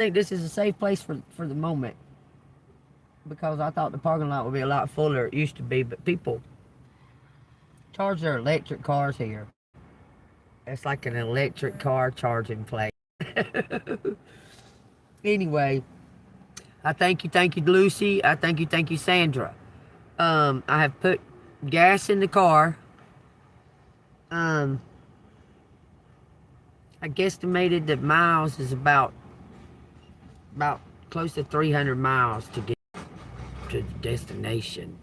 think this is a safe place for the moment because I thought the parking lot would be a lot fuller than it used to be, but people charge their electric cars here. It's like an electric car charging place. Anyway, I thank you, Lucy. I thank you, Sandra. I have put gas in the car. Um, I guesstimated that miles is about close to 300 miles to get to the destination.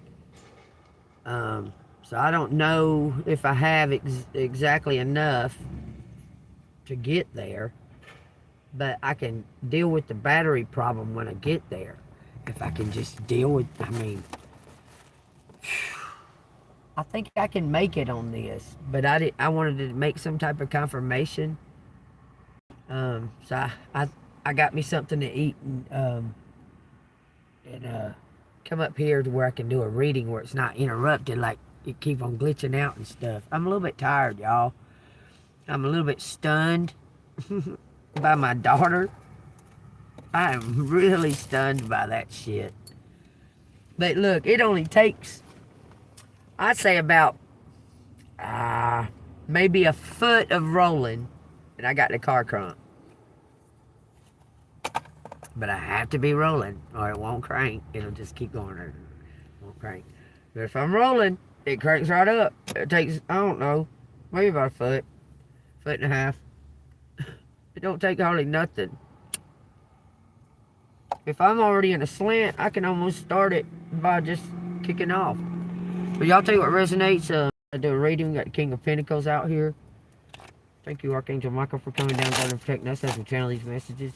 So I don't know if I have exactly enough to get there, but I can deal with the battery problem when I get there. If I can just deal with, I mean, I think I can make it on this, but I wanted to make some type of confirmation. So I got me something to eat and come up here to where I can do a reading where it's not interrupted, like it keep on glitching out and stuff. I'm a little bit tired, y'all. I'm a little bit stunned by my daughter. I am really stunned by that shit. But look, it only takes, I'd say about maybe a foot of rolling, and I got the car crunk. But I have to be rolling, or it won't crank. It'll just keep going. It won't crank. But if I'm rolling, it cranks right up. It takes, I don't know, maybe about a foot and a half. It don't take hardly nothing. If I'm already in a slant, I can almost start it by just kicking off. But y'all tell you what resonates. I do a reading. We got the King of Pentacles out here. Thank you, Archangel Michael, for coming down, guarding, and protecting us as we channel these messages.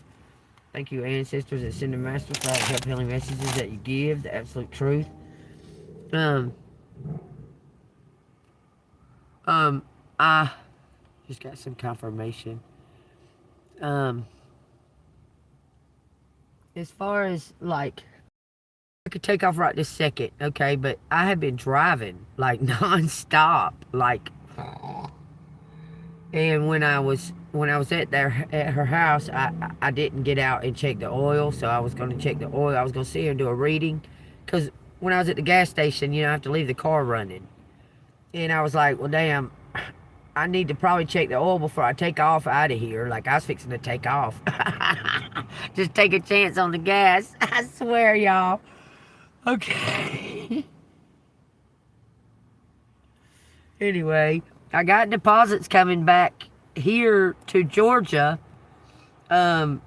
Thank you, ancestors that send the master for all the help healing messages that you give, the absolute truth. I just got some confirmation. As far as like, I could take off right this second, okay? But I have been driving like non-stop, like. And when I was at her house, I didn't get out and check the oil, so I was going to check the oil. I was going to sit here and do a reading, because when I was at the gas station, you know, I have to leave the car running. And I was like, well, damn, I need to probably check the oil before I take off out of here. Like, I was fixing to take off. Just take a chance on the gas. I swear, y'all. Okay. Anyway, I got deposits coming back here to Georgia in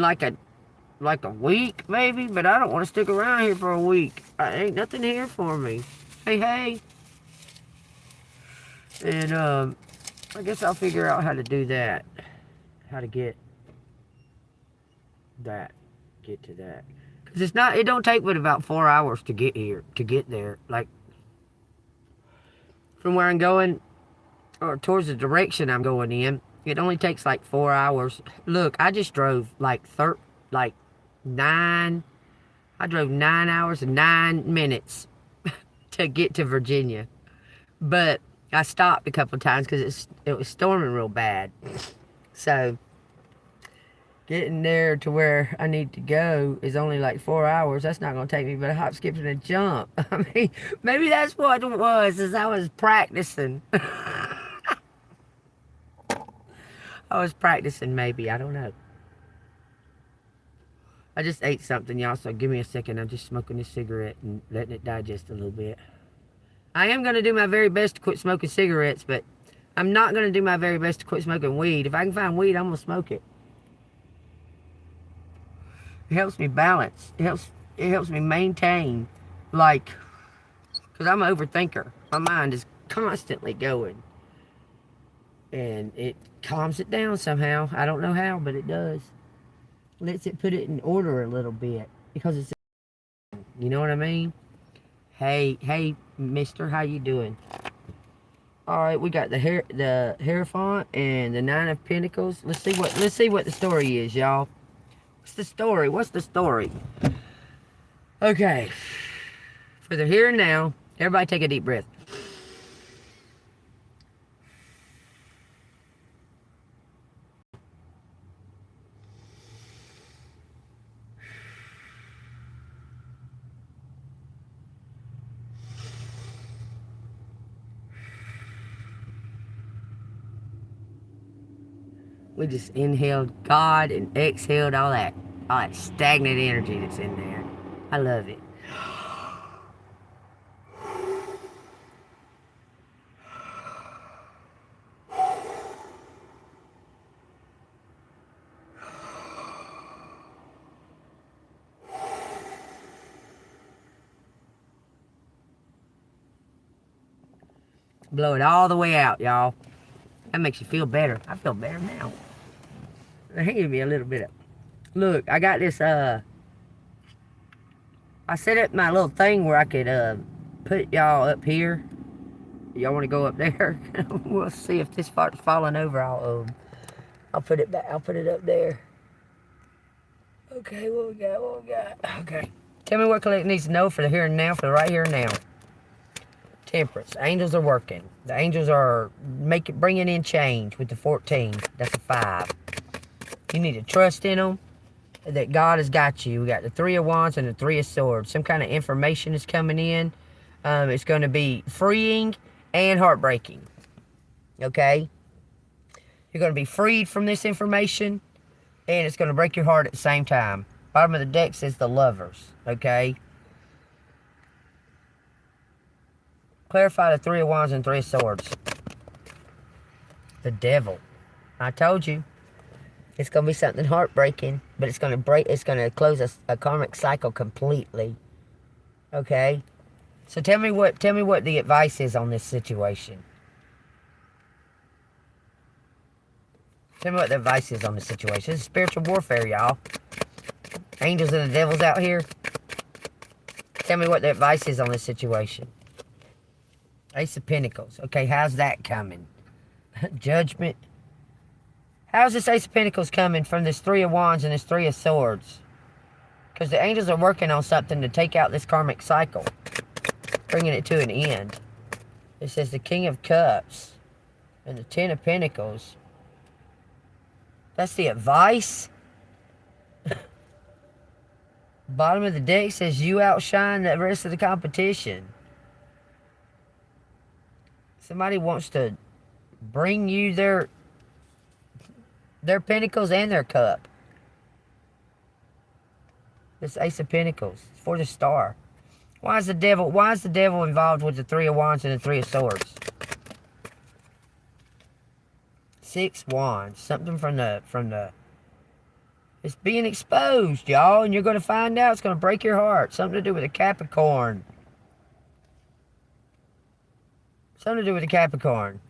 like a week maybe, but I don't want to stick around here for a week. Ain't nothing here for me. Hey. And I guess I'll figure out how to do that. How to get to that. Cuz it don't take but about 4 hours to get there. Like from where I'm going, or towards the direction I'm going in, it only takes like 4 hours. Look, I just drove like 9 hours and 9 minutes to get to Virginia. But I stopped a couple of times because it was storming real bad. So getting there to where I need to go is only like 4 hours. That's not going to take me but a hop, skip, and a jump. I mean, maybe that's what it was, is I was practicing. I was practicing, maybe. I don't know. I just ate something, y'all, so give me a second. I'm just smoking this cigarette and letting it digest a little bit. I am going to do my very best to quit smoking cigarettes, but I'm not going to do my very best to quit smoking weed. If I can find weed, I'm going to smoke it. It helps me balance. It helps me maintain, like, because I'm an overthinker. My mind is constantly going. And it calms it down somehow. I don't know how, but it does. Lets it put it in order a little bit. Because it's, you know what I mean? Hey, mister, how you doing? Alright, we got the Hierophant and the Nine of Pentacles. Let's see what the story is, y'all. What's the story? Okay. For the here and now, everybody take a deep breath. We just inhaled God and exhaled all that stagnant energy that's in there. I love it. Blow it all the way out, y'all. That makes you feel better. I feel better now. Give me a little bit of... Look, I got this, I set up my little thing where I could, put y'all up here. Y'all want to go up there? We'll see if this part's falling over. I'll put it back. I'll put it up there. Okay, what we got? Okay. Tell me what Collective needs to know for the here and now, for the right here and now. Temperance. Angels are working. The angels are bringing in change with the 14. That's a 5. You need to trust in them, that God has got you. We got the 3 of Wands and the 3 of Swords. Some kind of information is coming in. It's going to be freeing and heartbreaking. Okay? You're going to be freed from this information, and it's going to break your heart at the same time. Bottom of the deck says the Lovers. Okay? Clarify the 3 of Wands and 3 of Swords. The Devil. I told you. It's going to be something heartbreaking, but it's going to close a karmic cycle completely. Okay? So tell me what the advice is on this situation. Tell me what the advice is on this situation. This is spiritual warfare, y'all. Angels and the devils out here. Tell me what the advice is on this situation. Ace of Pentacles. Okay, how's that coming? Judgment. How's this Ace of Pentacles coming from this 3 of Wands and this 3 of Swords? Because the angels are working on something to take out this karmic cycle. Bringing it to an end. It says the King of Cups and the 10 of Pentacles. That's the advice. Bottom of the deck says you outshine the rest of the competition. Somebody wants to bring you their pentacles and their cup. This Ace of Pentacles for the Star. Why is the devil involved with the 3 of Wands and the 3 of Swords? 6 Wands. Something from the it's being exposed, y'all, and you're going to find out. It's going to break your heart. Something to do with a Capricorn. Something to do with a Capricorn.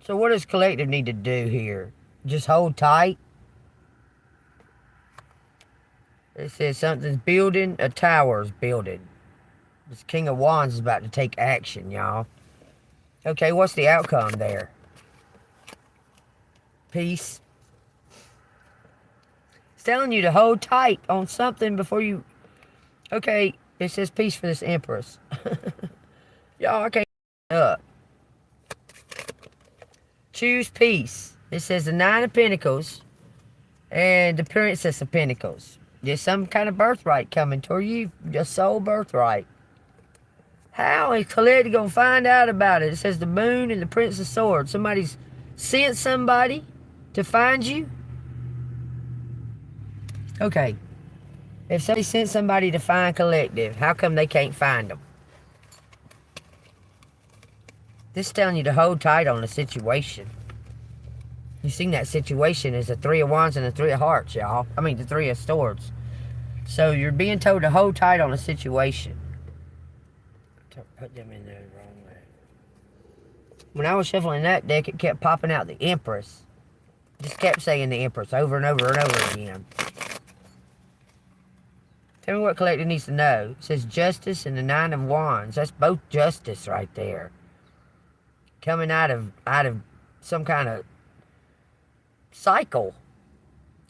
So what does Collective need to do here? Just hold tight? It says something's building. A tower's building. This King of Wands is about to take action, y'all. Okay, what's the outcome there? Peace. It's telling you to hold tight on something before you... Okay, it says peace for this Empress. Y'all, I can't up. Choose peace. It says the 9 of Pentacles and the Princess of Pentacles. There's some kind of birthright coming toward you. Your soul birthright. How is Collective going to find out about it? It says the Moon and the Prince of Swords. Somebody's sent somebody to find you. Okay. If somebody sent somebody to find Collective, how come they can't find them? This is telling you to hold tight on the situation. You seen that situation as the 3 of Wands and the 3 of Hearts, y'all. I mean, the 3 of Swords. So you're being told to hold tight on the situation. Don't put them in there the wrong way. When I was shuffling that deck, it kept popping out the Empress. Just kept saying the Empress over and over and over again. Tell me what Collective needs to know. It says Justice and the 9 of Wands. That's both justice right there. Coming out of some kind of cycle.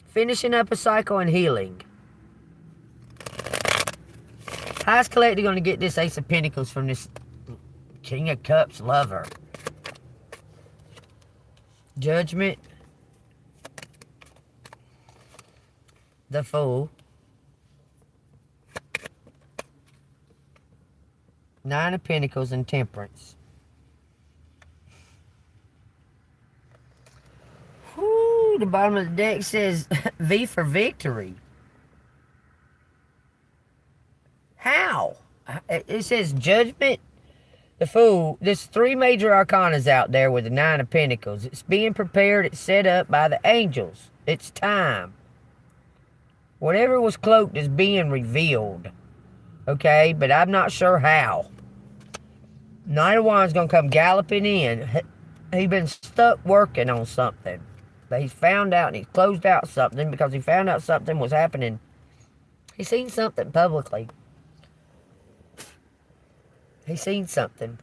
Finishing up a cycle and healing. How's Collective going to get this Ace of Pentacles from this King of Cups lover? Judgment. The Fool. 9 of Pentacles and Temperance. Whew. the bottom of the deck says V for victory. How? It says judgment. The Fool. There's 3 major arcanas out there with the 9 of Pentacles. It's being prepared. It's set up by the angels. It's time. Whatever was cloaked is being revealed. Okay? But I'm not sure how. Knight of Wands going to come galloping in. He's been stuck working on something. But he's found out and he's closed out something because he found out something was happening. He's seen something publicly. He's seen something.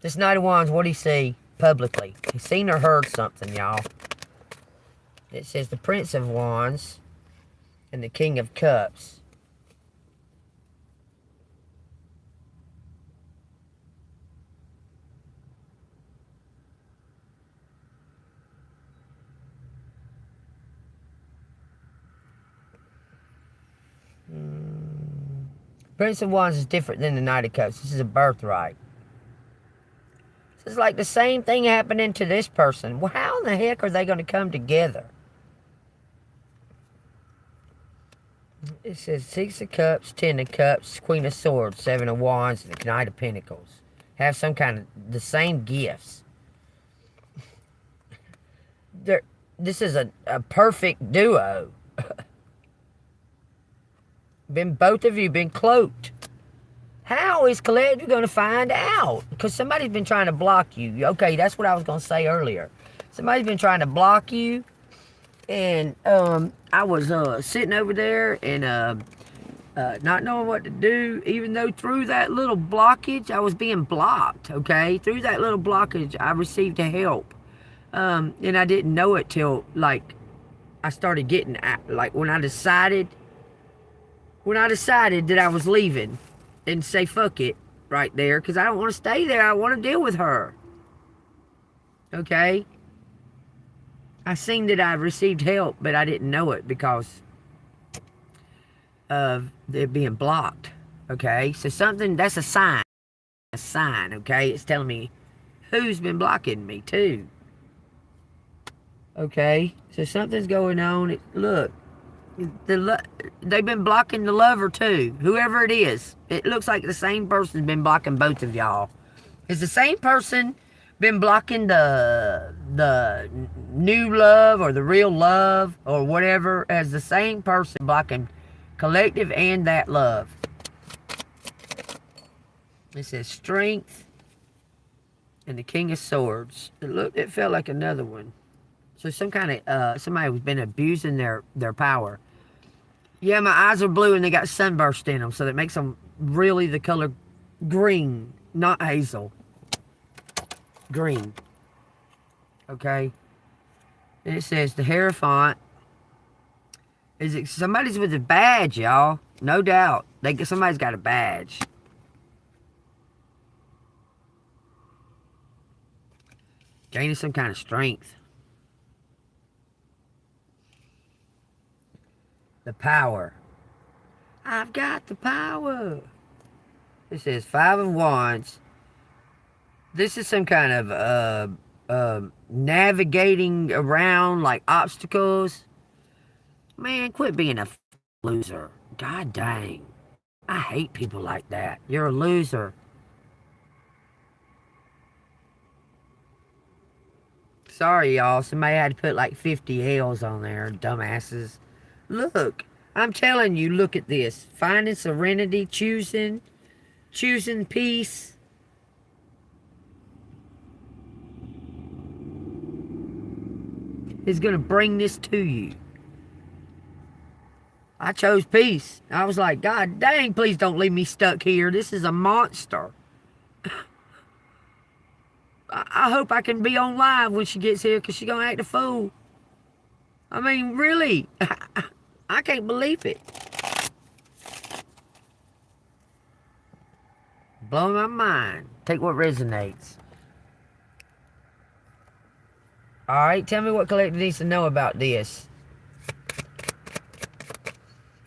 This Knight of Wands, what did he see publicly? He's seen or heard something, y'all. It says the Prince of Wands and the King of Cups. Prince of Wands is different than the Knight of Cups. This is a birthright. This is like the same thing happening to this person. Well, how in the heck are they going to come together? It says 6 of Cups, 10 of Cups, Queen of Swords, 7 of Wands, and the Knight of Pentacles. Have some kind of the same gifts. This is a perfect duo. Both of you been cloaked. How is Collective going to find out? Because somebody's been trying to block you. Okay, that's what I was going to say earlier. Somebody's been trying to block you. And I was sitting over there and not knowing what to do. Even though through that little blockage, I was being blocked. Okay, through that little blockage, I received help. And I didn't know it till, like, I started getting, like, when I decided that I was leaving and say fuck it right there, because I don't want to stay there. I want to deal with her. Okay? I seen that I received help, but I didn't know it because of it being blocked. Okay? So something, that's a sign. A sign, okay? It's telling me who's been blocking me too. Okay? So something's going on. Look. They've been blocking the lover too. Whoever it is. It looks like the same person's been blocking both of y'all. Is the same person been blocking the new love or the real love or whatever? As the same person blocking Collective and that love. It says Strength and the King of Swords. It felt like another one. So some kind of somebody has been abusing their power. Yeah, my eyes are blue and they got sunburst in them, so that makes them really the color green, not hazel. Green. Okay. And it says the Hierophant. Somebody's with a badge, y'all. No doubt. Somebody's got a badge. Gaining some kind of strength. The power. I've got the power. It says 5 of Wands. This is some kind of navigating around like obstacles. Man, quit being a loser. God dang. I hate people like that. You're a loser. Sorry, y'all. Somebody had to put like 50 L's on there. Dumbasses. Look, I'm telling you, look at this. Finding serenity, choosing peace. Is going to bring this to you. I chose peace. I was like, God dang, please don't leave me stuck here. This is a monster. I hope I can be on live when she gets here because she's going to act a fool. I mean, really. I can't believe it. Blowing my mind. Take what resonates. Alright, tell me what Collective needs to know about this.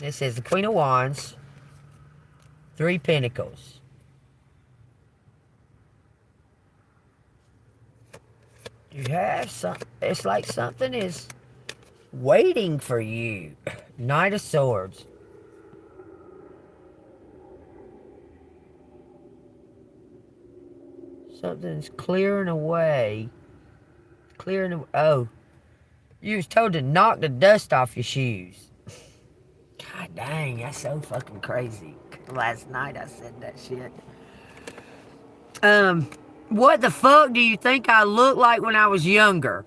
It says the Queen of Wands. 3 Pentacles. You have some. It's like something is waiting for you. Knight of Swords. Something's clearing away. Oh, you was told to knock the dust off your shoes. God dang, that's so fucking crazy. Last night I said that shit. What the fuck do you think I looked like when I was younger?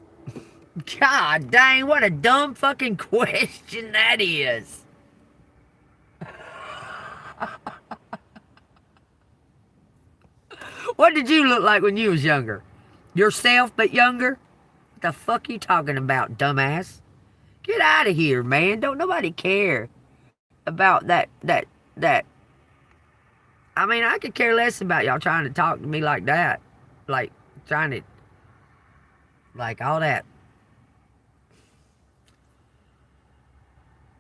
God dang, what a dumb fucking question that is. What did you look like when you was younger? Yourself, but younger? What the fuck you talking about, dumbass? Get out of here, man. Don't nobody care about that. I mean, I could care less about y'all trying to talk to me like that. Like, trying to, like, all that.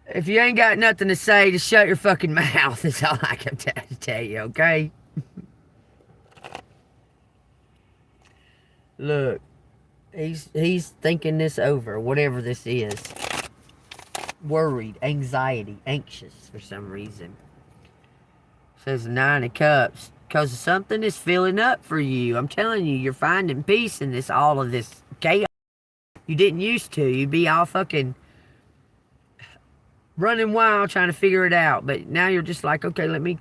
If you ain't got nothing to say, just shut your fucking mouth. Is all I can tell you, okay? Look, he's thinking this over, whatever this is. Worried, anxiety, anxious for some reason. Says 9 of Cups. Because something is filling up for you. I'm telling you, you're finding peace in this, all of this chaos. You didn't used to. You'd be all fucking running wild trying to figure it out. But now you're just like, okay, let me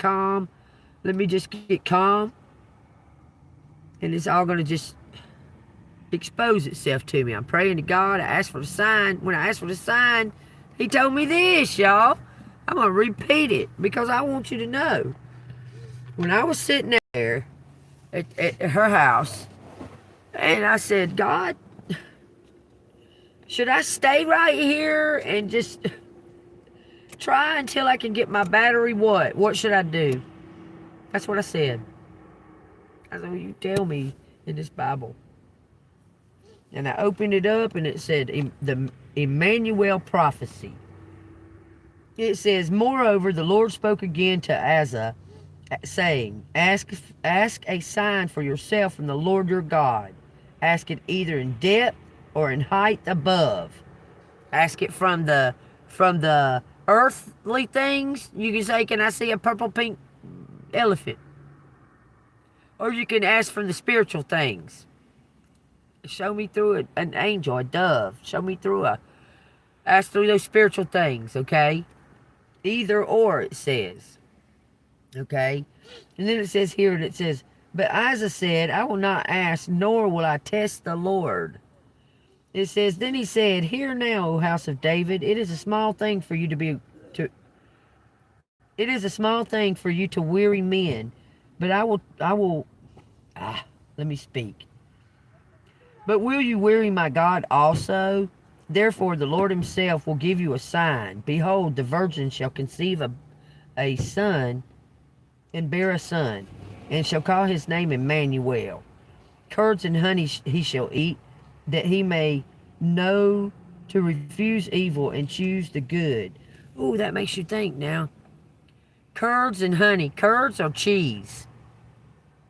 just get calm. And it's all going to just expose itself to me. I'm praying to God. I asked for the sign. When I asked for the sign, he told me this, y'all. I'm going to repeat it because I want you to know. When I was sitting there at her house, and I said, God, should I stay right here and just try until I can get my battery? What should I do? That's what I said. I said, well, you tell me in this Bible. And I opened it up, and it said the Emmanuel prophecy. It says, moreover, the Lord spoke again to Asa, saying, ask a sign for yourself from the Lord your God. Ask it either in depth or in height above. Ask it from the earthly things. You can say, can I see a purple pink elephant? Or you can ask from the spiritual things. Show me through an angel, a dove. Show me through ask through those spiritual things, okay? Either or, it says. Okay? And then it says here, and it says, but Isaiah said, I will not ask, nor will I test the Lord. It says, then he said, hear now, O house of David, it is a small thing for you to weary men, but let me speak. But will you weary my God also? Therefore the Lord himself will give you a sign. Behold, the virgin shall conceive a son, and bear a son, and shall call his name Emmanuel. Curds and honey he shall eat, that he may know to refuse evil and choose the good. Ooh, that makes you think now. Curds and honey. Curds are cheese.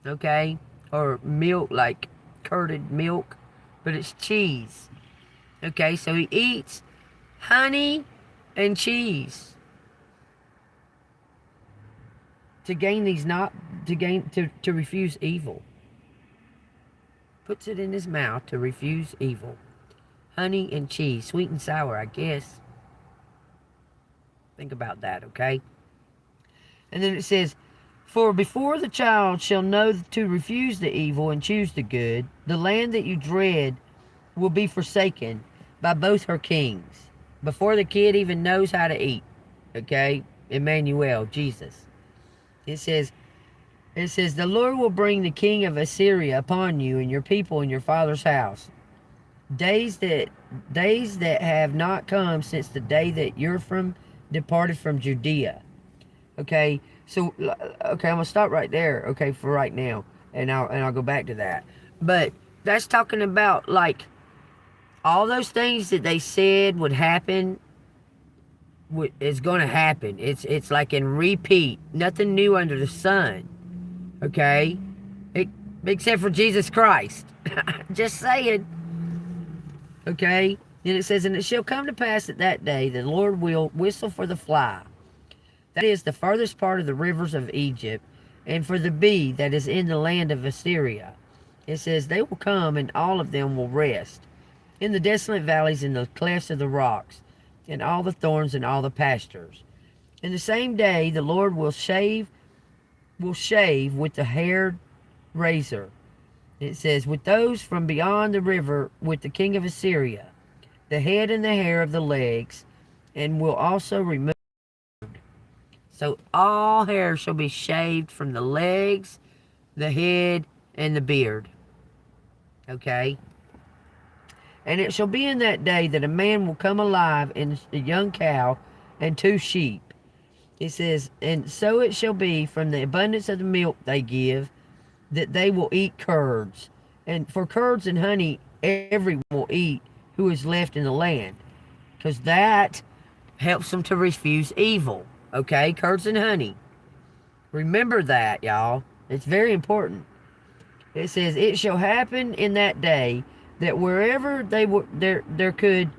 Okay? Or milk, like curded milk. But it's cheese. Okay, so he eats honey and cheese. To refuse evil. Puts it in his mouth to refuse evil. Honey and cheese. Sweet and sour, I guess. Think about that, okay? And then it says, for before the child shall know to refuse the evil and choose the good, the land that you dread will be forsaken by both her kings. Before the kid even knows how to eat. Okay? Emmanuel, Jesus. It says, the Lord will bring the king of Assyria upon you and your people in your father's house. Days that have not come since the day that you're departed from Judea. Okay, so I'm gonna stop right there. Okay, for right now, and I'll go back to that. But that's talking about like all those things that they said would happen. Is going to happen. It's like in repeat. Nothing new under the sun. Okay, except for Jesus Christ. Just saying. Okay? And it says, and it shall come to pass at that day, the Lord will whistle for the fly, that is the furthest part of the rivers of Egypt, and for the bee that is in the land of Assyria. It says, they will come, and all of them will rest in the desolate valleys, in the clefts of the rocks, in all the thorns and all the pastures. In the same day the Lord will shave with the haired razor. It says, with those from beyond the river, with the king of Assyria, the head and the hair of the legs, and will also remove. So all hair shall be shaved from the legs, the head, and the beard. Okay? And it shall be in that day that a man will come alive in a young cow and 2 sheep. It says, and so it shall be from the abundance of the milk they give, that they will eat curds. And for curds and honey, everyone will eat who is left in the land. Because that helps them to refuse evil. Okay? Curds and honey. Remember that, y'all. It's very important. It says, it shall happen in that day that wherever there could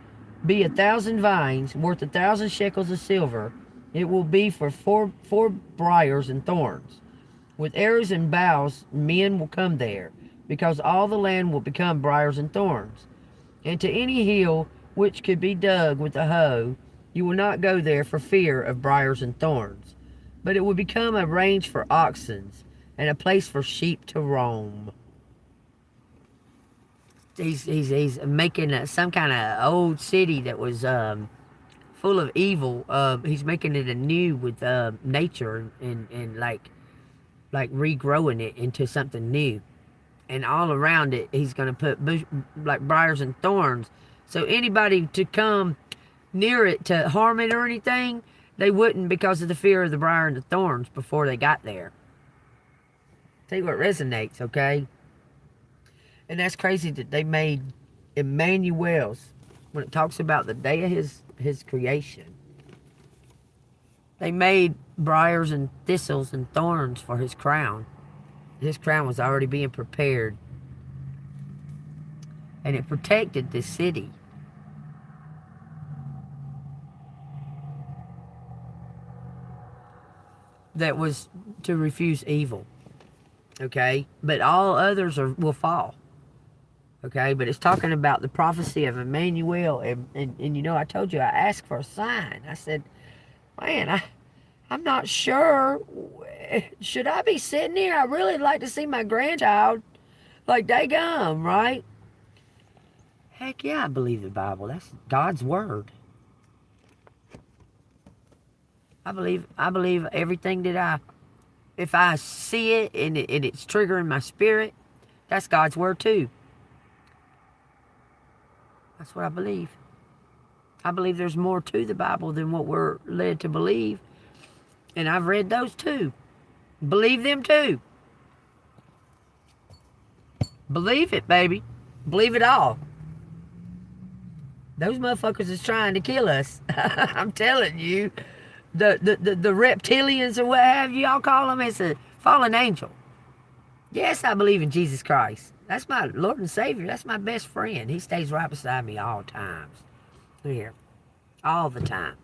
be 1,000 vines worth 1,000 shekels of silver, it will be for four briars and thorns. With arrows and bows, men will come there, because all the land will become briars and thorns. And to any hill which could be dug with a hoe, you will not go there for fear of briars and thorns. But it will become a range for oxen, and a place for sheep to roam. He's making some kind of old city that was full of evil. He's making it anew with nature and like regrowing it into something new. And all around it, he's going to put like briars and thorns. So anybody to come near it to harm it or anything, they wouldn't, because of the fear of the briar and the thorns before they got there. Tell you what resonates, okay? And that's crazy that they made Emmanuel's, when it talks about the day of his creation, they made briars and thistles and thorns for his crown. His crown was already being prepared. And it protected this city. That was to refuse evil. Okay? But all others will fall. Okay? But it's talking about the prophecy of Emmanuel. And you know, I told you, I asked for a sign. I said, man, I'm not sure. Should I be sitting here? I really like to see my grandchild. Like, daggum, right? Heck yeah, I believe the Bible. That's God's word. I believe everything that if I see it and it's triggering my spirit, that's God's word too. That's what I believe. I believe there's more to the Bible than what we're led to believe. And I've read those too. Believe them too. Believe it, baby. Believe it all. Those motherfuckers is trying to kill us. I'm telling you. The reptilians or what have you, y'all call them, it's a fallen angel. Yes, I believe in Jesus Christ. That's my Lord and Savior. That's my best friend. He stays right beside me all times. Here. All the time.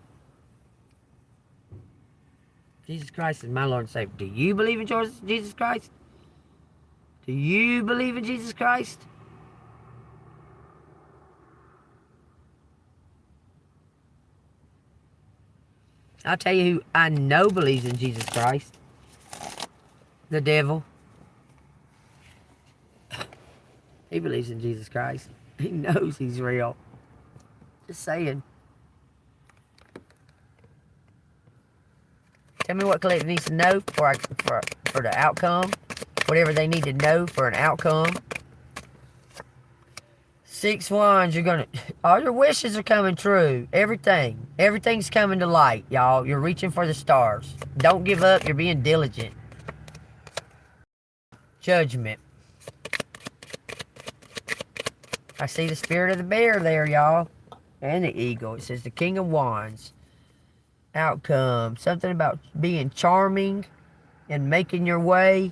Jesus Christ is my Lord and Savior. Do you believe in Jesus Christ? Do you believe in Jesus Christ? I'll tell you who I know believes in Jesus Christ. The devil. He believes in Jesus Christ. He knows he's real. Just saying. Tell me what Colette needs to know for the outcome. Whatever they need to know for an outcome. 6 wands, all your wishes are coming true. Everything's coming to light, y'all. You're reaching for the stars. Don't give up. You're being diligent. Judgment. I see the spirit of the bear there, y'all. And the eagle. It says the King of Wands. Outcome. Something about being charming and making your way.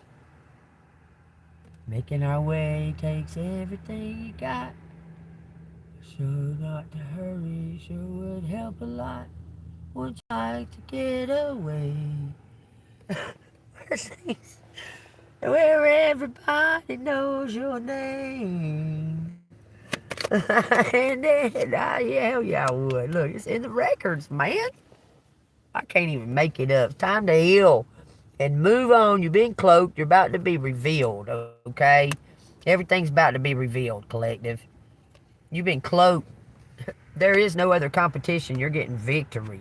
Making our way takes everything you got. So not to hurry, sure would help a lot. Would you like to get away? Where everybody knows your name. And then, hell yeah, I would. Look, it's in the records, man. I can't even make it up. It's time to heal and move on. You've been cloaked. You're about to be revealed, okay? Everything's about to be revealed, collective. You've been cloaked. There is no other competition. You're getting victory.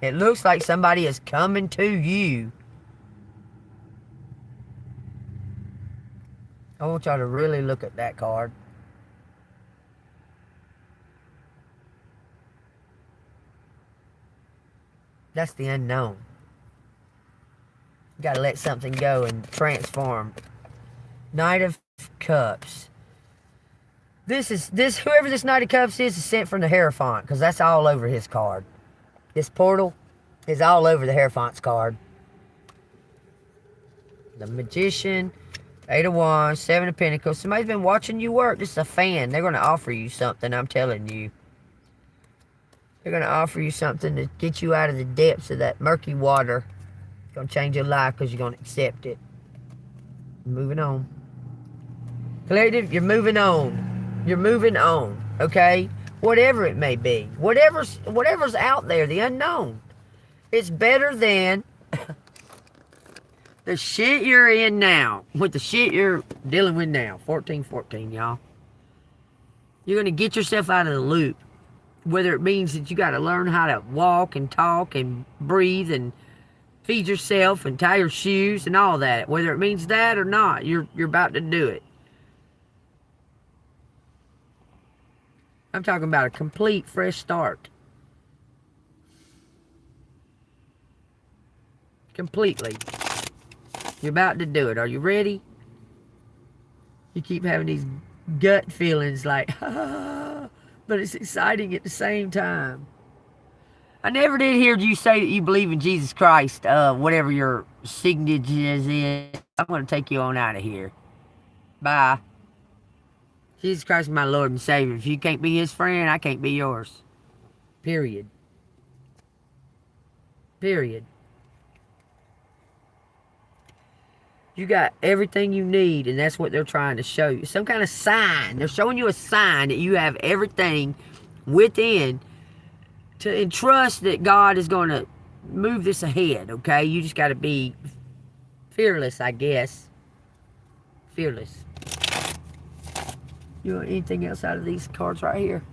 It looks like somebody is coming to you. I want y'all to really look at that card. That's the unknown. You gotta let something go and transform. Knight of Cups. Whoever this Knight of Cups is sent from the Hierophant, because that's all over his card. This portal is all over the Hierophant's card. The Magician, 8 of Wands, 7 of Pentacles. Somebody's been watching you work. This is a fan. They're going to offer you something, I'm telling you. They're going to offer you something to get you out of the depths of that murky water. It's going to change your life because you're going to accept it. Moving on. Collective, you're moving on. You're moving on, okay? Whatever it may be. Whatever's out there, the unknown. It's better than the shit you're in now. With the shit you're dealing with now. 14-14, y'all. You're going to get yourself out of the loop. Whether it means that you got to learn how to walk and talk and breathe and feed yourself and tie your shoes and all that. Whether it means that or not, you're about to do it. I'm talking about a complete fresh start. Completely. You're about to do it. Are you ready? You keep having these gut feelings like, ah, but it's exciting at the same time. I never did hear you say that you believe in Jesus Christ, whatever your signature is. I'm going to take you on out of here. Bye. Jesus Christ is my Lord and Savior. If you can't be his friend, I can't be yours. Period. Period. You got everything you need, and that's what they're trying to show you. Some kind of sign. They're showing you a sign that you have everything within to entrust that God is going to move this ahead, okay? You just got to be fearless, I guess. Fearless. You want anything else out of these cards right here?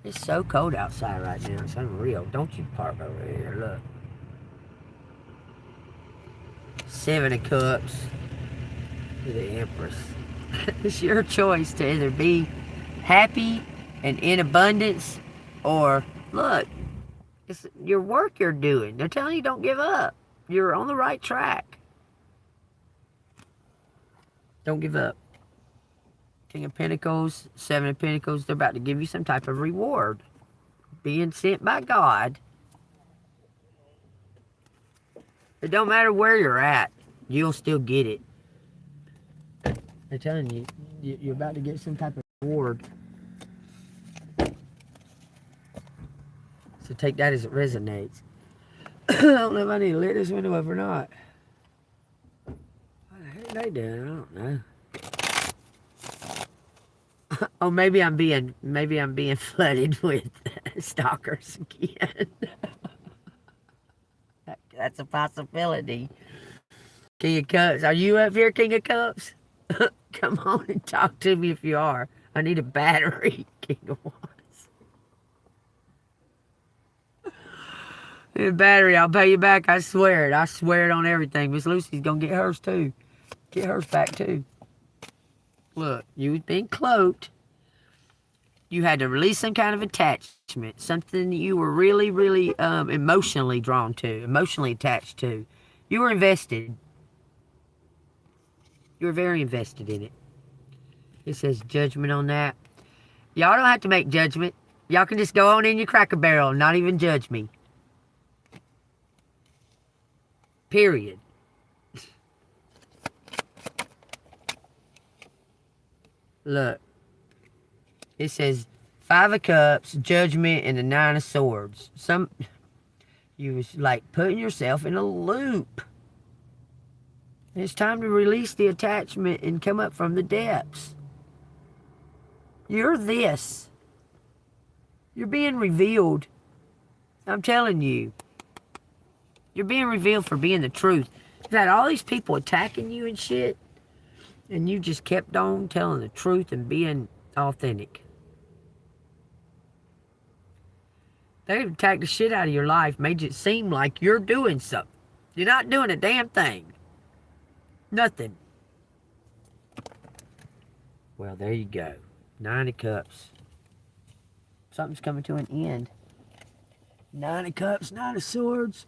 It's so cold outside right now. It's unreal. Don't you park over here. Look. 7 of Cups. The Empress. It's your choice to either be happy and in abundance, or look, it's your work you're doing. They're telling you don't give up. You're on the right track. Don't give up. King of Pentacles, 7 of Pentacles. They're about to give you some type of reward. Being sent by God. It don't matter where you're at. You'll still get it. They're telling you, you're about to get some type of reward. So take that as it resonates. I don't know if I need to lit this window up or not. What the heck are they doing? I don't know. Oh, maybe I'm being flooded with stalkers again. That's a possibility. King of Cups. Are you up here, King of Cups? Come on and talk to me if you are. I need a battery, King of Wands. I need a battery. I'll pay you back. I swear it. I swear it on everything. Miss Lucy's going to get hers too. Get hers back too. Look, you've been cloaked. You had to release some kind of attachment. Something that you were really, really emotionally drawn to. Emotionally attached to. You were invested. You were very invested in it. It says judgment on that. Y'all don't have to make judgment. Y'all can just go on in your Cracker Barrel and not even judge me. Period. Look. It says 5 of Cups, Judgment, and the 9 of Swords. You was like putting yourself in a loop. It's time to release the attachment and come up from the depths. You're this. You're being revealed. I'm telling you. You're being revealed for being the truth. You've had all these people attacking you and shit, and you just kept on telling the truth and being authentic. They've attacked the shit out of your life, made it seem like you're doing something. You're not doing a damn thing. Nothing. Well, there you go. 9 of Cups. Something's coming to an end. 9 of Cups, 9 of Swords.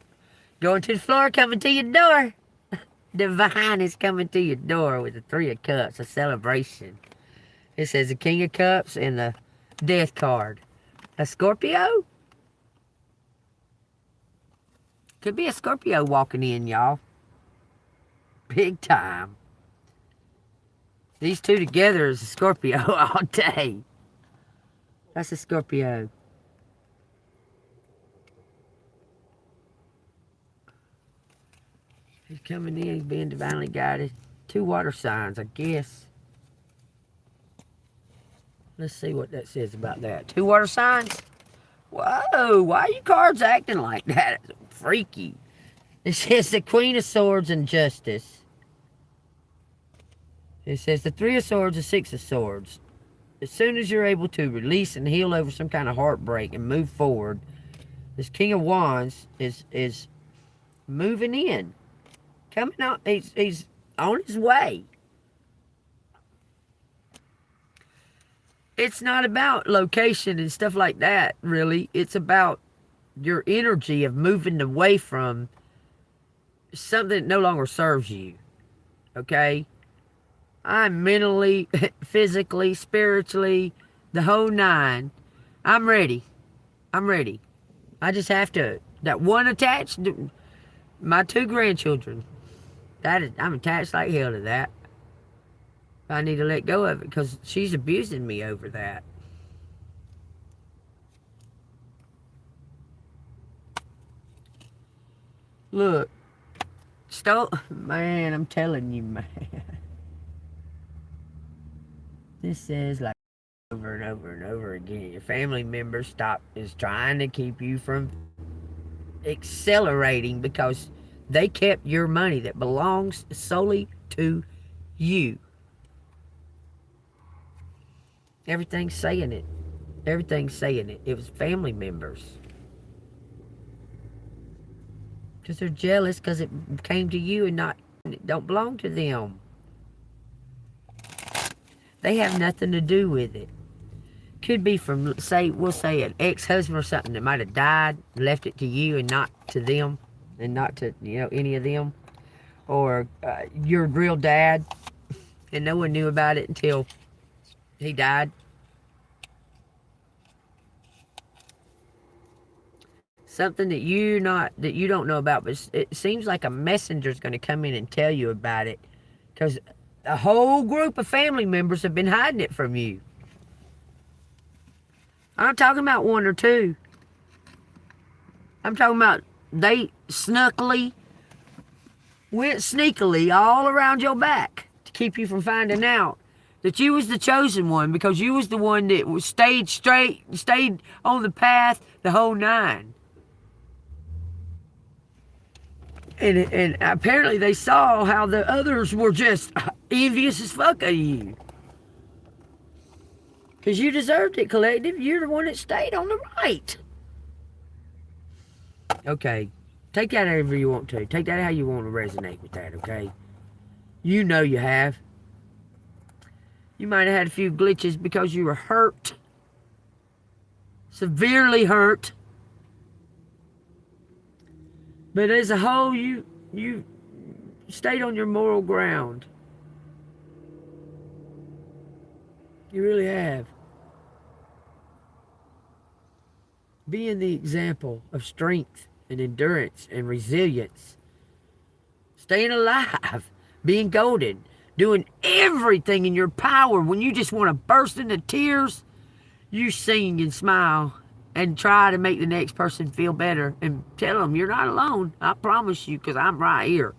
Going to the floor, coming to your door. Divine is coming to your door with the 3 of Cups, a celebration. It says the King of Cups and the Death card. A Scorpio? Could be a Scorpio walking in, y'all. Big time. These two together is a Scorpio all day. That's a Scorpio. He's coming in, he's being divinely guided. 2 water signs, I guess. Let's see what that says about that. 2 water signs? Whoa, why are you cards acting like that? It's freaky. It says the Queen of Swords and Justice. It says the 3 of Swords and 6 of Swords. As soon as you're able to release and heal over some kind of heartbreak and move forward, this King of Wands is moving in. Coming out, he's on his way. It's not about location and stuff like that, really. It's about your energy of moving away from something that no longer serves you. Okay? I'm mentally, physically, spiritually, the whole 9. I'm ready. I'm ready. I just have to. That one attached, my 2 grandchildren. I'm attached like hell to that. I need to let go of it because she's abusing me over that. Look. Man, I'm telling you, man. This says like over and over and over again. Your family member is trying to keep you from accelerating because they kept your money that belongs solely to you. Everything's saying it. Everything's saying it. It was family members. Because they're jealous because it came to you and it don't belong to them. They have nothing to do with it. Could be from, we'll say an ex-husband or something that might have died, left it to you and not to them, and not to, any of them. Or your real dad, and no one knew about it until he died. Something that you don't know about, but it seems like a messenger's going to come in and tell you about it, because a whole group of family members have been hiding it from you. I'm not talking about 1 or 2. I'm talking about they went sneakily all around your back to keep you from finding out that you was the chosen one, because you was the one that stayed straight, stayed on the path the whole 9. And apparently they saw how the others were just envious as fuck of you. Because you deserved it, collective. You're the one that stayed on the right. Okay. Take that however you want to. Take that how you want to resonate with that, okay? You know you have. You might have had a few glitches because you were hurt. Severely hurt. But as a whole, you stayed on your moral ground. You really have. Being the example of strength and endurance and resilience. Staying alive. Being golden. Doing everything in your power when you just want to burst into tears You sing and smile and try to make the next person feel better and tell them you're not alone. I promise you, because I'm right here.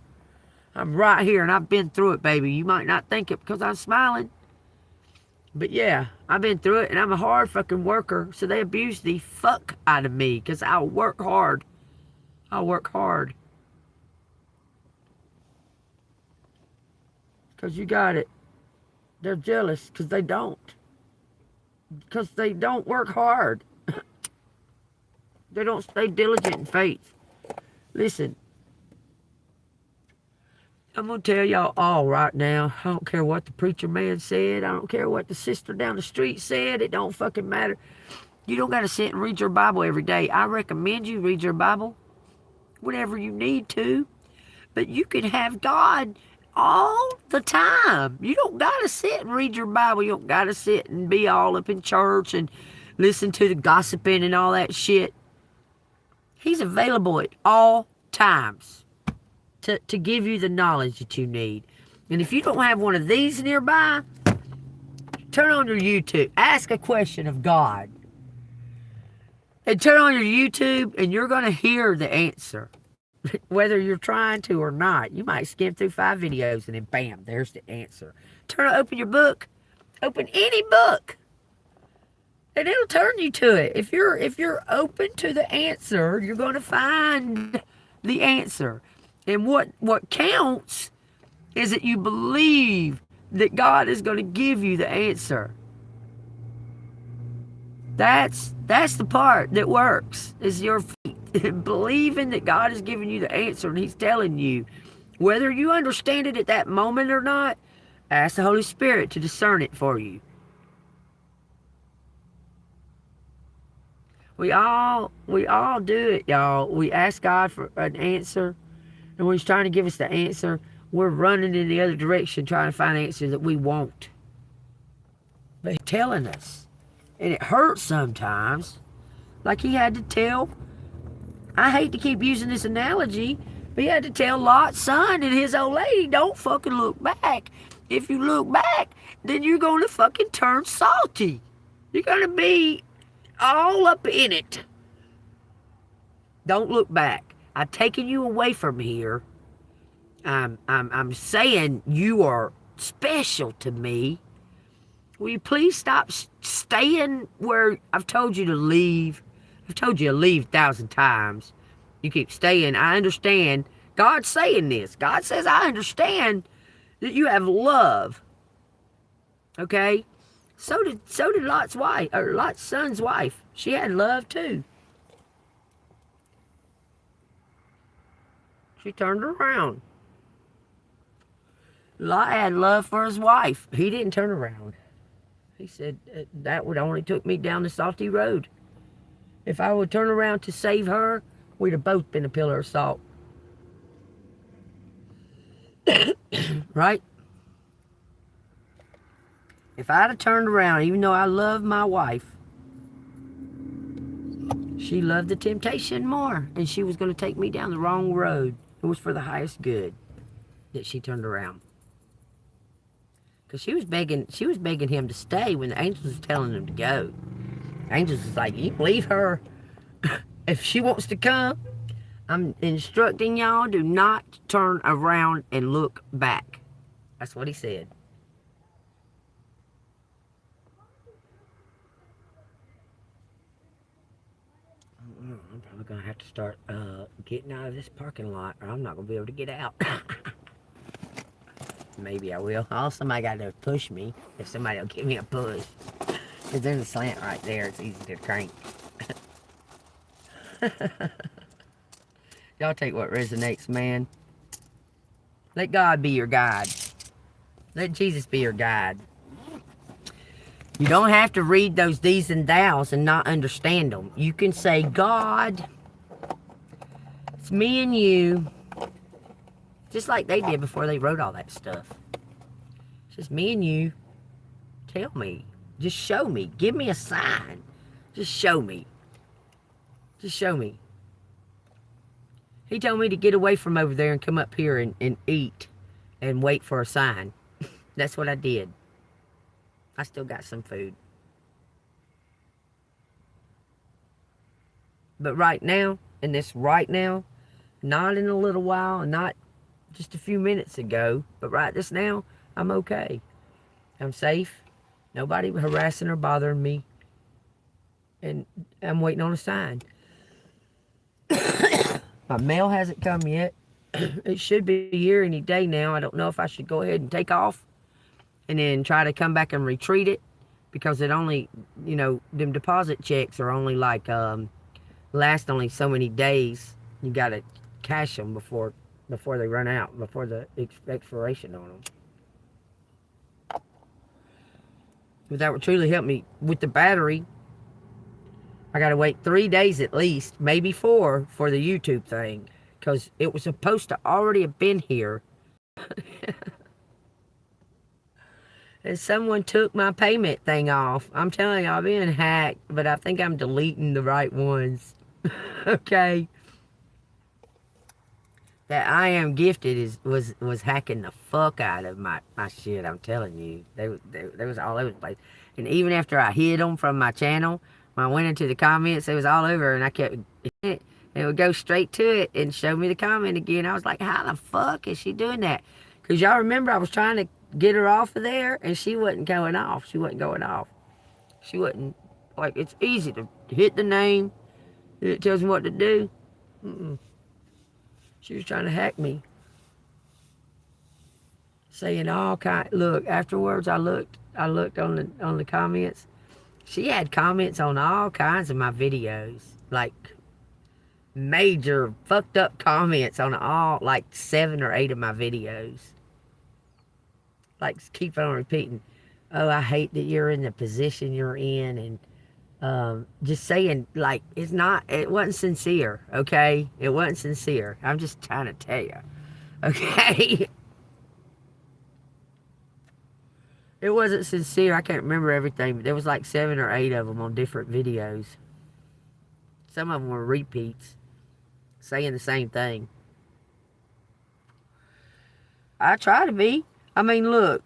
I'm right here and I've been through it, baby. You might not think it because I'm smiling. But yeah, I've been through it and I'm a hard fucking worker. So they abuse the fuck out of me because I'll work hard. I'll work hard. Because you got it. They're jealous because they don't. Because they don't work hard. They don't stay diligent in faith. Listen, I'm going to tell y'all all right now. I don't care what the preacher man said. I don't care what the sister down the street said. It don't fucking matter. You don't got to sit and read your Bible every day. I recommend you read your Bible whenever you need to. But you can have God all the time. You don't got to sit and read your Bible. You don't got to sit and be all up in church and listen to the gossiping and all that shit. He's available at all times to give you the knowledge that you need. And if you don't have one of these nearby, turn on your YouTube. Ask a question of God. And turn on your YouTube and you're going to hear the answer. Whether you're trying to or not. You might skim through 5 videos and then bam, there's the answer. Open your book. Open any book. And it'll turn you to it. If you're open to the answer, you're going to find the answer. And what counts is that you believe that God is going to give you the answer. That's the part that works, is your faith. Believing that God is giving you the answer and He's telling you. Whether you understand it at that moment or not, ask the Holy Spirit to discern it for you. We all do it, y'all. We ask God for an answer, and when He's trying to give us the answer, we're running in the other direction trying to find an answer that we want. But He's telling us. And it hurts sometimes. Like He had to tell, I hate to keep using this analogy, but He had to tell Lot's son and his old lady, don't fucking look back. If you look back, then you're going to fucking turn salty. You're going to be all up in it. Don't look back. I've taken you away from here. I'm saying you are special to me. Will you please stop staying where I've told you to leave? I've told you to leave 1,000 times. You keep staying. I understand. God's saying this. God says, I understand that you have love. Okay? So did Lot's wife, or Lot's son's wife. She had love too. She turned around. Lot had love for his wife. He didn't turn around. He said, that would only took me down the salty road. If I would turn around to save her, we'd have both been a pillar of salt. Right? If I'd have turned around, even though I love my wife, she loved the temptation more, and she was going to take me down the wrong road. It was for the highest good that she turned around. Because she was begging him to stay when the angels was telling him to go. The angels was like, you leave her. If she wants to come, I'm instructing y'all, do not turn around and look back. That's what he said. I'm probably going to have to start getting out of this parking lot, or I'm not going to be able to get out. Maybe I will. Oh, somebody got to push me. If somebody will give me a push. Because there's a slant right there. It's easy to crank. Y'all take what resonates, man. Let God be your guide. Let Jesus be your guide. You don't have to read those these and thous and not understand them. You can say, God, it's me and you. Just like they did before they wrote all that stuff. It's just me and you. Tell me. Just show me. Give me a sign. Just show me. Just show me. He told me to get away from over there and come up here and eat and wait for a sign. That's what I did. I still got some food. But right now, in this right now, not in a little while, not just a few minutes ago, but right this now, I'm okay. I'm safe. Nobody harassing or bothering me. And I'm waiting on a sign. My mail hasn't come yet. It should be here any day now. I don't know if I should go ahead and take off and then try to come back and retreat it, because it only, them deposit checks are only like, last only so many days. You got to cash them before they run out, before the expiration on them. But that would truly help me with the battery. I got to wait 3 days at least, maybe 4, for the YouTube thing, because it was supposed to already have been here. And someone took my payment thing off. I'm telling you, I've been hacked, but I think I'm deleting the right ones. Okay. That I Am Gifted was hacking the fuck out of my shit. I'm telling you, they was all over the place. And even after I hid them from my channel, when I went into the comments, it was all over, and I kept it. And it would go straight to it and show me the comment again. I was like, how the fuck is she doing that? Because y'all remember I was trying to get her off of there, and she wasn't going off. She wasn't going off. She wasn't, like, it's easy to hit the name, and it tells me what to do. She was trying to hack me. Saying all kind. Look, afterwards I looked on the comments. She had comments on all kinds of my videos. Like major fucked up comments on all, like 7 or 8 of my videos. Like keep on repeating, oh, I hate that you're in the position you're in, and just saying, like, it wasn't sincere, okay? It wasn't sincere. I'm just trying to tell you, okay? It wasn't sincere. I can't remember everything, but there was like 7 or 8 of them on different videos. Some of them were repeats, saying the same thing. I try to be. I mean, look,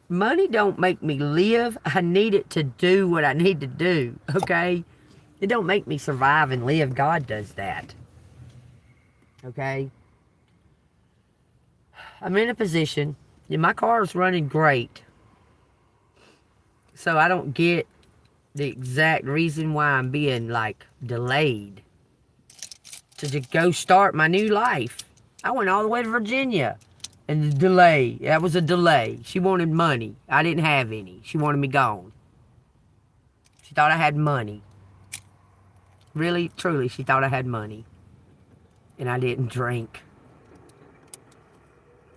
money don't make me live. I need it to do what I need to do, okay? It don't make me survive and live. God does that, okay? I'm in a position, and my car is running great. So I don't get the exact reason why I'm being, like, delayed to just go start my new life. I went all the way to Virginia. And the delay, that was a delay. She wanted money. I didn't have any. She wanted me gone. She thought I had money. Really, truly, she thought I had money. And I didn't drink.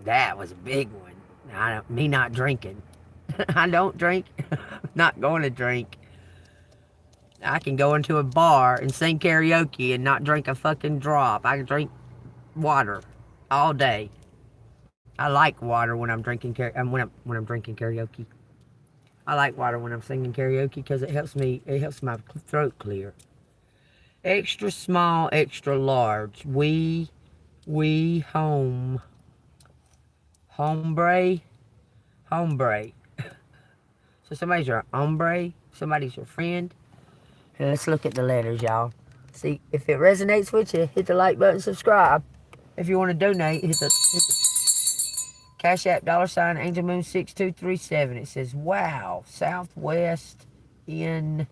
That was a big one. Me not drinking. I don't drink. Not going to drink. I can go into a bar and sing karaoke and not drink a fucking drop. I can drink water all day. I like water when I'm drinking when I'm drinking karaoke. I like water when I'm singing karaoke because it helps my throat clear. Extra small, extra large. We home. Hombre. So somebody's your hombre, somebody's your friend. And let's look at the letters, y'all. See, if it resonates with you, hit the like button, subscribe. If you want to donate, hit the Cash App, $ ANGELMOON 6237. It says, wow, Southwest in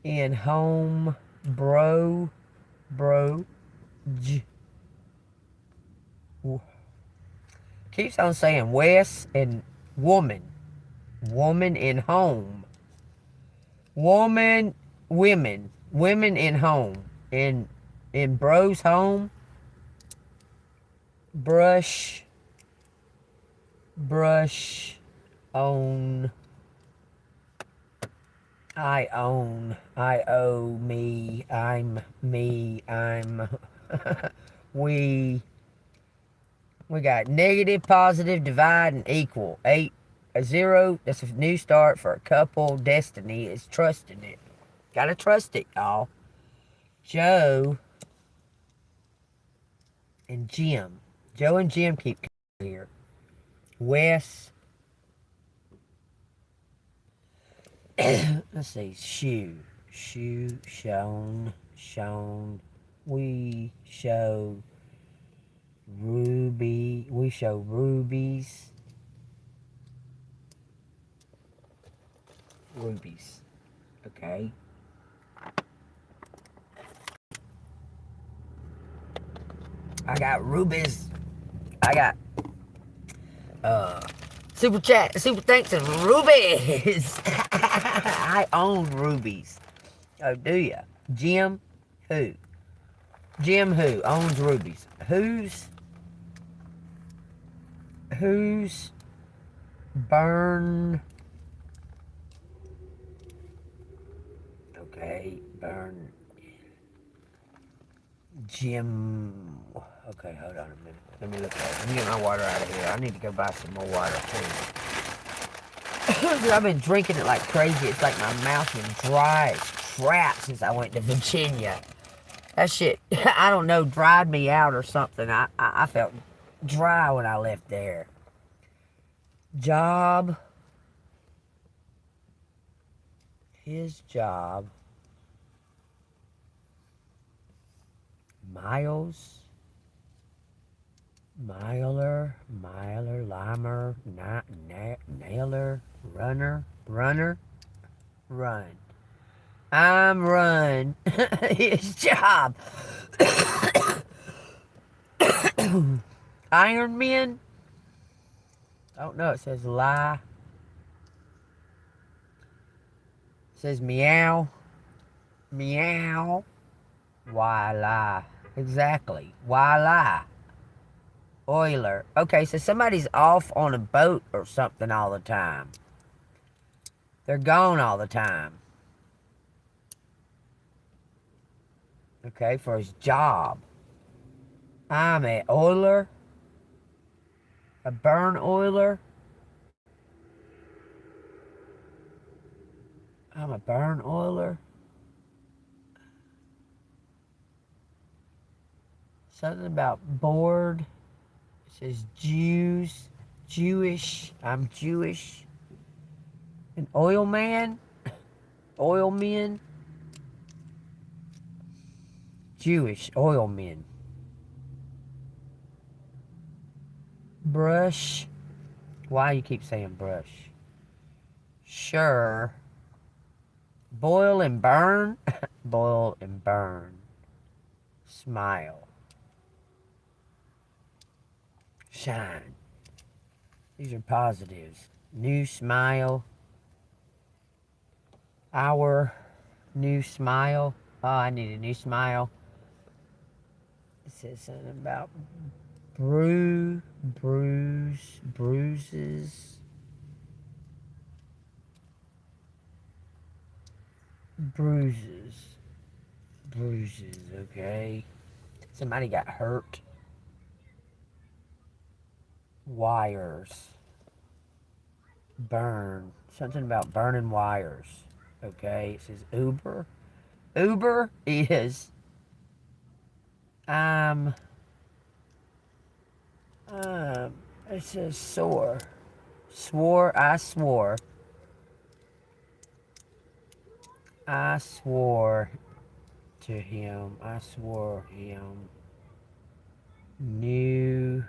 home, bro, keeps on saying West and woman in home, women in home, in bro's home, brush own, I owe, me, I'm, we got negative, positive, divide, and equal. 8, a 0, that's a new start for a couple. Destiny is trusting it. Gotta trust it, y'all. Joe and Jim. Joe and Jim keep coming here. Wes. Let's see. Shoe, shown. shown. We show ruby. We show rubies. Rubies. Okay. I got rubies. I got super chat, super thanks and rubies. I own rubies. Oh, do ya? Jim who? Jim who owns rubies? Who's burn? Okay, burn. Jim. Okay, hold on a minute. Let me look at it. Let me get my water out of here. I need to go buy some more water too. I've been drinking it like crazy. It's like my mouth is dry as crap since I went to Virginia. That shit, I don't know, dried me out or something. I felt dry when I left there. Job. His job. Miles. Miler, limer, nailer, runner, run. I'm run. His job. Iron Man? I don't know. It says lie. It says meow. Meow. Why lie? Exactly. Why lie? Oiler. Okay, so somebody's off on a boat or something all the time. They're gone all the time. Okay, for his job. I'm an oiler. A burn oiler. I'm a burn oiler. Something about bored. It says Jews. Jewish. I'm Jewish. An oil man. Oil men. Jewish oil men. Brush. Why you keep saying brush? Sure. Boil and burn. Boil and burn. Smile. Shine. These are positives. New smile. Our new smile. Oh, I need a new smile. It says something about bruises. Bruises, okay. Somebody got hurt. Wires. Burn. Something about burning wires. Okay, it says Uber. Uber is it says sore. I swore to him. I swore him. New.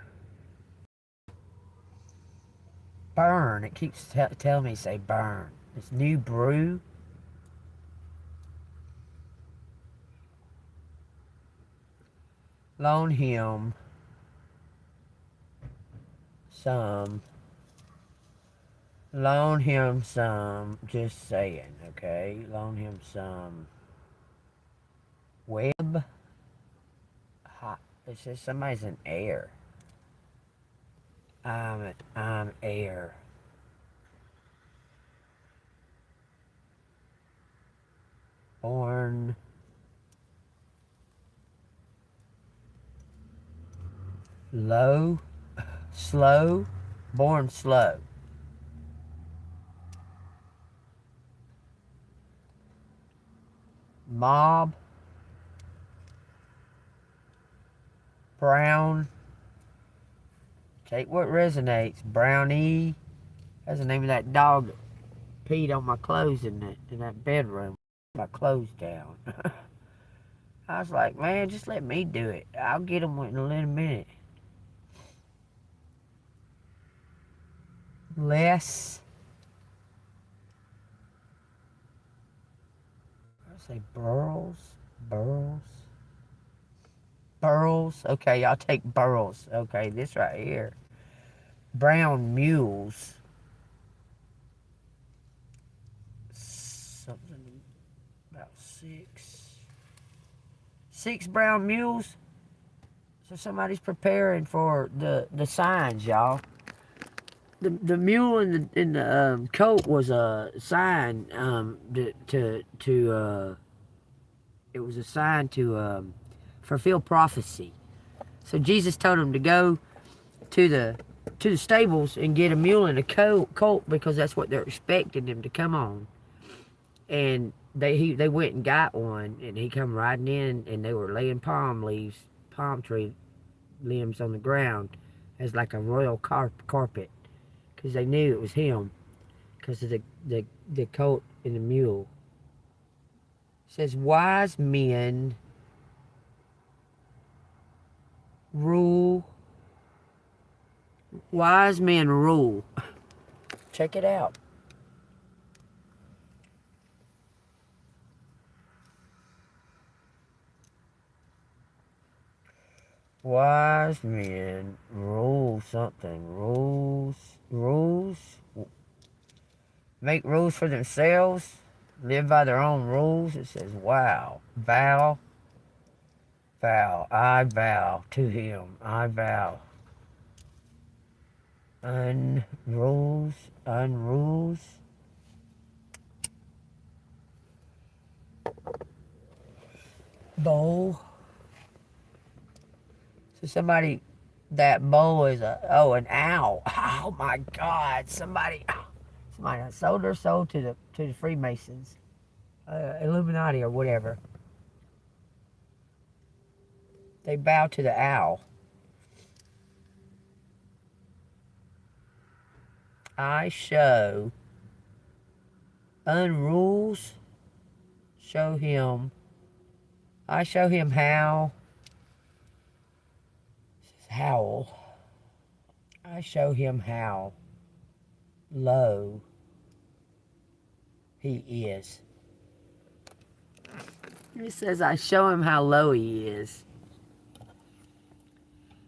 Burn. It keeps telling me say burn. It's new brew. Loan him some. Loan him some. Just saying, okay? Loan him some. Web. Hot. It says somebody's in air. I'm air. Born. Low. Slow. Born slow. Mob. Brown. Take what resonates. Brownie. That's the name of that dog that peed on my clothes in that bedroom. My clothes down. I was like, man, just let me do it. I'll get them in a little minute. Less. I say burls. Burls. Burls. Okay, y'all take burls. Okay, this right here. Brown mules. Something about 6. 6 brown mules. So somebody's preparing for the signs, y'all. The mule in the coat was a sign it was a sign to fulfill prophecy. So Jesus told him to go to the stables and get a mule and a colt because that's what they're expecting him to come on. And they went and got one, and he come riding in, and they were laying palm tree limbs on the ground as like a royal carpet, because they knew it was him because of the colt and the mule. It says wise men rule. Wise men rule. Check it out. Wise men rule something. Rules. Make rules for themselves. Live by their own rules. It says, wow. Vow. I vow to him. I vow. Unrules. Bowl. So somebody, that bowl is an owl. Oh my God! Somebody sold their soul to the Freemasons, Illuminati or whatever. They bow to the owl. I show unrules. Show him. I show him how. Howl. I show him how low he is. It says I show him how low he is.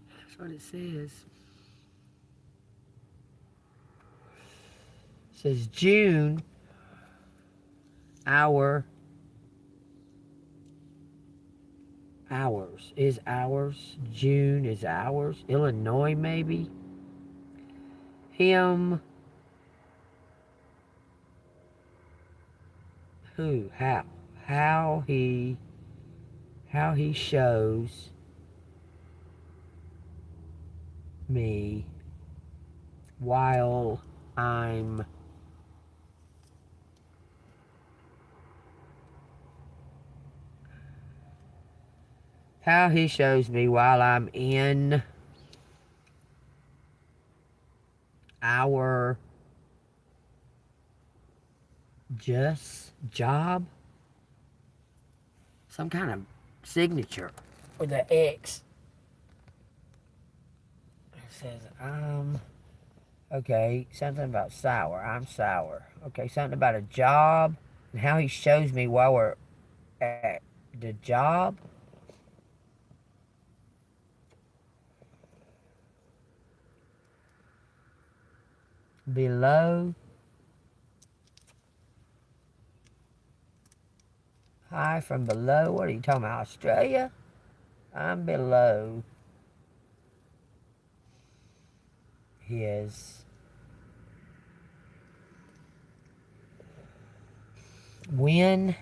That's what it says. It says June, ours is ours. June is ours. Illinois, maybe. Him. Who? How? How he shows me while I'm in our just job. Some kind of signature with an X. It says okay, something about sour. I'm sour. Okay, something about a job and how he shows me while we're at the job. Below. High from below. What are you talking about? Australia? I'm below his win.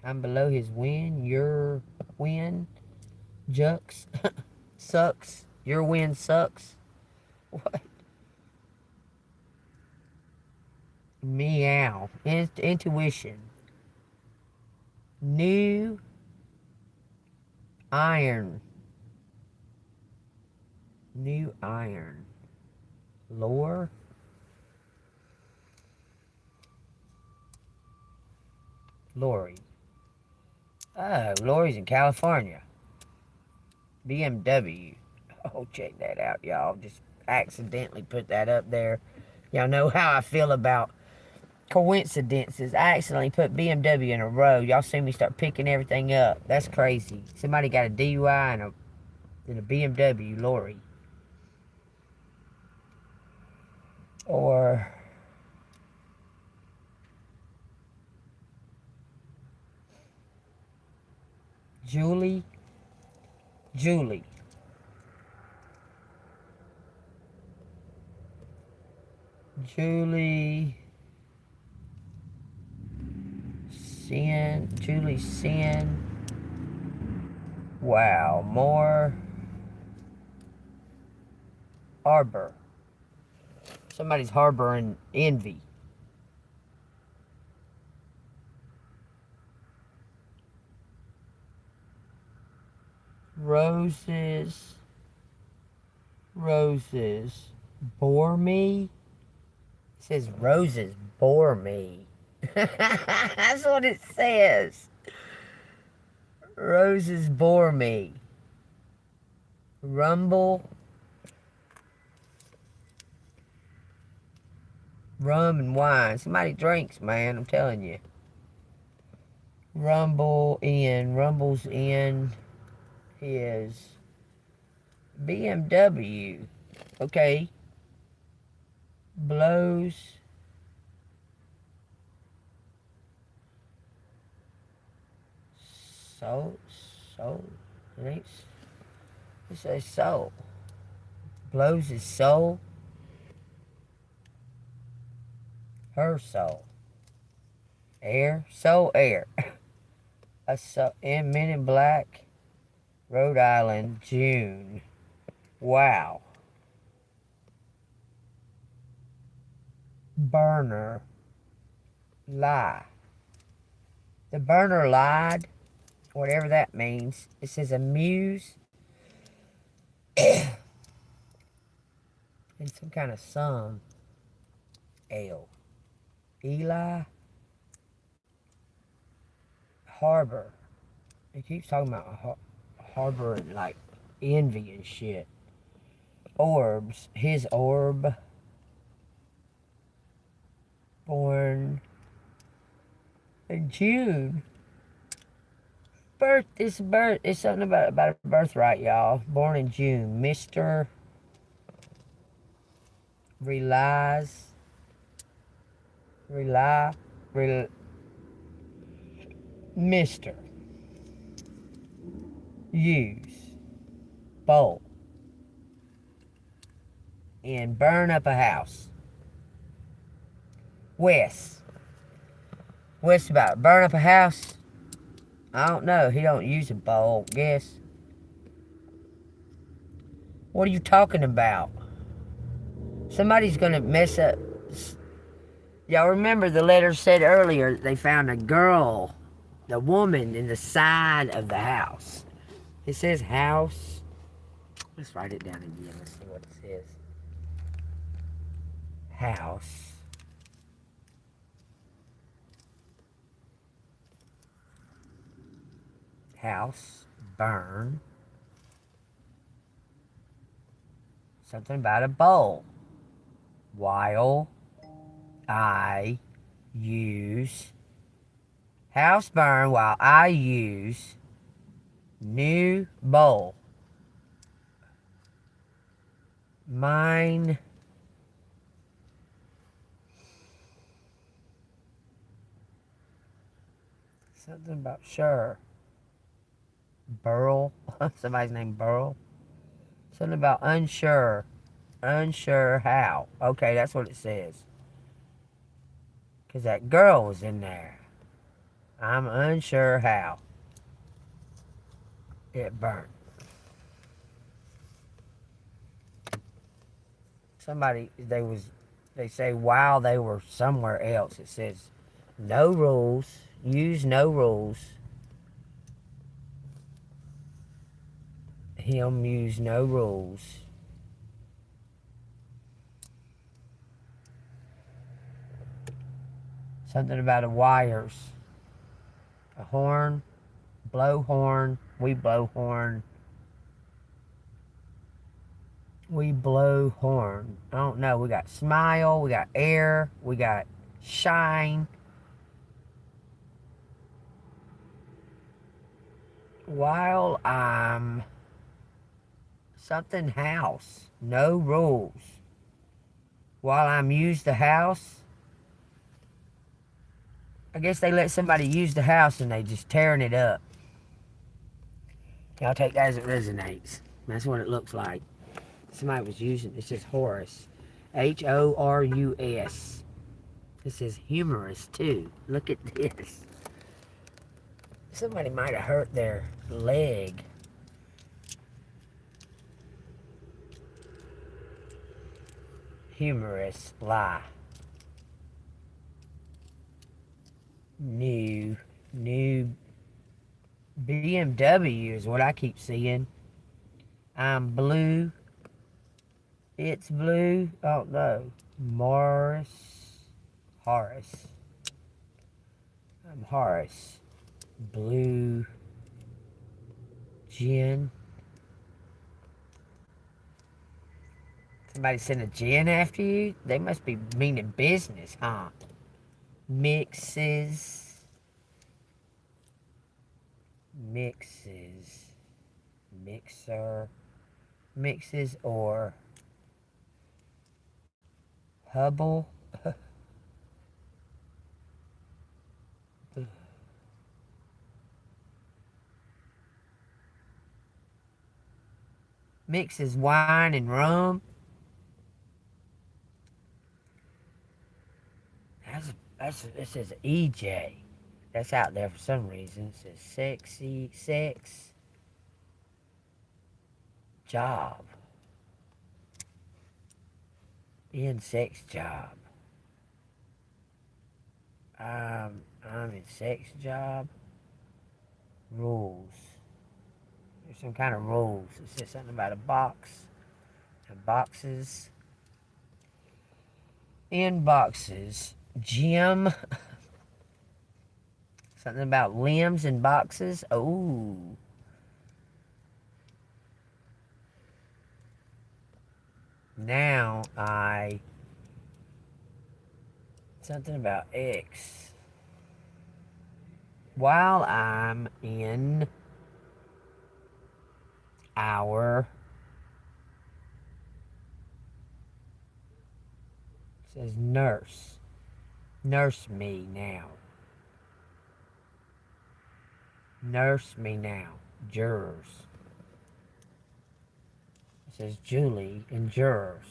I'm below his win. Your win jucks. Sucks. Your win sucks. What? Meow. Intuition. New iron. New iron. Lore. Lori. Oh, Lori's in California. BMW. Oh, check that out, y'all. Just accidentally put that up there. Y'all know how I feel about coincidences. I accidentally put BMW in a row. Y'all see me start picking everything up. That's crazy. Somebody got a DUI and a BMW lorry. Or Julie. Julie. Julie Sin. Julie Sin. Wow. More. Harbor. Somebody's harboring envy. Roses. Roses. Bore me? It says roses bore me. That's what it says. Roses bore me. Rumble. Rum and wine. Somebody drinks, man. I'm telling you. Rumbles in his BMW. Okay. Blows. Soul. It ain't. It says soul. Blows his soul. Her soul. Air. Soul air. In Men in Black. Rhode Island. June. Wow. Burner. Lie. The burner lied. Whatever that means. It says amuse. And some kind of song. Ale. Eli. Harbor. It keeps talking about harbor and like envy and shit. Orbs. His orb. Born in June. It's something about a birthright, y'all. Born in June. Mr. Relies. Mr. Use. Bowl. And burn up a house. West about burn up a house. I don't know. He don't use a bowl, guess. What are you talking about? Somebody's gonna mess up. Y'all remember the letter said earlier they found a girl, the woman, in the side of the house. It says house. Let's write it down again. Let's see what it says. House. House. Burn. Something about a bowl. While I use. House burn while I use. New bowl. Mine. Something about sure. Burl. Somebody's named Burl. Something about unsure. Unsure how. Okay, that's what it says. Because that girl was in there. I'm unsure how. It burnt. Somebody, they say while they were somewhere else. It says no rules. Use no rules. Him use no rules. Something about the wires. A horn. Blowhorn. We blowhorn. We blow horn. I don't know. We got smile. We got air. We got shine. While I'm something house. No rules. While I'm use the house. I guess they let somebody use the house and they just tearing it up. Y'all take that as it resonates. That's what it looks like. Somebody was using, it says Horus. Horus. This is humorous too. Look at this. Somebody might have hurt their leg. Humorous lie. New BMW is what I keep seeing. I'm blue. It's blue. Oh no. Horace. I'm Horace. Blue. Gin. Somebody sent a gin after you? They must be meaning business, huh? Mixes. Mixer. Mixes or Hubble. Mixes wine and rum. It says EJ. That's out there for some reason. It says sexy sex job. In sex job. I'm in sex job. Rules. There's some kind of rules. It says something about a box. And boxes. In boxes. Gym. Something about limbs in boxes. Oh. Now something about X. While I'm in our, it says nurse. Nurse me now. Nurse me now. Jurors. It says Julie and jurors.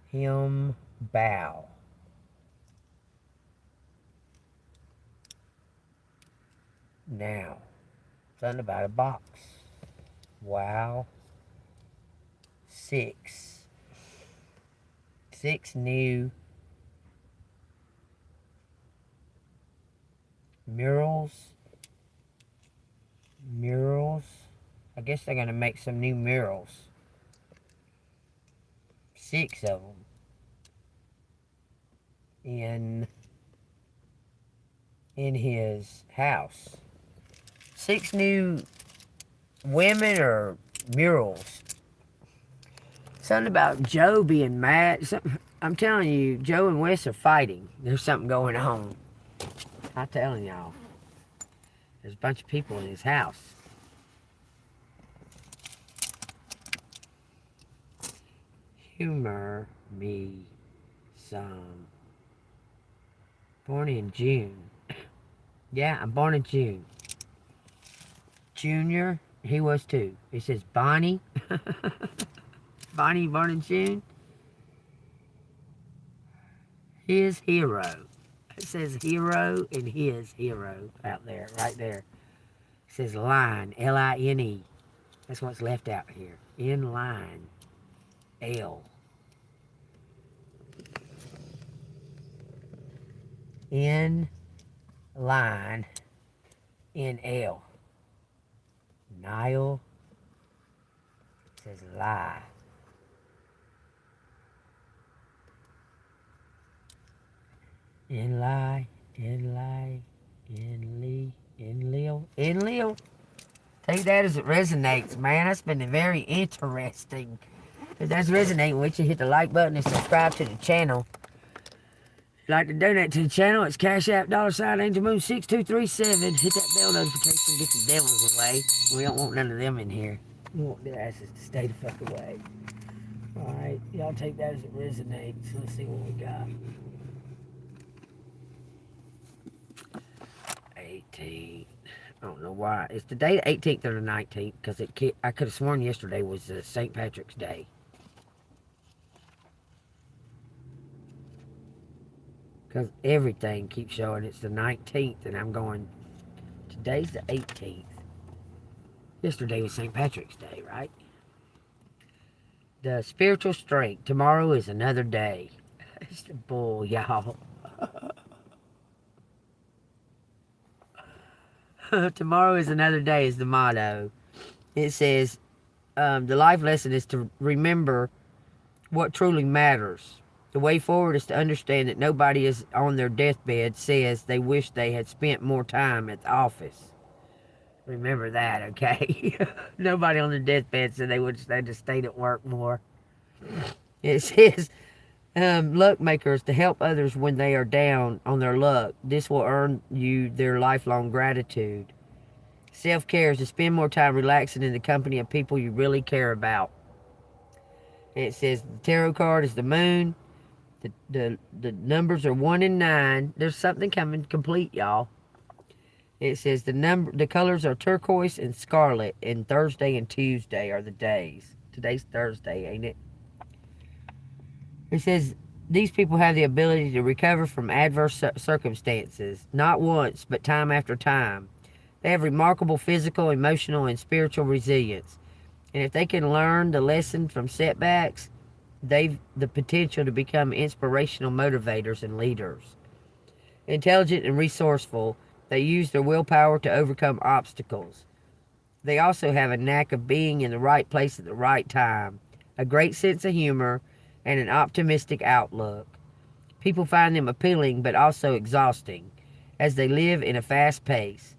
Him bow. Now. Something about a box. Wow. 6. 6 new murals. I guess they're going to make some new murals. 6 of them. In his house. 6 new women or murals. Something about Joe being mad. I'm telling you, Joe and Wes are fighting. There's something going on. I'm telling y'all. There's a bunch of people in his house. Humor me some. Born in June. Yeah, I'm born in June. Junior, he was too. It says Bonnie. Bonnie born in June. His hero. It says hero and his hero out there, right there. It says line, L-I-N-E. That's what's left out here. In line, L. In line, N-L. Nile. It says lie. In lie, in lie, in lee, in lil, in lil. Take that as it resonates, man. That's been very interesting. If that's resonating with you, hit the like button and subscribe to the channel. If you'd like to donate to the channel, it's Cash App, $AngelMoon6237. Hit that bell notification, get the devils away. We don't want none of them in here. We want their asses to stay the fuck away. Alright, y'all take that as it resonates. Let's see what we got. 18. I don't know why. It's the day the 18th or the 19th, because I could have sworn yesterday was St. Patrick's Day. Because everything keeps showing it's the 19th, and I'm going, today's the 18th. Yesterday was St. Patrick's Day, right? The spiritual strength. Tomorrow is another day. It's the bull, y'all. Tomorrow is another day is the motto. It says, the life lesson is to remember what truly matters. The way forward is to understand that nobody is on their deathbed says they wish they had spent more time at the office. Remember that, okay? Nobody on their deathbed said they wish they'd just stayed at work more. It says, luck makers to help others when they are down on their luck. This will earn you their lifelong gratitude. Self-care is to spend more time relaxing in the company of people you really care about. And it says the tarot card is the moon. The numbers are 1 and 9. There's something coming complete, y'all. It says the colors are turquoise and scarlet, and Thursday and Tuesday are the days. Today's Thursday, ain't it? It says these people have the ability to recover from adverse circumstances, not once, but time after time. They have remarkable physical, emotional, and spiritual resilience. And if they can learn the lesson from setbacks, they've the potential to become inspirational motivators and leaders. Intelligent and resourceful, they use their willpower to overcome obstacles. They also have a knack of being in the right place at the right time, a great sense of humor, and an optimistic outlook. People find them appealing but also exhausting, as they live in a fast pace.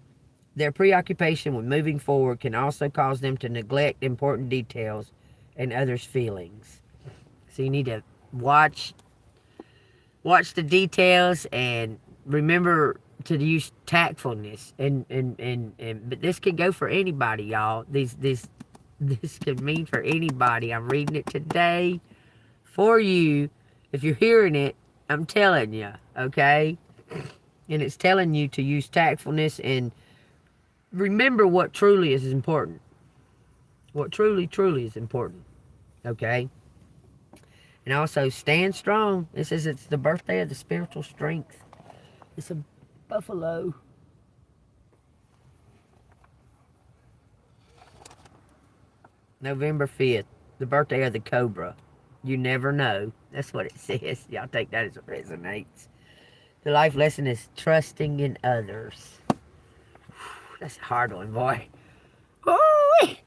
Their preoccupation with moving forward can also cause them to neglect important details and others' feelings. So you need to watch the details and remember to use tactfulness. But this can go for anybody, y'all. This could mean for anybody. I'm reading it today for you. If you're hearing it, I'm telling you, okay? And it's telling you to use tactfulness and remember what truly is important. What truly is important, okay? And also, stand strong. It says it's the birthday of the spiritual strength. It's a buffalo. November 5th, the birthday of the cobra. You never know. That's what it says. Y'all take that as it resonates. The life lesson is trusting in others. That's a hard one, boy. Ooh-wee.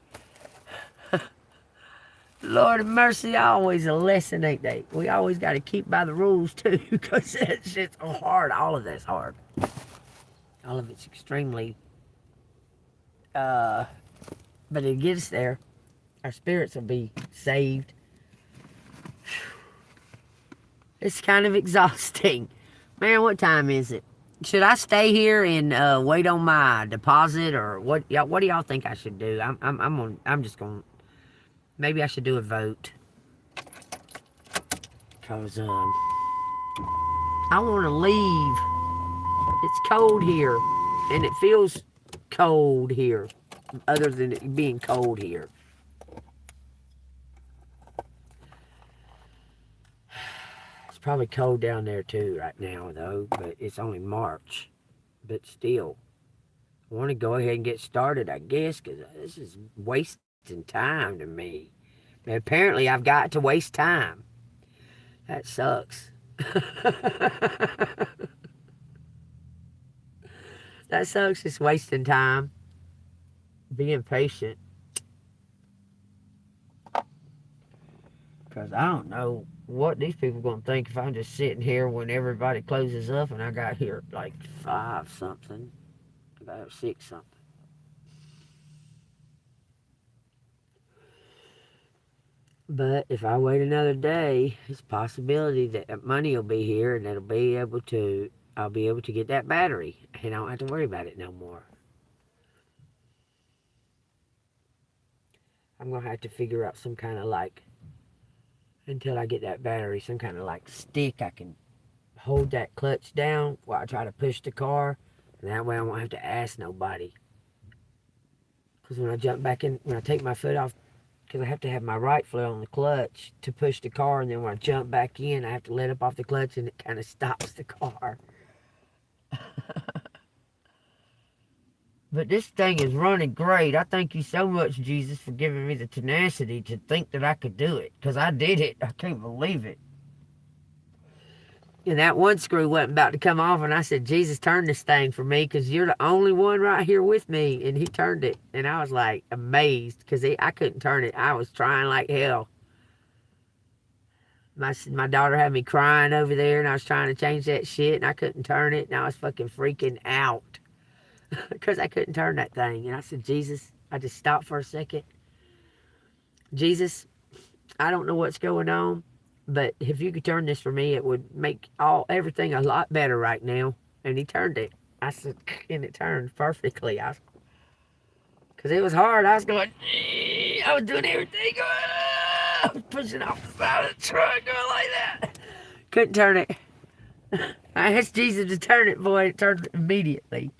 Lord of mercy, always a lesson, ain't they? We always got to keep by the rules, too, because that shit's hard. All of that's hard. All of it's extremely, but it gets there. Our spirits will be saved. It's kind of exhausting. Man, what time is it? Should I stay here and wait on my deposit, or what? What do y'all think I should do? I'm just gonna. Maybe I should do a vote. Cause I want to leave. It's cold here, and it feels cold here. Other than it being cold here. It's probably cold down there too right now, though. But it's only March. But still, I want to go ahead and get started, I guess, because this is wasting time to me. And apparently, I've got to waste time. That sucks. That sucks, just wasting time. Being patient. Because I don't know what these people gonna think if I'm just sitting here when everybody closes up and I got here at like 5 something. I got here at 6 something. But if I wait another day, it's a possibility that money will be here and I'll be able to get that battery and I don't have to worry about it no more. I'm gonna have to figure out some kind of like, until I get that battery, some kind of like stick I can hold that clutch down while I try to push the car, and that way I won't have to ask nobody. Because when I jump back in, when I take my foot off, because I have to have my right foot on the clutch to push the car, and then when I jump back in, I have to let up off the clutch, and it kind of stops the car. But this thing is running great. I thank you so much, Jesus, for giving me the tenacity to think that I could do it. Because I did it. I can't believe it. And that one screw wasn't about to come off, and I said, Jesus, turn this thing for me, because you're the only one right here with me. And he turned it, and I was like amazed, because I couldn't turn it. I was trying like hell. My daughter had me crying over there, and I was trying to change that shit, and I couldn't turn it, and I was fucking freaking out because I couldn't turn that thing. And I said, Jesus, I just stopped for a second. Jesus, I don't know what's going on, but if you could turn this for me, it would make everything a lot better right now. And he turned it. I said, and it turned perfectly. Because it was hard. I was going, I was doing everything. I was pushing off the side of the truck, going like that. Couldn't turn it. I asked Jesus to turn it, boy. It turned it immediately.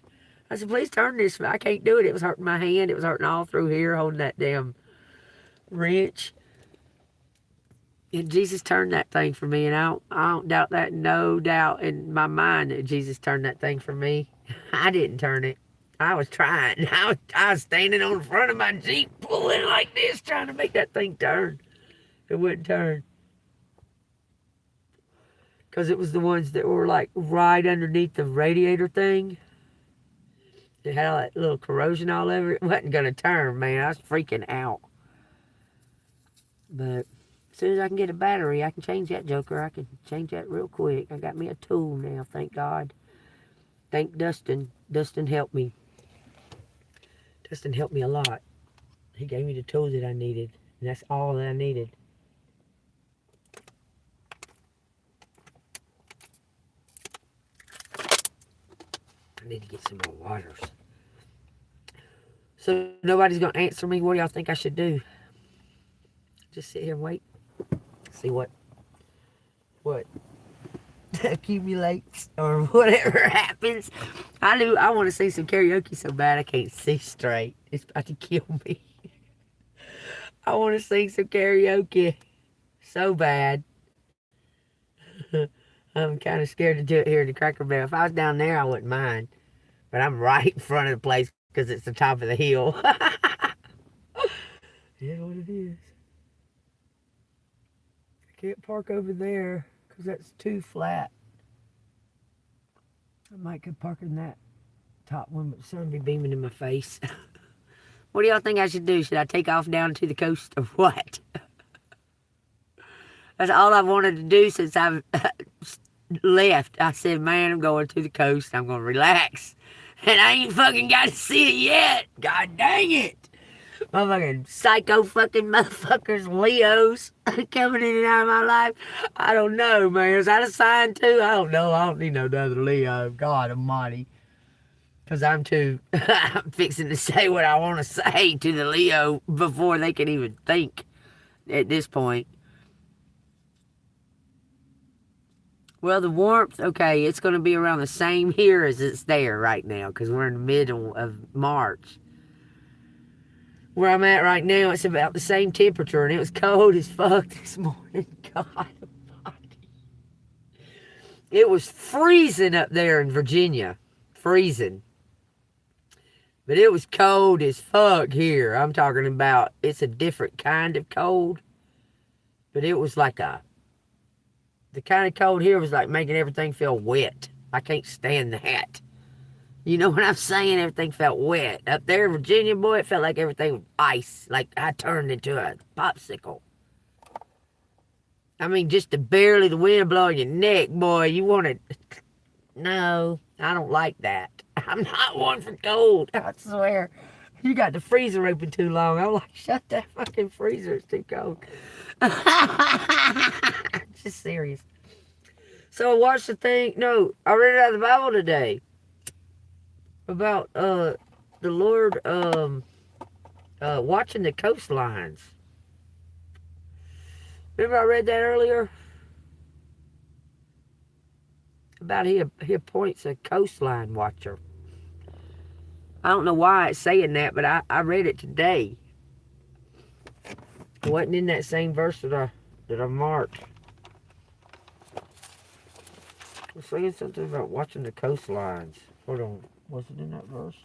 I said, please turn this. I can't do it. It was hurting my hand. It was hurting all through here, holding that damn wrench. And Jesus turned that thing for me. And I don't doubt that, no doubt in my mind that Jesus turned that thing for me. I didn't turn it. I was trying. I was standing on the front of my Jeep, pulling like this, trying to make that thing turn. It wouldn't turn. Because it was the ones that were like right underneath the radiator thing. It had all that little corrosion all over it. It wasn't going to turn, man. I was freaking out. But as soon as I can get a battery, I can change that joker. I can change that real quick. I got me a tool now, thank God. Thank Dustin. Dustin helped me. Dustin helped me a lot. He gave me the tools that I needed. And that's all that I needed. I need to get some more waters. So nobody's going to answer me. What do y'all think I should do? Just sit here and wait. See what accumulates or whatever happens. I want to sing some karaoke so bad I can't see straight. It's about to kill me. I want to sing some karaoke so bad. I'm kind of scared to do it here in the Cracker Barrel. If I was down there, I wouldn't mind. But I'm right in front of the place because it's the top of the hill. Yeah, what it is. I can't park over there because that's too flat. I might could park in that top one, but the sun be beaming in my face. What do y'all think I should do? Should I take off down to the coast or what? That's all I've wanted to do since I've left. I said, man, I'm going to the coast. I'm going to relax. And I ain't fucking got to see it yet. God dang it. Motherfucking psycho fucking motherfuckers, Leos, coming in and out of my life. I don't know, man. Is that a sign too? I don't know. I don't need no other Leo. God almighty. Because I'm fixing to say what I want to say to the Leo before they can even think at this point. Well, the warmth, okay, it's going to be around the same here as it's there right now because we're in the middle of March. Where I'm at right now, it's about the same temperature, and it was cold as fuck this morning. God almighty. It was freezing up there in Virginia. Freezing. But it was cold as fuck here. I'm talking about, it's a different kind of cold. But it was like the kind of cold here was like making everything feel wet. I can't stand that. You know what I'm saying? Everything felt wet. Up there in Virginia, boy, it felt like everything was ice. Like I turned into a popsicle. I mean, just to barely the wind blowing your neck, boy, you want to... No, I don't like that. I'm not one for cold. I swear. You got the freezer open too long. I'm like, shut that fucking freezer. It's too cold. Just serious. So I watched the thing. No, I read it out of the Bible today. About the Lord watching the coastlines. Remember I read that earlier? About he appoints a coastline watcher. I don't know why it's saying that, but I read it today. It wasn't in that same verse that I marked. It's saying something about watching the coastlines. Hold on. Was it in that verse?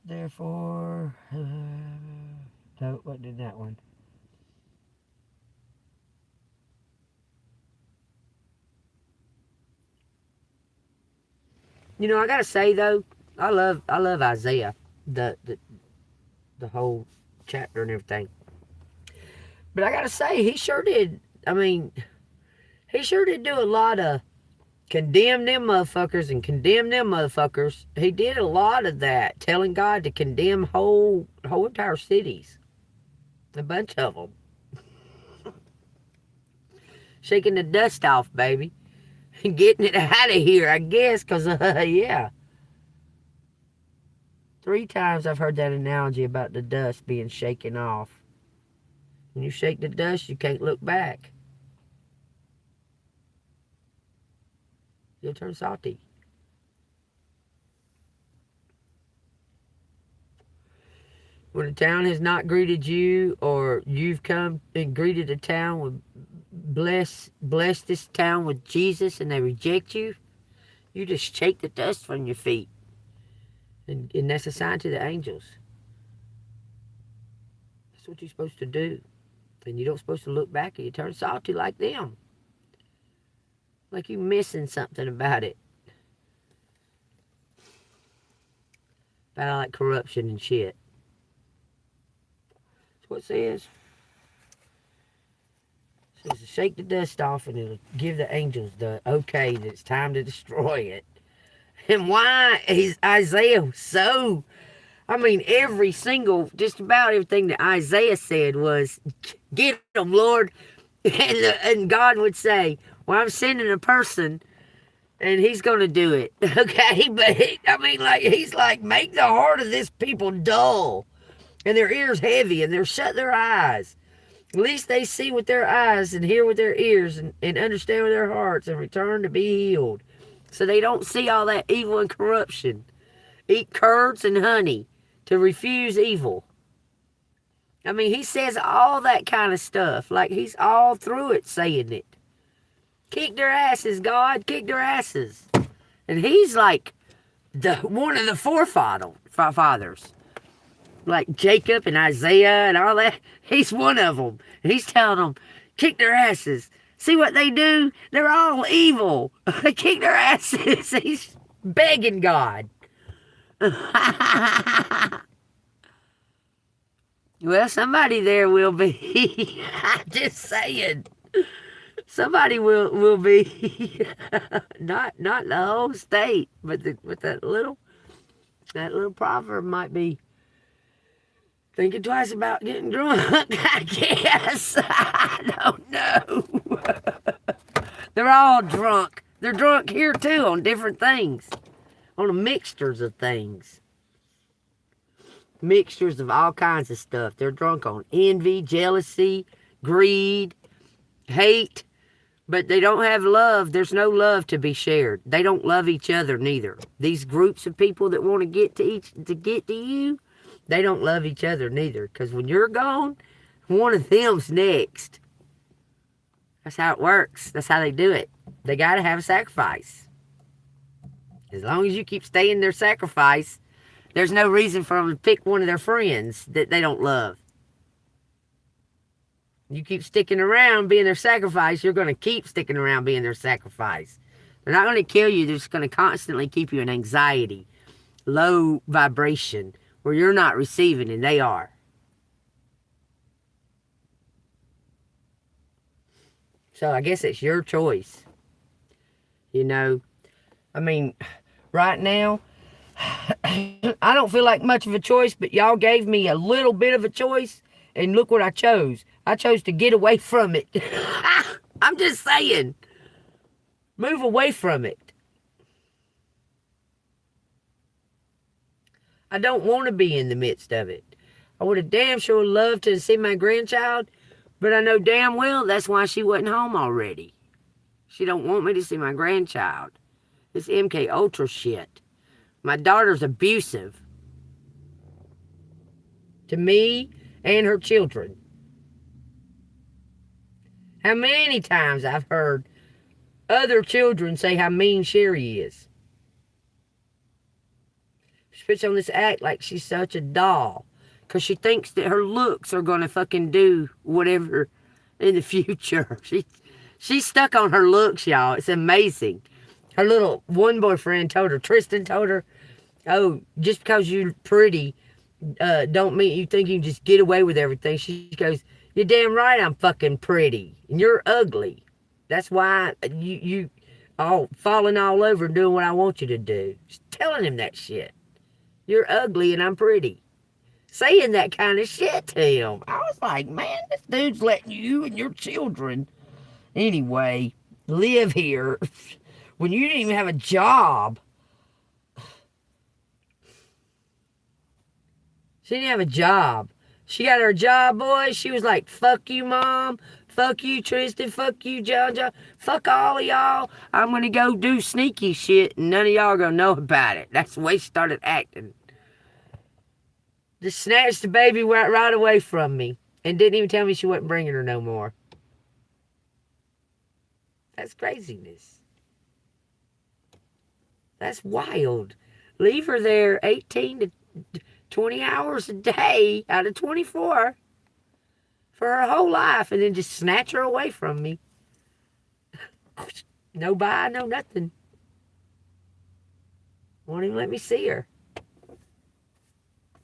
Therefore... no, it wasn't in that one. You know, I gotta say though, I love Isaiah, the whole chapter and everything. But I gotta say, he sure did. I mean, he sure did do a lot of condemn them motherfuckers and condemn them motherfuckers. He did a lot of that, telling God to condemn whole entire cities, a bunch of them, shaking the dust off, baby. Getting it out of here, I guess, because, yeah. 3 times I've heard that analogy about the dust being shaken off. When you shake the dust, you can't look back. You'll turn salty. When a town has not greeted you, or you've come and greeted a town with bless this town with Jesus, and they reject you, you just shake the dust from your feet. And that's a sign to the angels. That's what you're supposed to do. And you don't supposed to look back and you turn salty like them. Like you're missing something about it. About like corruption and shit. That's what it says. It says to shake the dust off, and it'll give the angels the okay that it's time to destroy it. And why is Isaiah so... I mean, every single, just about everything that Isaiah said was, get them, Lord. And God would say, well, I'm sending a person, and he's going to do it. Okay? But, I mean, like, he's like, make the heart of this people dull, and their ears heavy, and they're shut their eyes. At least they see with their eyes and hear with their ears and understand with their hearts and return to be healed. So they don't see all that evil and corruption. Eat curds and honey to refuse evil. I mean, he says all that kind of stuff. Like he's all through it saying it. Kick their asses, God. Kick their asses. And he's like one of the forefathers. Like Jacob and Isaiah and all that. He's one of them. And he's telling them, kick their asses. See what they do? They're all evil. Kick their asses. He's begging God. Well, somebody there will be. I'm just saying. Somebody will be. not the whole state, but with that little proverb might be thinking twice about getting drunk, I guess. I don't know. They're all drunk. They're drunk here too on different things. On the mixtures of things. Mixtures of all kinds of stuff. They're drunk on envy, jealousy, greed, hate. But they don't have love. There's no love to be shared. They don't love each other neither. These groups of people that want to get to you, they don't love each other neither. Because when you're gone, one of them's next. That's how it works. That's how they do it. They got to have a sacrifice. As long as you keep staying their sacrifice, there's no reason for them to pick one of their friends that they don't love. You keep sticking around being their sacrifice, you're going to keep sticking around being their sacrifice. They're not going to kill you. They're just going to constantly keep you in anxiety, low vibration, where you're not receiving and they are. So I guess it's your choice. You know, I mean, right now, I don't feel like much of a choice, but y'all gave me a little bit of a choice, and look what I chose. I chose to get away from it. I'm just saying. Move away from it. I don't want to be in the midst of it. I would have damn sure loved to see my grandchild, but I know damn well that's why she wasn't home already. She don't want me to see my grandchild. This MK Ultra shit. My daughter's abusive to me and her children. How many times I've heard other children say how mean Sherry is. She puts on this act like she's such a doll because she thinks that her looks are going to fucking do whatever in the future. She's stuck on her looks, y'all. It's amazing. Her little one boyfriend told her, Tristan told her, oh, just because you're pretty don't mean you think you can just get away with everything. She goes, you're damn right I'm fucking pretty. And you're ugly. That's why you all falling all over doing what I want you to do. Just telling him that shit. You're ugly and I'm pretty. Saying that kind of shit to him. I was like, man, this dude's letting you and your children, anyway, live here when you didn't even have a job. She didn't have a job. She got her job, boy. She was like, fuck you, Mom. Fuck you, Tristan. Fuck you, John. Fuck all of y'all. I'm going to go do sneaky shit, and none of y'all are going to know about it. That's the way she started acting. Just snatched the baby right away from me and didn't even tell me she wasn't bringing her no more. That's craziness. That's wild. Leave her there 18 to 20 hours a day out of 24 for her whole life and then just snatch her away from me. No bye, no nothing. Won't even let me see her.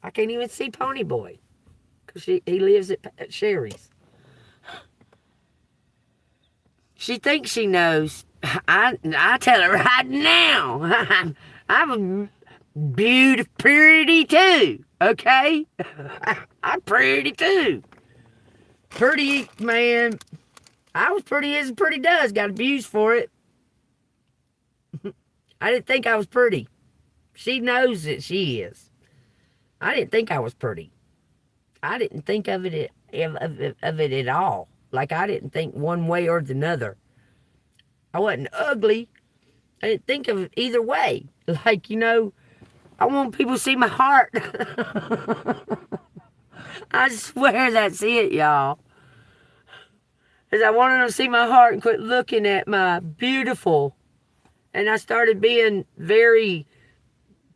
I can't even see Pony Boy because he lives at Sherry's. She thinks she knows. I tell her right now, I'm pretty too, okay? I'm pretty too. Pretty, man. I was pretty as pretty does. Got abused for it. I didn't think I was pretty. She knows that she is. I didn't think I was pretty. I didn't think of it at all. Like I didn't think one way or the other. I wasn't ugly. I didn't think of it either way. Like, you know, I want people to see my heart. I swear that's it, y'all. Because I wanted them to see my heart and quit looking at my beautiful. And I started being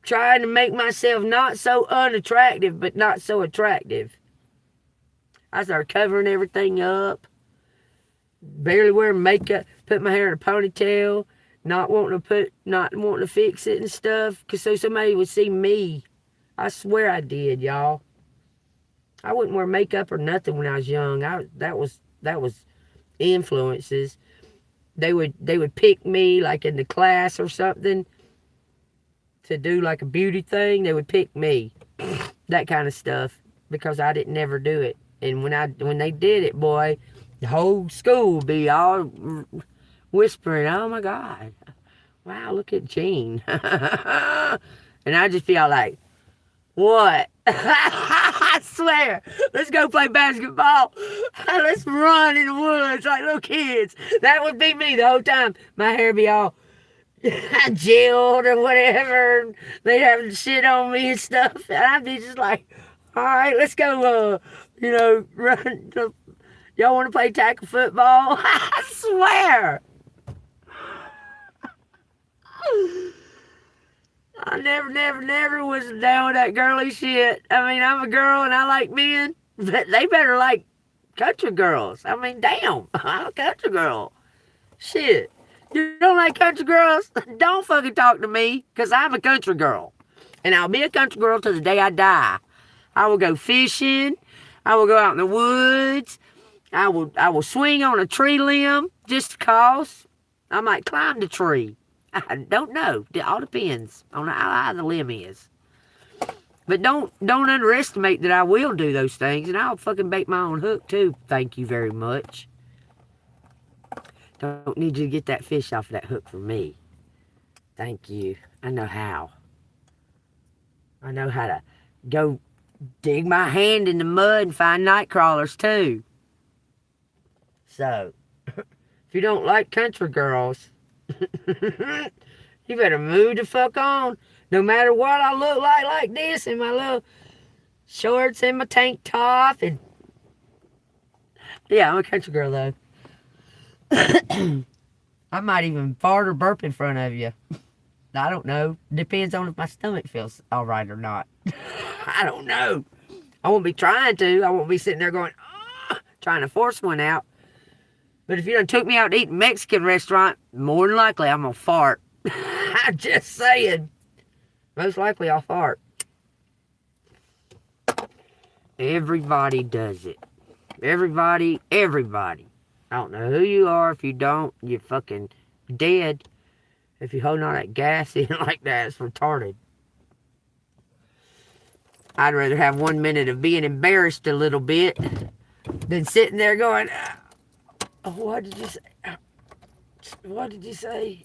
trying to make myself not so unattractive, but not so attractive. I started covering everything up. Barely wearing makeup. Put my hair in a ponytail. Not wanting to fix it and stuff. Because so somebody would see me. I swear I did, y'all. I wouldn't wear makeup or nothing when I was young. That was influences. They would pick me like in the class or something to do like a beauty thing. They would pick me. That kind of stuff. Because I didn't never do it. And when they did it, boy, the whole school would be all whispering, oh my God. Wow, look at Jean. And I just feel like, what? I swear. Let's go play basketball. Let's run in the woods like little kids. That would be me the whole time. My hair be all gelled or whatever. They'd have shit on me and stuff. And I'd be just like, all right, let's go, run. Y'all want to play tackle football? I swear. I never was down with that girly shit. I mean, I'm a girl and I like men, but they better like country girls. I mean, damn, I'm a country girl. Shit. You don't like country girls? Don't fucking talk to me, because I'm a country girl. And I'll be a country girl till the day I die. I will go fishing. I will go out in the woods. I will swing on a tree limb just cause. I might climb the tree. I don't know. It all depends on how high the limb is. But don't underestimate that I will do those things, and I'll fucking bait my own hook too. Thank you very much. Don't need you to get that fish off of that hook for me. Thank you. I know how. I know how to go dig my hand in the mud and find night crawlers too. So, if you don't like country girls, you better move the fuck on. No matter what I look like this in my little shorts and my tank top. And yeah, I'm a country girl though. I might even fart or burp in front of you. I don't know. Depends on if my stomach feels all right or not. I don't know. I won't be trying to. I won't be sitting there going, trying to force one out. But if you done took me out to eat a Mexican restaurant, more than likely I'm going to fart. I'm just saying. Most likely I'll fart. Everybody does it. Everybody. I don't know who you are. If you don't, you're fucking dead. If you're holding all that gas in like that, it's retarded. I'd rather have 1 minute of being embarrassed a little bit than sitting there going, what did you say? What did you say?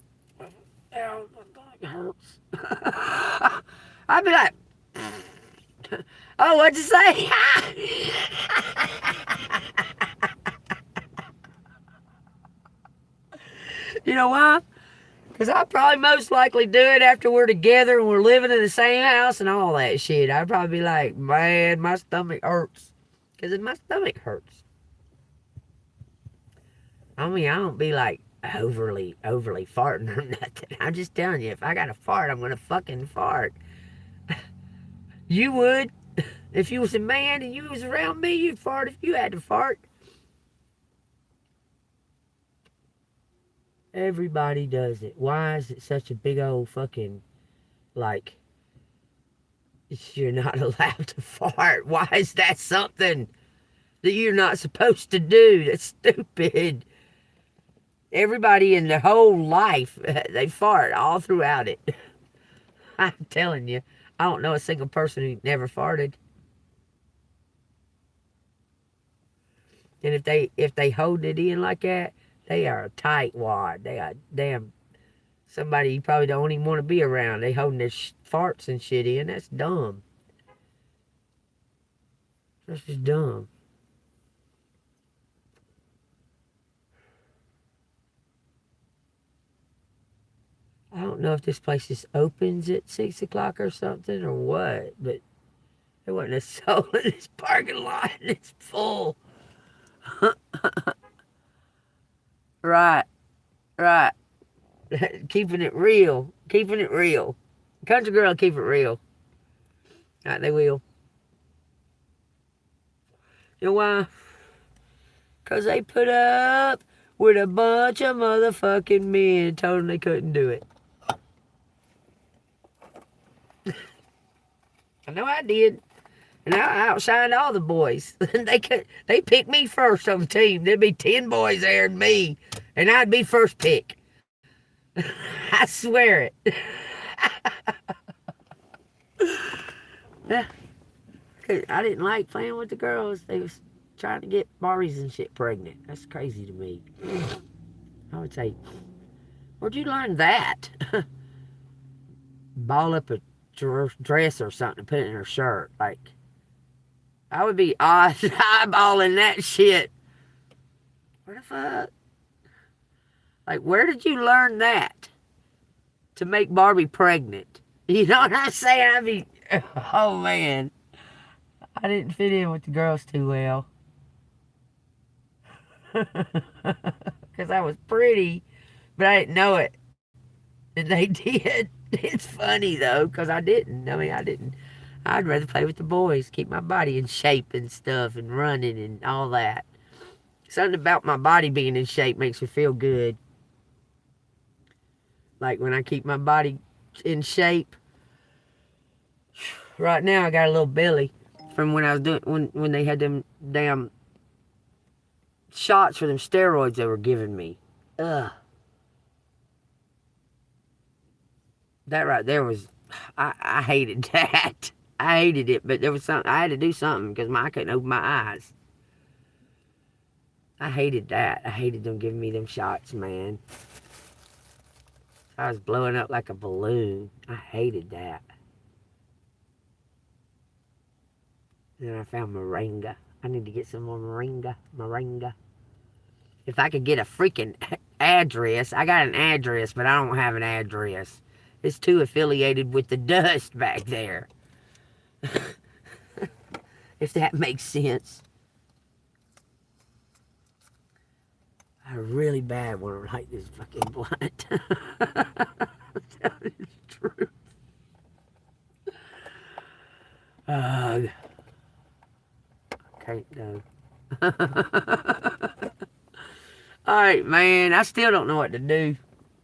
Ow, my stomach hurts. I'd be like, oh, what'd you say? You know why? Because I probably most likely do it after we're together and we're living in the same house and all that shit. I'd probably be like, man, my stomach hurts. Because my stomach hurts. I mean, I don't be like overly farting or nothing. I'm just telling you, if I got to fart, I'm going to fucking fart. You would. If you was a man and you was around me, you'd fart if you had to fart. Everybody does it. Why is it such a big old fucking, like, you're not allowed to fart? Why is that something that you're not supposed to do? That's stupid. Everybody in their whole life, they fart all throughout it. I'm telling you, I don't know a single person who never farted. And if they hold it in like that, they are a tight wad. They are damn somebody you probably don't even want to be around. They holding their farts and shit in. That's dumb. That's just dumb. I don't know if this place just opens at 6 o'clock or something or what, but there wasn't a soul in this parking lot and it's full. Right. Keeping it real. Country girl, keep it real. Right, they will. You know why? Because they put up with a bunch of motherfucking men and told them they couldn't do it. I know I did. And I outshined all the boys. They picked me first on the team. There'd be 10 boys there and me. And I'd be first pick. I swear it. I didn't like playing with the girls. They was trying to get Barbies and shit pregnant. That's crazy to me. I would say, where'd you learn that? Ball up a dress or something, put it in her shirt. Like, I would be eyeballing that shit. Where the fuck? Like, where did you learn that? To make Barbie pregnant. You know what I'm saying? I'd be, oh man. I didn't fit in with the girls too well. Because I was pretty, but I didn't know it. And they did. It's funny though, because I didn't. I didn't. I'd rather play with the boys, keep my body in shape and stuff, and running and all that. Something about my body being in shape makes me feel good. Like when I keep my body in shape. Right now I got a little belly from when I was doing when they had them damn shots for them steroids they were giving me. Ugh. That right there was, I hated that. I hated it, but there was something, I had to do something because I couldn't open my eyes. I hated that. I hated them giving me them shots, man. I was blowing up like a balloon. I hated that. And then I found moringa. I need to get some more moringa. If I could get a freaking address. I got an address, but I don't have an address. It's too affiliated with the dust back there. If that makes sense. I really bad want to light this fucking blunt. I'm telling you the truth. Can't do. Alright, man. I still don't know what to do.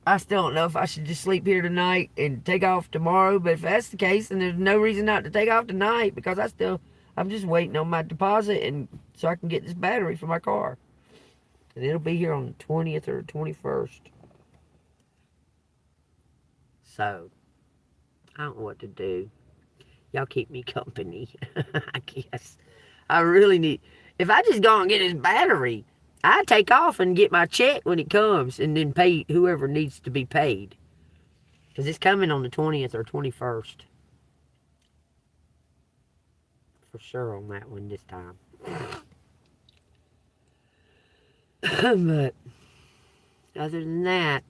I still don't know if I should just sleep here tonight and take off tomorrow. But if that's the case, then there's no reason not to take off tonight because I'm just waiting on my deposit and so I can get this battery for my car. And it'll be here on the 20th or 21st. So, I don't know what to do. Y'all keep me company, I guess. I really need... If I just go and get this battery, I take off and get my check when it comes and then pay whoever needs to be paid. Because it's coming on the 20th or 21st. For sure on that one this time. But other than that,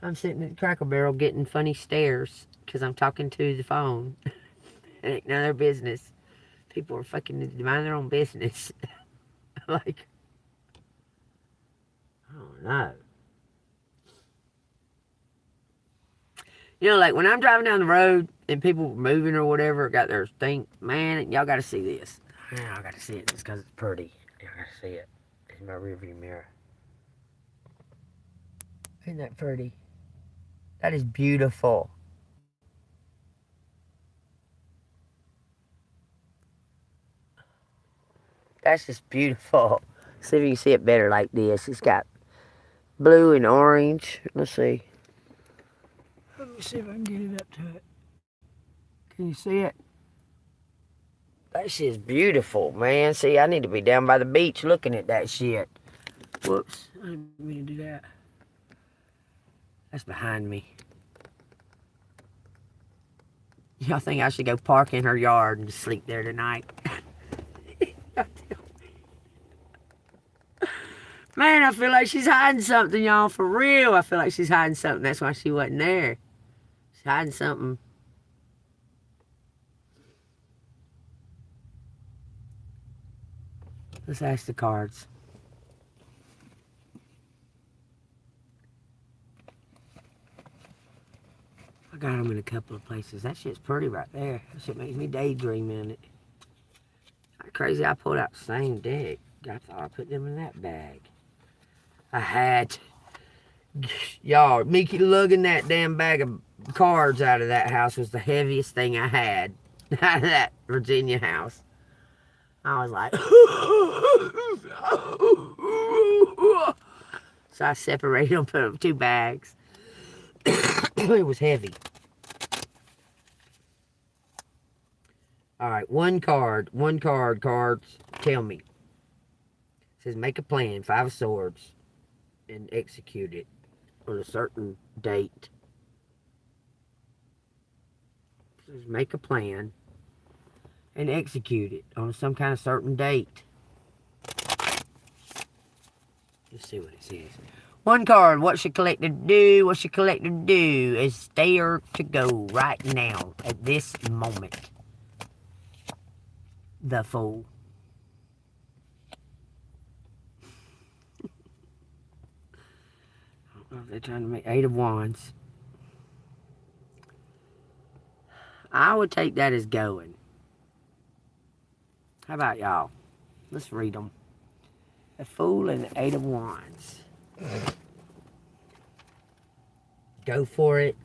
I'm sitting at the Cracker Barrel getting funny stares because I'm talking to the phone. It ain't none of their business. People are fucking mind their own business. Like, I don't know. You know, like when I'm driving down the road and people moving or whatever, got their thing, man, y'all gotta see this. Y'all gotta see it just because it's pretty. Y'all gotta see it. In my rearview mirror. Isn't that pretty? That is beautiful. That's just beautiful. See if you can see it better like this. It's got blue and orange. Let's see. Let me see if I can get it up to it. Can you see it? That shit's beautiful, man. See, I need to be down by the beach looking at that shit. Whoops. I didn't mean to do that. That's behind me. Y'all think I should go park in her yard and just sleep there tonight? Man, I feel like she's hiding something, y'all. For real, I feel like she's hiding something. That's why she wasn't there. She's hiding something. Let's ask the cards. I got them in a couple of places. That shit's pretty right there. That shit makes me daydream in it. Not crazy, I pulled out the same deck. I thought I put them in that bag. I had. Y'all, me lugging that damn bag of cards out of that house was the heaviest thing I had out of that Virginia house. I was like, so I separated them, put them in 2 bags. It was heavy. All right, one card, cards, tell me. It says make a plan, 5 of swords, and execute it on a certain date. It says make a plan and execute it on some kind of certain date. Let's see what it says. One card, what should collector do? What should collector do is there to go right now at this moment. The Fool. I don't know if they're trying to make 8 of Wands. I would take that as going. How about y'all? Let's read them. The Fool and the 8 of Wands. Go for it.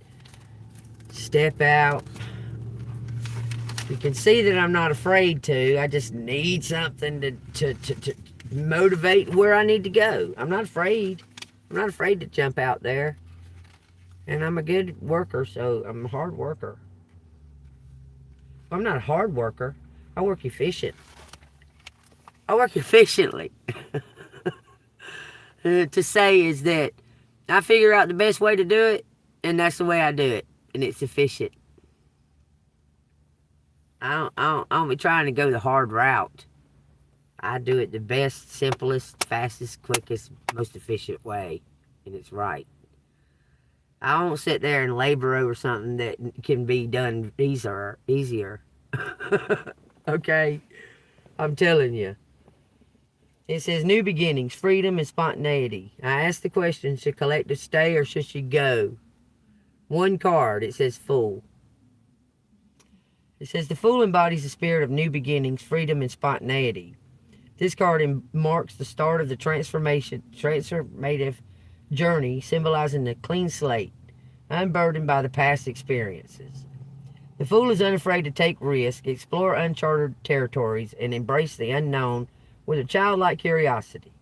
Step out. You can see that I'm not afraid to. I just need something to motivate where I need to go. I'm not afraid. I'm not afraid to jump out there. And I'm a good worker, so I'm a hard worker. I'm not a hard worker. I work efficient. I work efficiently. To say is that I figure out the best way to do it, and that's the way I do it, and it's efficient. I don't be trying to go the hard route. I do it the best, simplest, fastest, quickest, most efficient way, and it's right. I don't sit there and labor over something that can be done easier. Okay? I'm telling you. It says new beginnings, freedom, and spontaneity. I asked the question, should collective stay or should she go? One card, it says fool. It says the fool embodies the spirit of new beginnings, freedom, and spontaneity. This card marks the start of the transformative journey, symbolizing a clean slate, unburdened by the past experiences. The fool is unafraid to take risks, explore uncharted territories, and embrace the unknown with a childlike curiosity.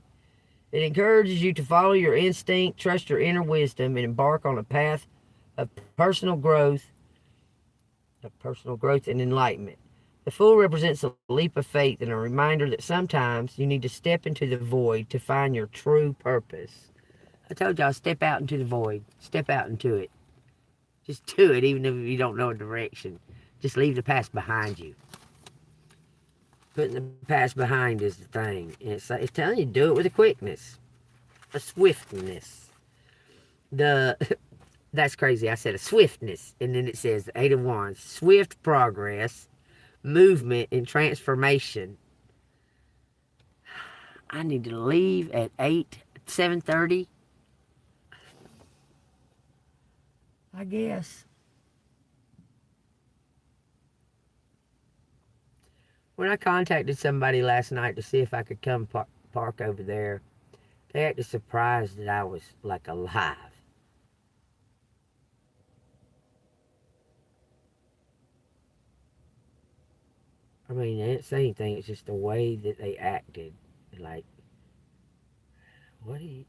It encourages you to follow your instinct, trust your inner wisdom, and embark on a path of personal growth and enlightenment. The fool represents a leap of faith and a reminder that sometimes you need to step into the void to find your true purpose. I told y'all, step out into the void. Step out into it. Just do it, even if you don't know a direction. Just leave the past behind you. Putting the past behind is the thing. And it's telling you to do it with a quickness, a swiftness. That's crazy. I said a swiftness, and then it says the Eight of Wands, swift progress, movement, and transformation. I need to leave at 7:30. I guess. When I contacted somebody last night to see if I could come park over there, they acted surprised that I was like alive. I mean, they didn't say anything. It's just the way that they acted. Like, what are you?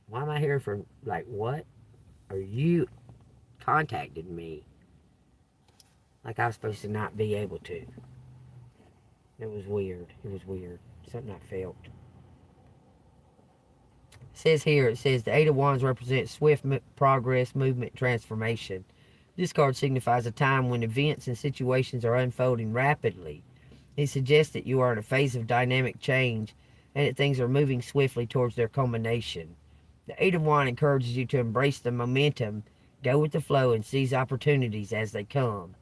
Why am I here for? Like, what? Are you contacted me? Like I was supposed to not be able to. It was weird. It was weird. Something I felt. It says the Eight of Wands represents swift progress, movement, transformation. This card signifies a time when events and situations are unfolding rapidly. It suggests that you are in a phase of dynamic change and that things are moving swiftly towards their culmination. The Eight of Wands encourages you to embrace the momentum, go with the flow, and seize opportunities as they come.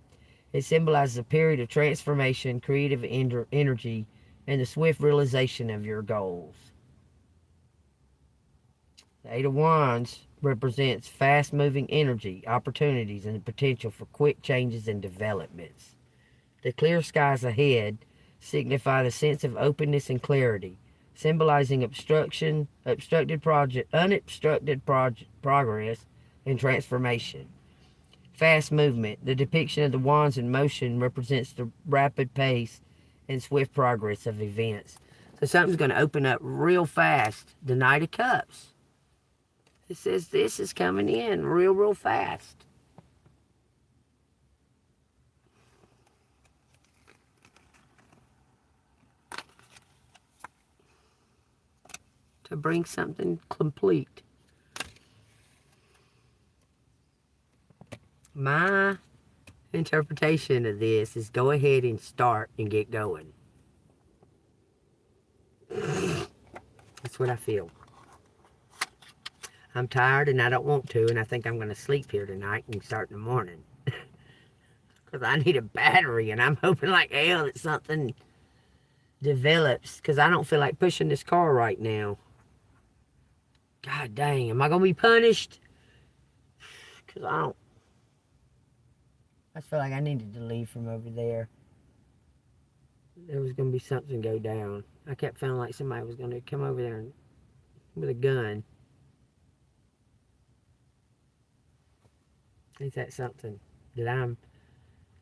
It symbolizes a period of transformation, creative energy, and the swift realization of your goals. The Eight of Wands represents fast-moving energy, opportunities, and the potential for quick changes and developments. The clear skies ahead signify the sense of openness and clarity, symbolizing unobstructed progress and transformation. Fast movement. The depiction of the wands in motion represents the rapid pace and swift progress of events. So something's going to open up real fast. The Knight of Cups. It says this is coming in real fast. To bring something complete. My interpretation of this is go ahead and start and get going. That's what I feel. I'm tired and I don't want to, and I think I'm going to sleep here tonight and start in the morning. Because I need a battery, and I'm hoping like hell that something develops, because I don't feel like pushing this car right now. God dang, am I going to be punished? Because I feel like I needed to leave from over there. There was going to be something go down. I kept feeling like somebody was going to come over there with a gun. Is that something that I'm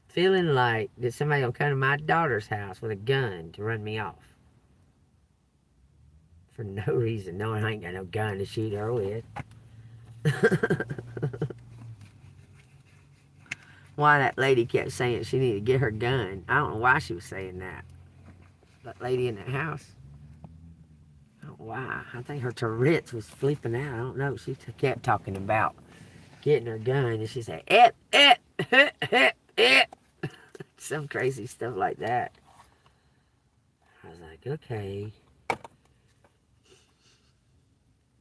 feeling like that somebody will come to my daughter's house with a gun to run me off? for no reason, knowing I ain't got no gun to shoot her with. Why that lady kept saying she needed to get her gun. I don't know why she was saying that. That lady in that house. I don't know why. I think her Tourette's was flipping out. I don't know. She kept talking about getting her gun, and she said, some crazy stuff like that. I was like, okay.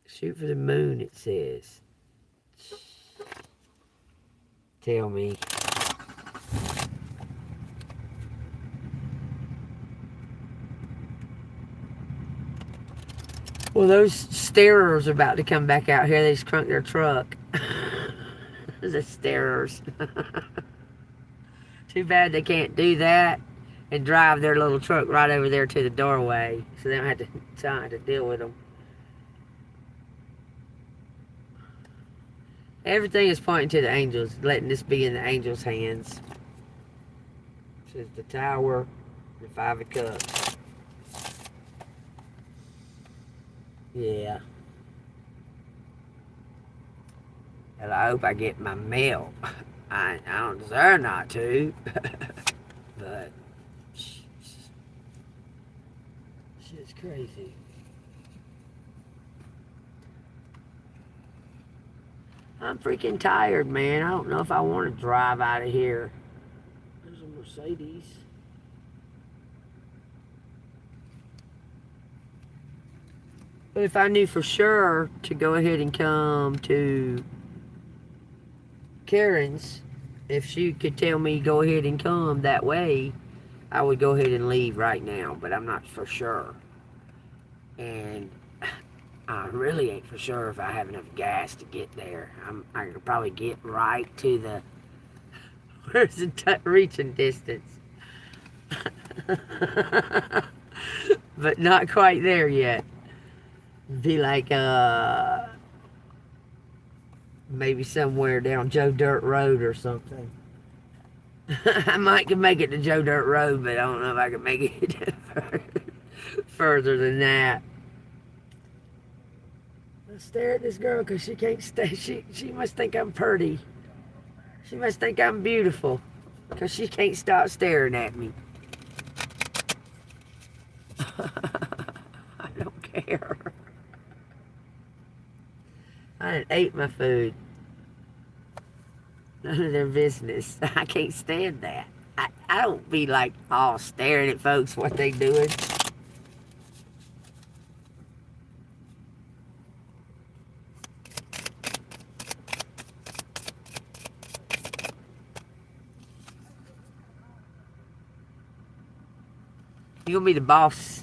Shoot for the moon, it says. Tell me. Well, those starers are about to come back out here. They just crunk their truck. The starers. Too bad they can't do that and drive their little truck right over there to the doorway, so they don't have to deal with them. Everything is pointing to the angels, letting this be in the angels' hands. This is the Tower, the Five of Cups. Yeah. And I hope I get my mail. I don't deserve not to. But shit's crazy. I'm freaking tired, man. I don't know if I want to drive out of here. There's a Mercedes. But if I knew for sure to go ahead and come to Karen's, if she could tell me go ahead and come that way, I would go ahead and leave right now, but I'm not for sure. And I really ain't for sure if I have enough gas to get there. I could probably get right to the, where's the reaching distance? But not quite there yet. Be like, maybe somewhere down Joe Dirt Road or something. I might can make it to Joe Dirt Road, but I don't know if I can make it further than that. I stare at this girl because she can't stay. She must think I'm pretty. She must think I'm beautiful because she can't stop staring at me. I don't care. I done ate my food. None of their business. I can't stand that. I don't be like all staring at folks what they doing. You gonna be the boss.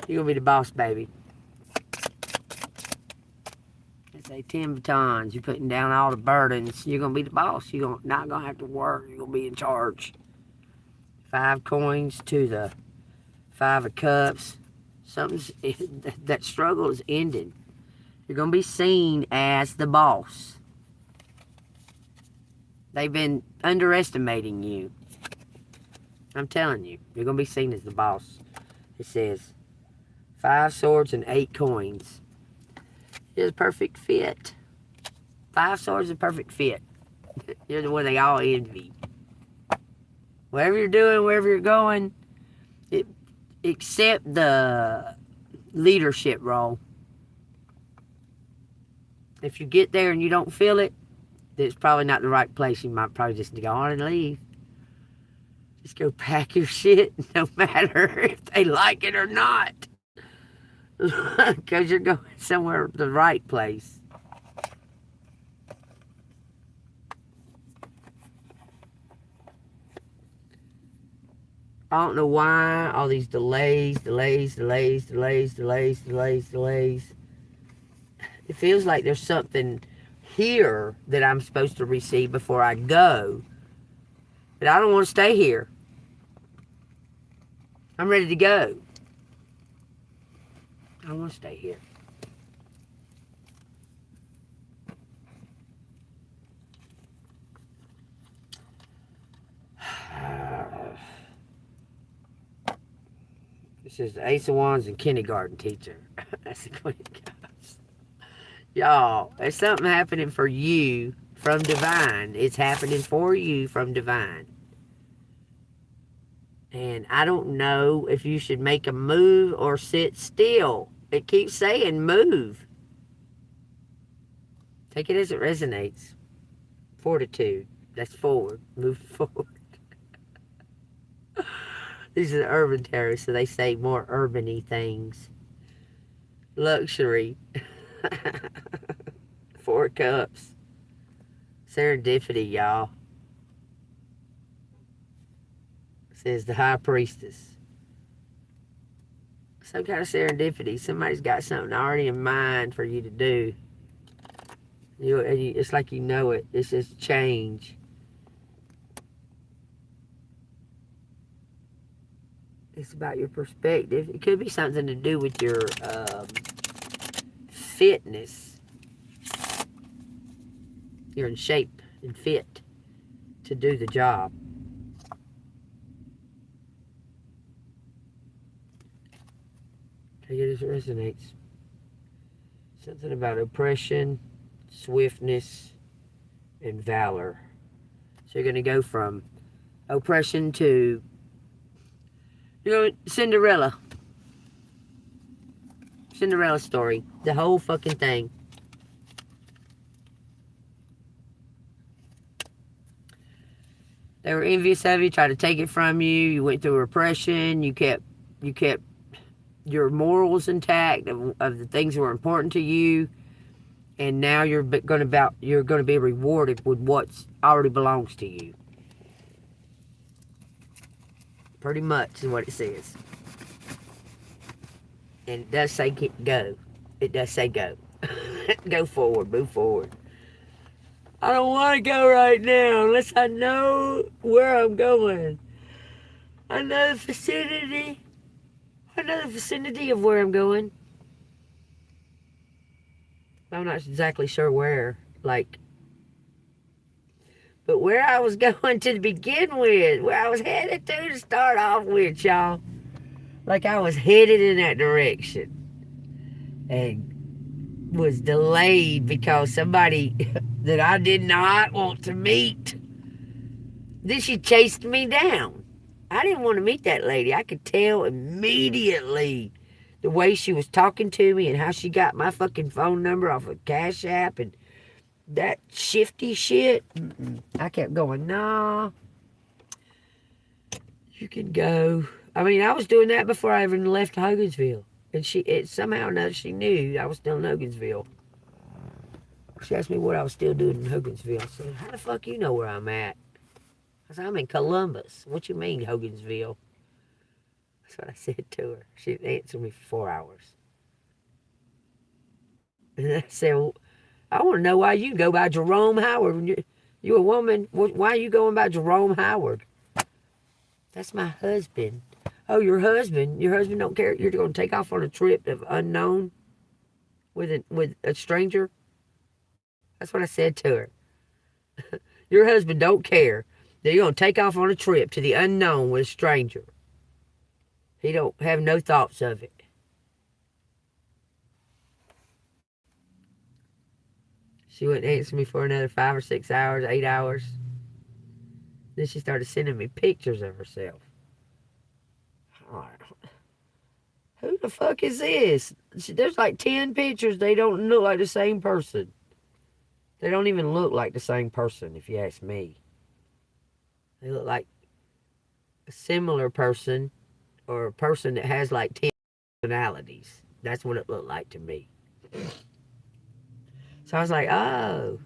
You're gonna be the boss, baby. It's a 10 batons. You're putting down all the burdens. You're gonna be the boss. You're not gonna have to work. You're gonna be in charge. 5 coins to the 5 of cups. That struggle is ending. You're gonna be seen as the boss. They've been underestimating you. I'm telling you, you're gonna be seen as the boss. It says 5 swords and 8 coins. It's a perfect fit. 5 swords is a perfect fit. You're the one they all envy. Whatever you're doing, wherever you're going, except the leadership role. If you get there and you don't feel it, it's probably not the right place. You might probably just go on and leave. Just go pack your shit, no matter if they like it or not. Because you're going somewhere, the right place. I don't know why all these delays. It feels like there's something here that I'm supposed to receive before I go. But I don't want to stay here. I'm ready to go. I don't want to stay here. This is the Ace of Wands and kindergarten teacher. That's the Queen of Cups. Y'all, there's something happening for you from divine. It's happening for you from divine. And I don't know if you should make a move or sit still. It keeps saying move. Take it as it resonates. Fortitude. That's forward. Move forward. These are the urban terrorists, so they say more urban-y things. Luxury. 4 cups. Serendipity, y'all. Says the high priestess. Some kind of serendipity. Somebody's got something already in mind for you to do. It's like you know it. It's just change. It's about your perspective. It could be something to do with your fitness. You're in shape and fit to do the job. Take it as it resonates. Something about oppression, swiftness, and valor. So you're going to go from oppression to, Cinderella. Cinderella story. The whole fucking thing. They were envious of you, tried to take it from you. You went through repression. You kept your morals intact of the things that were important to you, and now you're going to be rewarded with what's already belongs to you. Pretty much is what it says. And it does say go. It does say go. Go forward, move forward. I don't want to go right now unless I know where I'm going. I know the vicinity. I know the vicinity of where I'm going. I'm not exactly sure where, but where I was going to begin with, where I was headed to start off with, y'all. Like I was headed in that direction. And was delayed because somebody that I did not want to meet, then she chased me down. I didn't want to meet that lady. I could tell immediately the way she was talking to me and how she got my fucking phone number off of Cash App and that shifty shit. I kept going, nah, you can go. I mean, I was doing that before I even left Hogansville. And somehow or another she knew I was still in Hogansville. She asked me what I was still doing in Hogansville. I said, how the fuck you know where I'm at? I said, I'm in Columbus. What you mean, Hogansville? That's what I said to her. She answered me for 4 hours. And I said, well, I want to know why you go by Jerome Howard. You a woman. Why are you going by Jerome Howard? That's my husband. Oh, your husband? Your husband don't care? You're going to take off on a trip of unknown with a stranger? That's what I said to her. Your husband don't care that you're going to take off on a trip to the unknown with a stranger. He don't have no thoughts of it. She wouldn't answer me for another 5 or 6 hours, 8 hours. Then she started sending me pictures of herself. Who the fuck is this? There's like 10 pictures. They don't look like the same person. They don't even look like the same person, if you ask me. They look like a similar person or a person that has like 10 personalities. That's what it looked like to me. So I was like, oh.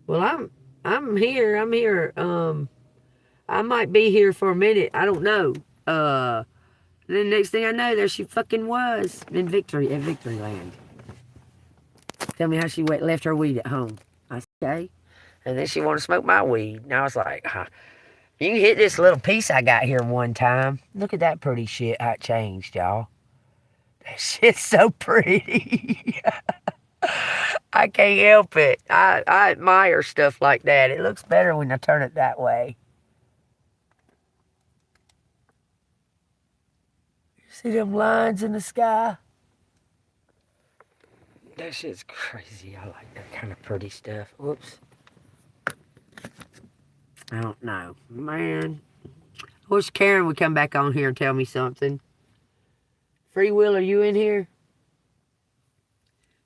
Well, I'm here. I'm here. I might be here for a minute. I don't know. Then next thing I know, there she fucking was in Victoryland. Tell me how she left her weed at home. I said, okay. And then she wanted to smoke my weed. And I was like, you can hit this little piece I got here one time. Look at that pretty shit, how it changed, y'all. That shit's so pretty. I can't help it. I admire stuff like that. It looks better when I turn it that way. See them lines in the sky? That shit's crazy. I like that kind of pretty stuff. Whoops. I don't know. Man. I wish Karen would come back on here and tell me something. Free Will, are you in here?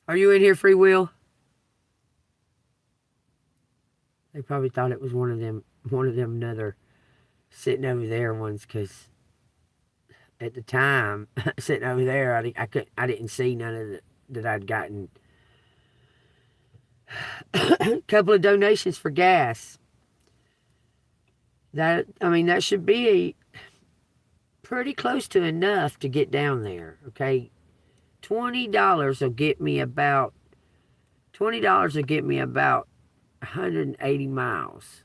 Are you in here, Free Will? They probably thought it was one of them another sitting over there ones, because at the time, sitting over there, I didn't see none of it that I'd gotten. A couple of donations for gas. That should be pretty close to enough to get down there. Okay, $20 will get me about 180 miles.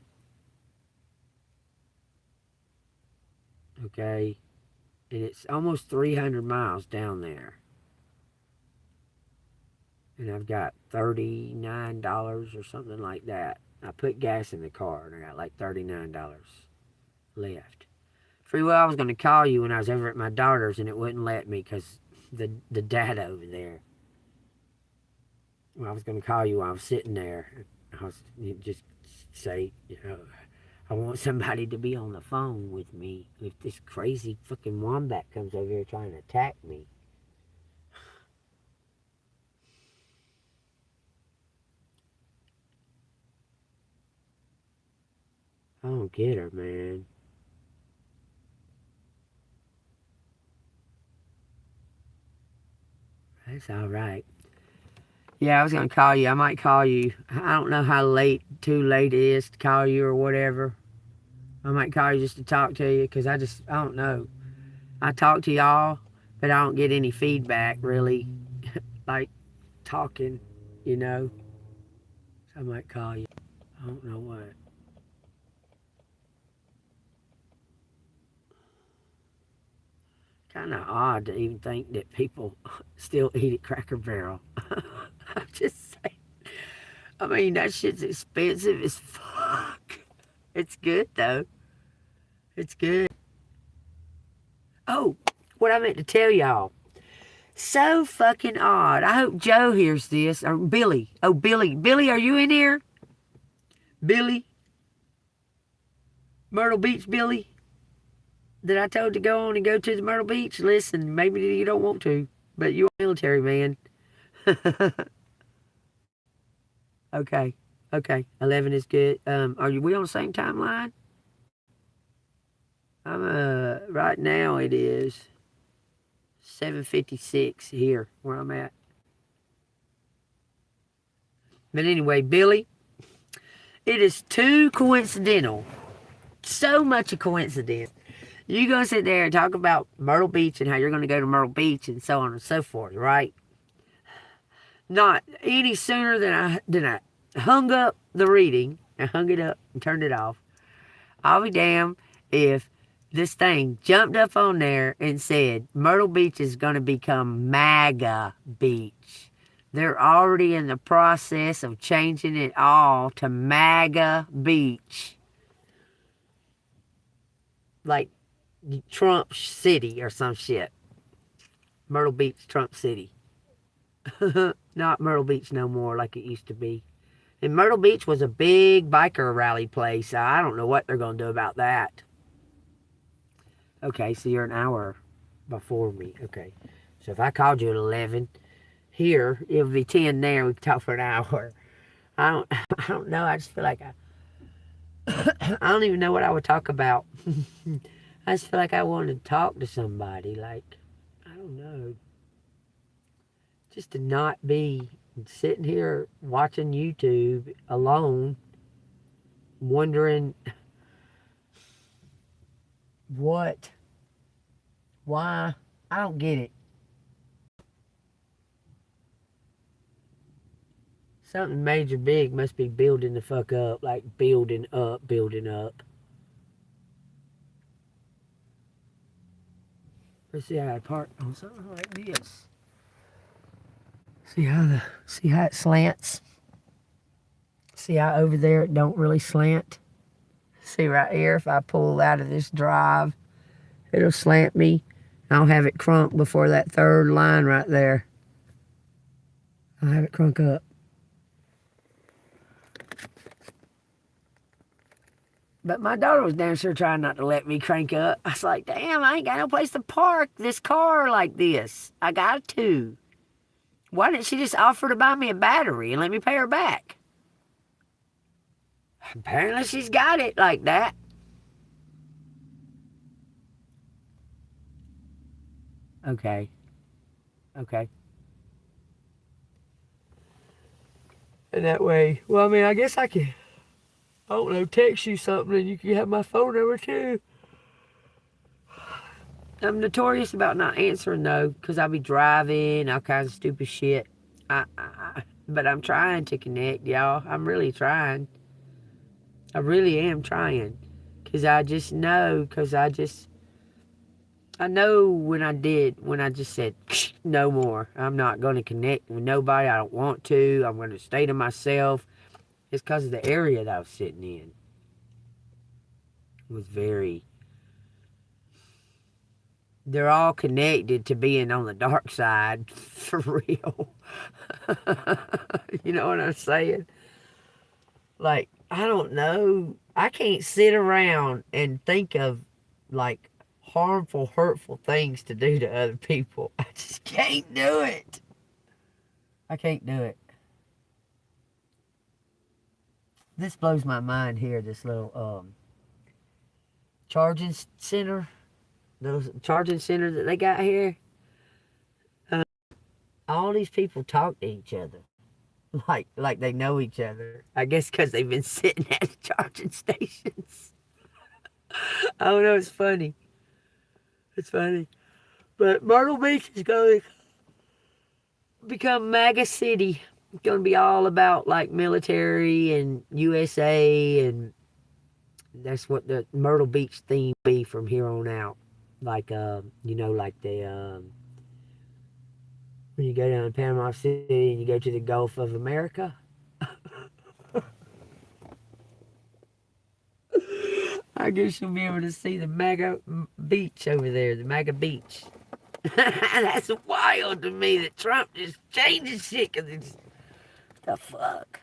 Okay, and it's almost 300 miles down there. And I've got $39 or something like that. I put gas in the car and I got like $39 left. Free Will, I was going to call you when I was over at my daughter's and it wouldn't let me because the data over there. Well, I was going to call you while I was sitting there. I was just say, I want somebody to be on the phone with me if this crazy fucking wombat comes over here trying to attack me. I don't get her, man. That's all right. Yeah, I was going to call you. I might call you. I don't know how too late it is to call you or whatever. I might call you just to talk to you because I don't know. I talk to y'all, but I don't get any feedback really, like talking, So I might call you. I don't know what. Kind of odd to even think that people still eat at Cracker Barrel. I'm just saying. That shit's expensive as fuck. It's good, though. It's good. Oh, what I meant to tell y'all. So fucking odd. I hope Joe hears this. Or Billy. Oh, Billy. Billy, are you in here? Billy? Myrtle Beach Billy? That I told to go on and go to the Myrtle Beach? Listen, maybe you don't want to, but you're a military man. Okay. 11 is good. We on the same timeline? Right now it is 7:56 here where I'm at. But anyway, Billy, it is too coincidental. So much a coincidence. You're going to sit there and talk about Myrtle Beach and how you're going to go to Myrtle Beach and so on and so forth, right? Not any sooner than I hung up the reading. I hung it up and turned it off. I'll be damned if this thing jumped up on there and said Myrtle Beach is going to become MAGA Beach. They're already in the process of changing it all to MAGA Beach. Like Trump City or some shit. Myrtle Beach, Trump City. Not Myrtle Beach no more like it used to be. And Myrtle Beach was a big biker rally place. I don't know what they're going to do about that. Okay, so you're an hour before me. Okay. So if I called you at 11 here, it would be 10 there. We could talk for an hour. I don't know. I just feel like I don't even know what I would talk about. I just feel like I wanted to talk to somebody. Like, I don't know. Just to not be sitting here watching YouTube alone, wondering what, why. I don't get it. Something major big must be building the fuck up, like building up. Let's see how I park on something like this. See how it slants? See how over there it don't really slant? See right here, if I pull out of this drive, it'll slant me. I'll have it crunk before that third line right there. I'll have it crunk up. But my daughter was downstairs trying not to let me crank up. I was like, damn, I ain't got no place to park this car like this. I got to. Why didn't she just offer to buy me a battery and let me pay her back? Apparently she's got it like that. Okay. Okay. And that way, well, I mean, I guess I can, I don't know, text you something and you can have my phone number too. I'm notorious about not answering though, because I'll be driving, all kinds of stupid shit. But I'm trying to connect, y'all. I'm really trying. I really am trying. Because I just know, I know when I just said, no more. I'm not going to connect with nobody. I don't want to. I'm going to stay to myself. It's because of the area that I was sitting in. It was very... They're all connected to being on the dark side, for real. You know what I'm saying? Like, I don't know. I can't sit around and think of, like, harmful, hurtful things to do to other people. I just can't do it. I can't do it. This blows my mind here, this little charging center. Those charging centers that they got here. All these people talk to each other. Like they know each other. I guess because they've been sitting at the charging stations. I don't know, it's funny. It's funny. But Myrtle Beach is going to become MAGA City. It's going to be all about like military and USA, and that's what the Myrtle Beach theme be from here on out. Like, you know, like the, when you go down to Panama City and you go to the Gulf of America. I guess you'll be able to see the MAGA beach over there, the MAGA beach. That's wild to me that Trump just changes shit, because it's the fuck.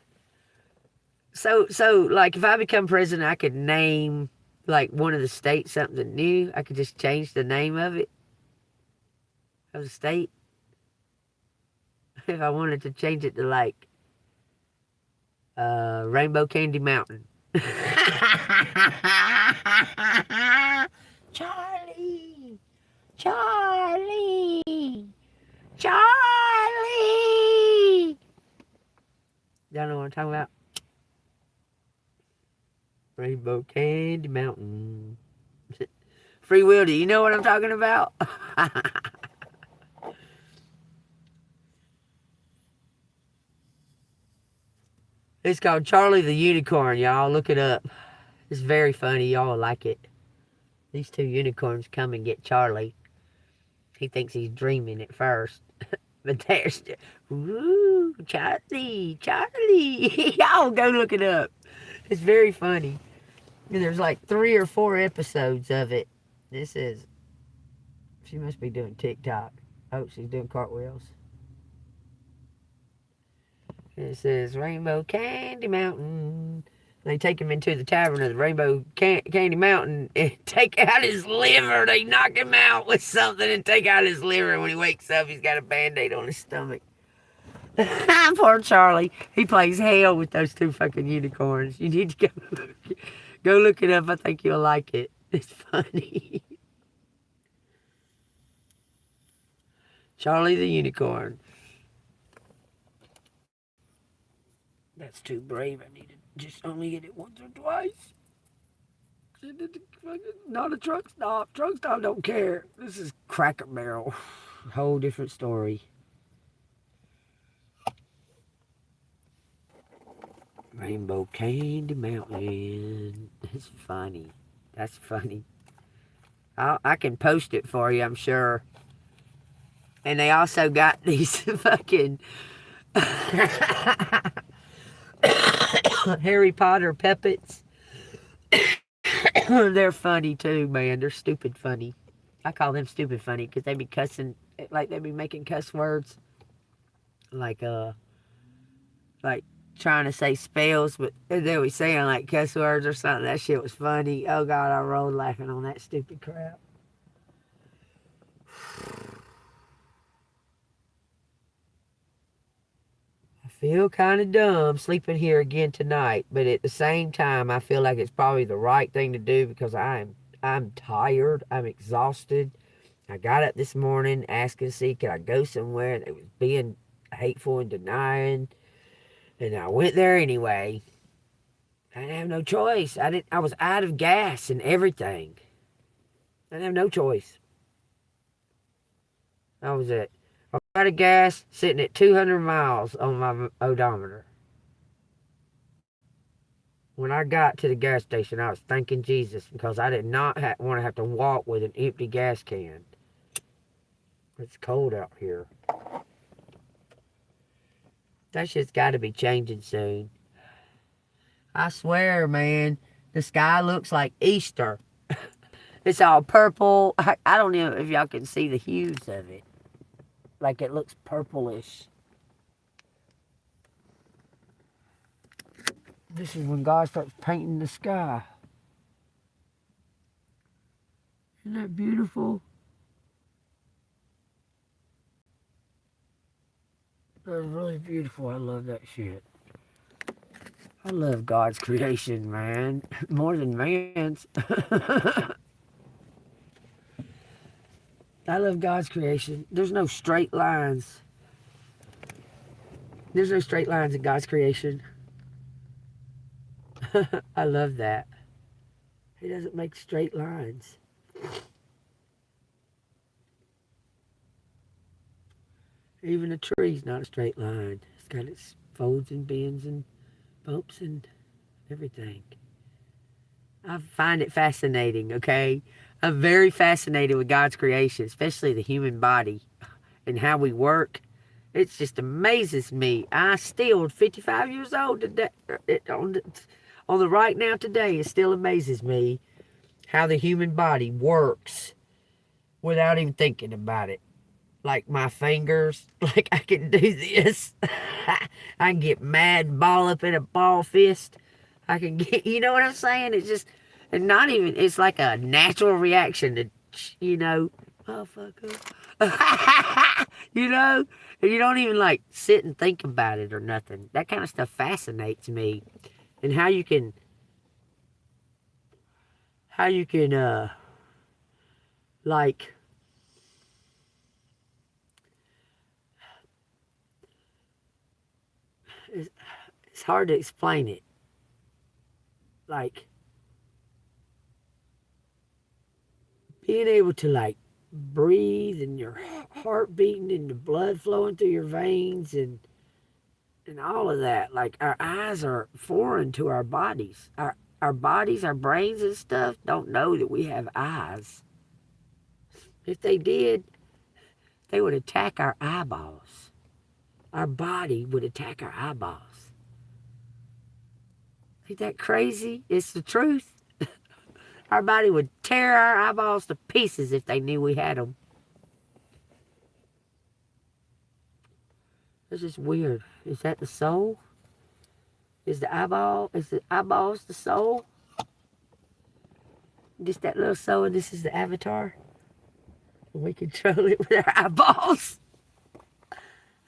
So, like, if I become president, I could name, like, one of the states something new. I could just change the name of it, of the state. If I wanted to change it to, like, Rainbow Candy Mountain. Charlie! Charlie! Charlie! Y'all know what I'm talking about? Rainbow Candy Mountain. Free Will, do you know what I'm talking about? It's called Charlie the Unicorn, y'all. Look it up. It's very funny. Y'all like it. These two unicorns come and get Charlie. He thinks he's dreaming at first. But there's, ooh, Charlie, Charlie. Y'all go look it up. It's very funny. And there's like 3 or 4 episodes of it. This is, she must be doing TikTok. Oh, she's doing cartwheels. It says Rainbow Candy Mountain. They take him into the tavern of the Rainbow Candy Mountain and take out his liver. They knock him out with something and take out his liver. And when he wakes up, he's got a Band-Aid on his stomach. Poor Charlie. He plays hell with those 2 fucking unicorns. You need to go look it up. I think you'll like it. It's funny. Charlie the Unicorn. That's too brave. I need to just only hit it once or twice. Not a truck stop. Truck stop don't care. This is Cracker Barrel. Whole different story. Rainbow Candy Mountain. It's funny. That's funny. I can post it for you, I'm sure. And they also got these fucking Harry Potter puppets. They're funny too, man. They're stupid funny. I call them stupid funny because they be cussing, like they be making cuss words, like like trying to say spells, but they be saying like cuss words or something. That shit was funny. Oh God, I rolled laughing on that stupid crap. I feel kind of dumb sleeping here again tonight, but at the same time, I feel like it's probably the right thing to do because I'm tired. I'm exhausted. I got up this morning asking to see could I go somewhere. They was being hateful and denying, and I went there anyway. I didn't have no choice. I was out of gas and everything. I didn't have no choice. I was out of gas, sitting at 200 miles on my odometer. When I got to the gas station, I was thanking Jesus because I did not want to have to walk with an empty gas can. It's cold out here. That shit's got to be changing soon. I swear, man, the sky looks like Easter. It's all purple. I don't know if y'all can see the hues of it. Like it looks purplish. This is when God starts painting the sky. Isn't that beautiful? That's really beautiful. I love that shit. I love God's creation, man. More than man's. I love God's creation. There's no straight lines. There's no straight lines in God's creation. I love that. He doesn't make straight lines. Even a tree's not a straight line. It's got its folds and bends and bumps and everything. I find it fascinating, okay? I'm very fascinated with God's creation, especially the human body and how we work. It just amazes me. I still, 55 years old today, on the right now today, it still amazes me how the human body works without even thinking about it. Like my fingers, like I can do this. I can get mad, ball up in a ball fist. I can get, you know what I'm saying? It's just, and not even, it's like a natural reaction to, motherfucker. And you don't even like sit and think about it or nothing. That kind of stuff fascinates me. And how you can, like, it's hard to explain it. Like, being able to, like, breathe and your heart beating and the blood flowing through your veins and all of that. Like, our eyes are foreign to our bodies. Our bodies, our brains and stuff don't know that we have eyes. If they did, they would attack our eyeballs. Our body would attack our eyeballs. Ain't that crazy? It's the truth. Our body would tear our eyeballs to pieces if they knew we had them. It's just weird. Is that the soul? Is the eyeballs the soul? Just that little soul and this is the avatar? We control it with our eyeballs.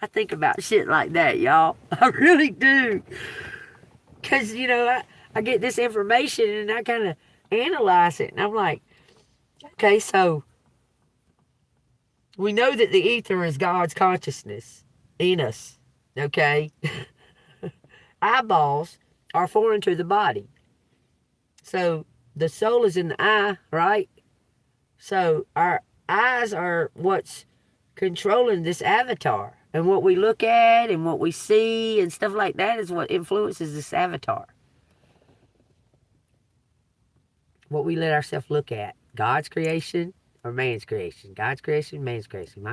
I think about shit like that, y'all. I really do. Because, I get this information and I kind of analyze it. And I'm like, okay, so we know that the ether is God's consciousness in us, okay? Eyeballs are foreign to the body. So the soul is in the eye, right? So our eyes are what's controlling this avatar. And what we look at and what we see and stuff like that is what influences this avatar. What we let ourselves look at. God's creation or man's creation. God's creation, man's creation.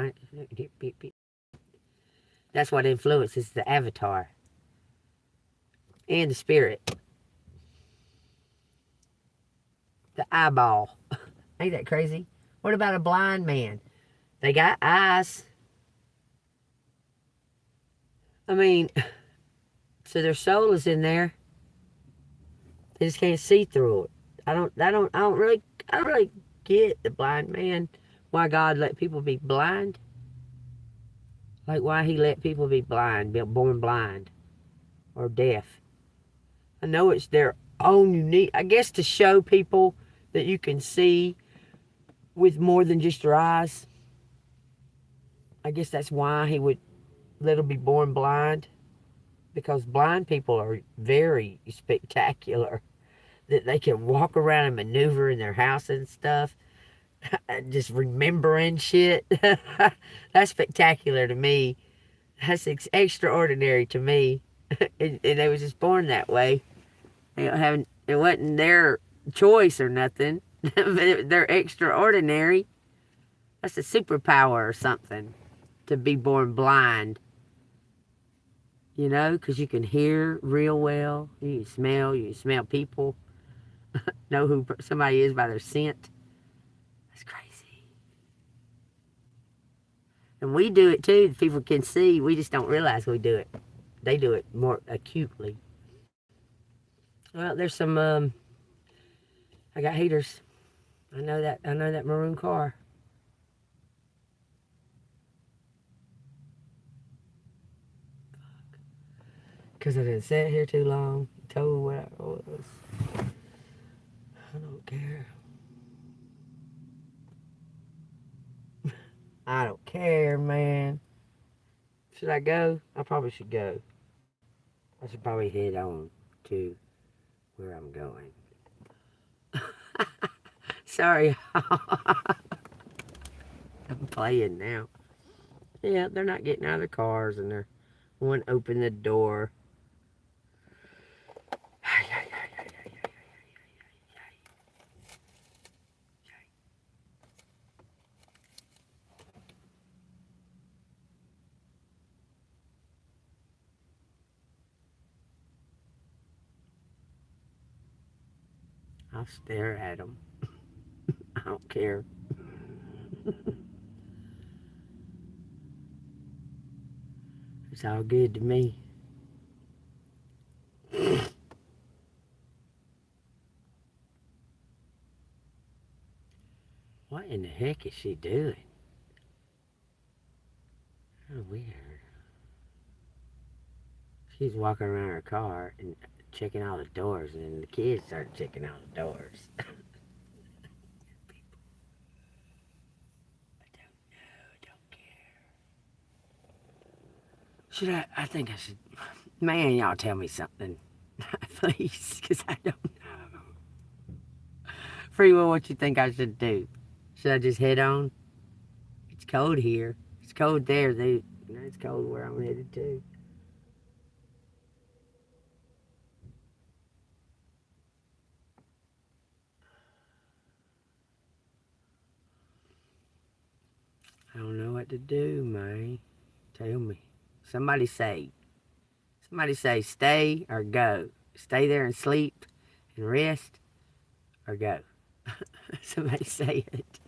That's what influences the avatar. And the spirit. The eyeball. Ain't that crazy? What about a blind man? They got eyes. I mean, so their soul is in there. They just can't see through it. I don't really get the blind man. Why God let people be blind? Like why He let people be blind, be born blind or deaf. I know it's their own unique. I guess to show people that you can see with more than just your eyes. I guess that's why He would let them be born blind, because blind people are very spectacular. That they can walk around and maneuver in their house and stuff, just remembering shit. That's spectacular to me. That's extraordinary to me. And they was just born that way. They don't have, it wasn't their choice or nothing, but they're extraordinary. That's a superpower or something, to be born blind. You know, because you can hear real well. You can smell people. Know who somebody is by their scent. That's crazy. And we do it too. People can see. We just don't realize we do it. They do it more acutely. Well, there's some. I got heaters. I know that. I know that maroon car. Because I didn't sit here too long. Told what I was. I don't care. I don't care, man. Should I go? I probably should go. I should probably head on to where I'm going. Sorry. I'm playing now. Yeah, they're not getting out of the cars, and they're one open the door. I'll stare at them. I don't care. It's all good to me. What in the heck is she doing? Oh, weird. She's walking around her car and checking all the doors, and then the kids start checking all the doors. I don't care. Should I think I should, man, y'all tell me something. Please, because I don't know. Free will, what you think I should do? Should I just head on? It's cold here. It's cold there. It's cold where I'm headed to. I don't know what to do, man. Tell me. Somebody say stay or go. Stay there and sleep and rest, or go. Somebody say it.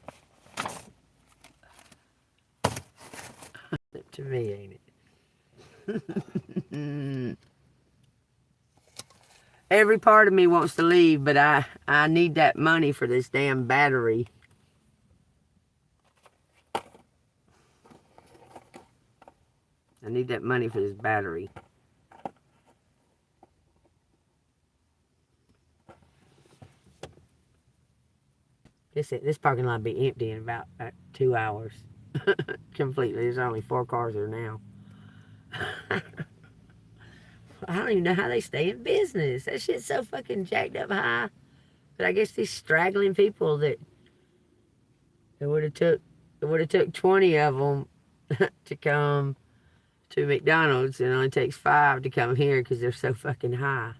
Up to me, ain't it? Every part of me wants to leave, but I need that money for this damn battery. I need that money for this battery. This parking lot will be empty in about 2 hours. Completely. There's only 4 cars there now. I don't even know how they stay in business. That shit's so fucking jacked up high. But I guess these straggling people that it would have took 20 of them to come to McDonald's, and it only takes 5 to come here because they're so fucking high.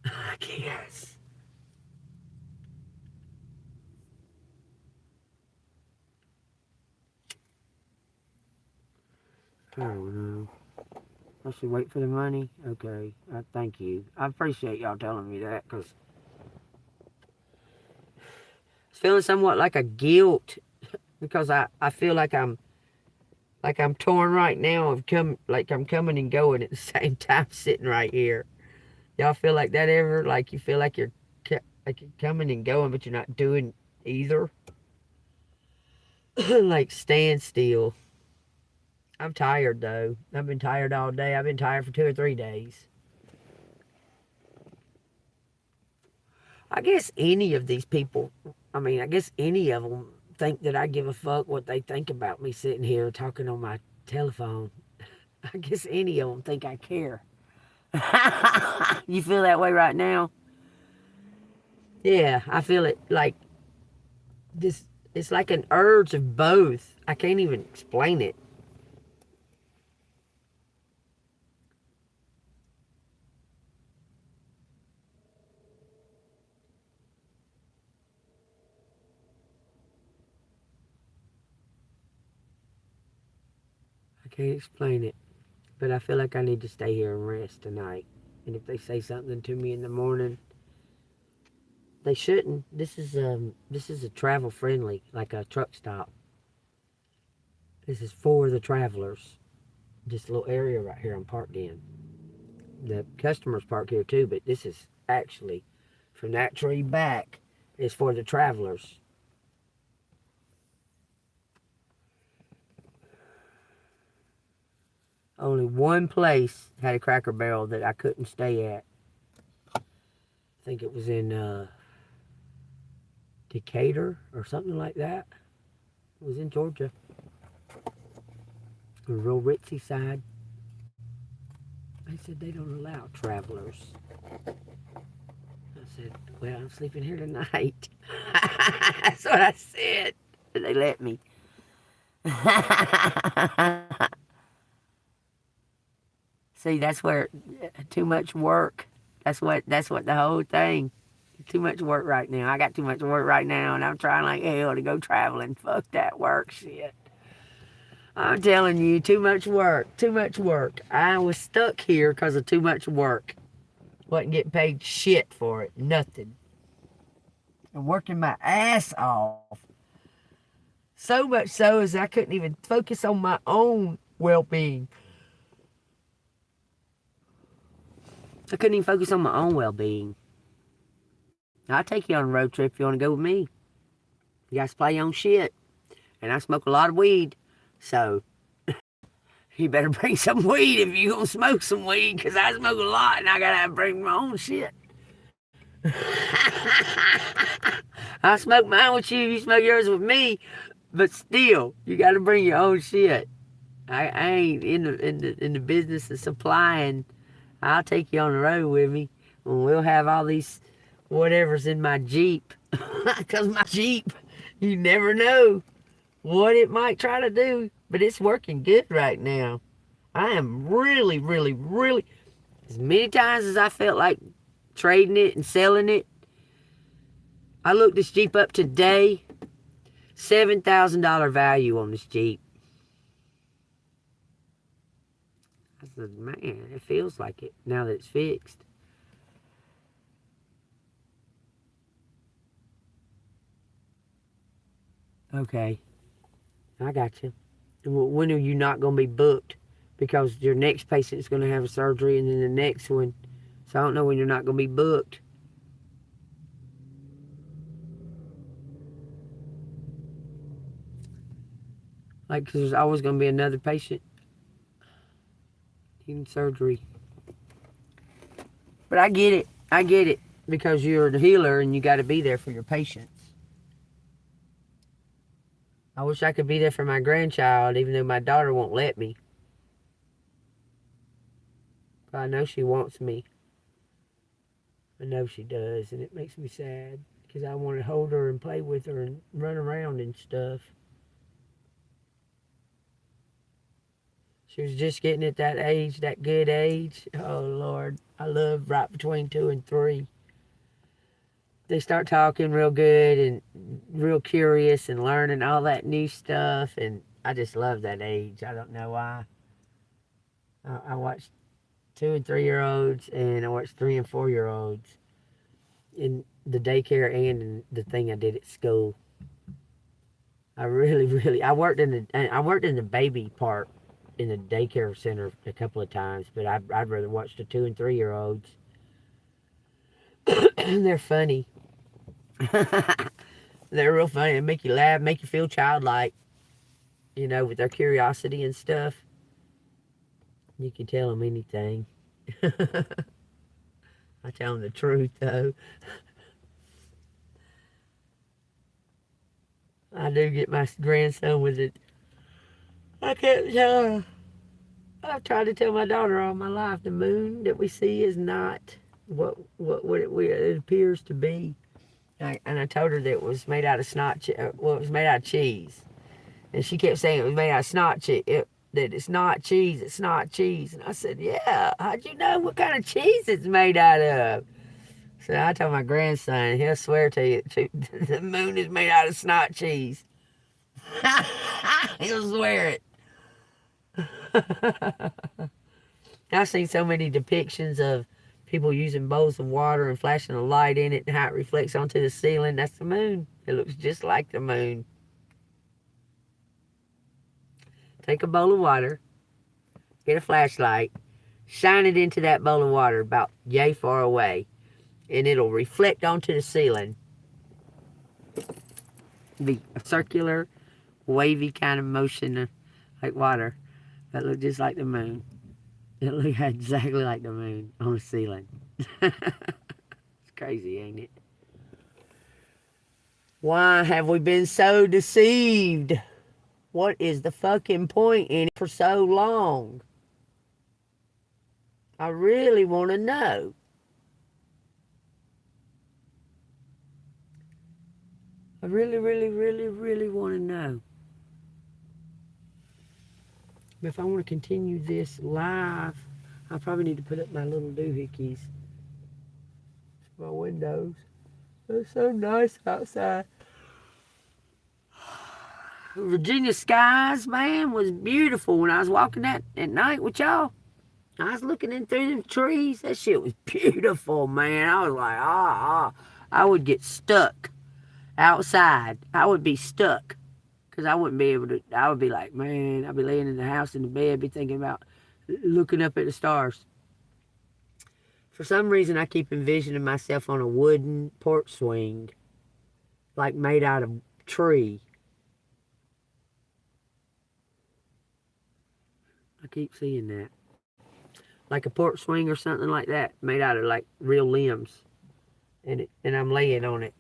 I guess. I don't know. I should wait for the money? Okay. Thank you. I appreciate y'all telling me that, because it's feeling somewhat like a guilt because I feel like I'm torn right now of like I'm coming and going at the same time sitting right here. Y'all feel like that ever? Like you feel like like you're coming and going, but you're not doing either. Like stand still. I'm tired though. I've been tired all day. I've been tired for 2 or 3 days. I guess any of these people, I mean, I guess any of them think that I give a fuck what they think about me sitting here talking on my telephone. I guess any of them think I care. You feel that way right now? Yeah, I feel it like this. It's like an urge of both. I can't even explain it. I can't explain it. But I feel like I need to stay here and rest tonight. And if they say something to me in the morning, they shouldn't. This is a travel friendly, like a truck stop. This is for the travelers. This little area right here I'm parked in. The customers park here too, but this is actually from that tree back is for the travelers. Only one place had a Cracker Barrel that I couldn't stay at. I think it was in Decatur or something like that. It was in Georgia. A real ritzy side. They said they don't allow travelers. I said, well, I'm sleeping here tonight. That's what I said. But they let me. See, that's where too much work. That's what the whole thing. Too much work right now. I got too much work right now, and I'm trying like hell to go traveling. Fuck that work shit. I'm telling you, too much work. Too much work. I was stuck here because of too much work. Wasn't getting paid shit for it. Nothing. I'm working my ass off. So much so as I couldn't even focus on my own well-being. I couldn't even focus on my own well-being. I'll take you on a road trip if you want to go with me. You guys play your own shit. And I smoke a lot of weed. So, you better bring some weed if you gonna smoke some weed. Because I smoke a lot and I gotta bring my own shit. I smoke mine with you, you smoke yours with me. But still, you gotta bring your own shit. I ain't in the business of supplying. I'll take you on the road with me. And we'll have all these whatever's in my Jeep. Because my Jeep, you never know what it might try to do. But it's working good right now. I am really, really, really, as many times as I felt like trading it and selling it, I looked this Jeep up today. $7,000 value on this Jeep. I said, man, it feels like it now that it's fixed. Okay, I got you. When are you not going to be booked? Because your next patient is going to have a surgery and then the next one. So I don't know when you're not going to be booked. Like, because there's always going to be another patient needing surgery. But I get it. I get it. Because you're the healer and you got to be there for your patients. I wish I could be there for my grandchild, even though my daughter won't let me. But I know she wants me. I know she does, and it makes me sad. Because I want to hold her and play with her and run around and stuff. She was just getting at that age, that good age. Oh, Lord. I love right between 2 and 3. They start talking real good and real curious and learning all that new stuff. And I just love that age. I don't know why. I watched 2 and 3 year olds and I watched 3 and 4 year olds in the daycare and in the thing I did at school. I really, I worked in the baby part in the daycare center a couple of times, but I'd rather watch the 2 and 3 year olds. They're funny. They're real funny. They make you laugh, make you feel childlike, you know, with their curiosity and stuff. You can tell them anything. I tell them the truth, though. I do get my grandson with it. I can't tell her. I've tried to tell my daughter all my life the moon that we see is not what it appears to be. And I told her that it was made out of it was made out of cheese. And she kept saying it was made out of snot cheese. That it's not cheese, it's not cheese. And I said, yeah, how'd you know what kind of cheese it's made out of? So I told my grandson, he'll swear to you, the moon is made out of snot cheese. He'll swear it. I've seen so many depictions of people using bowls of water and flashing a light in it and how it reflects onto the ceiling. That's the moon. It looks just like the moon. Take a bowl of water, get a flashlight, shine it into that bowl of water about yay far away, and it'll reflect onto the ceiling. Be a circular, wavy kind of motion like water that look just like the moon. It look exactly like the moon on the ceiling. It's crazy, ain't it? Why have we been so deceived? What is the fucking point in it for so long? I really want to know. I really want to know. If I want to continue this live, I probably need to put up my little doohickeys. My windows. It's so nice outside. Virginia skies, man, was beautiful when I was walking that at night with y'all. I was looking in through the trees. That shit was beautiful, man. I was like, I would get stuck outside. I would be stuck because I wouldn't be able to. I would be like, man, I'd be laying in the house in the bed, be thinking about looking up at the stars. For some reason, I keep envisioning myself on a wooden porch swing, like made out of tree. I keep seeing that. Like a porch swing or something like that, made out of like real limbs. And I'm laying on it.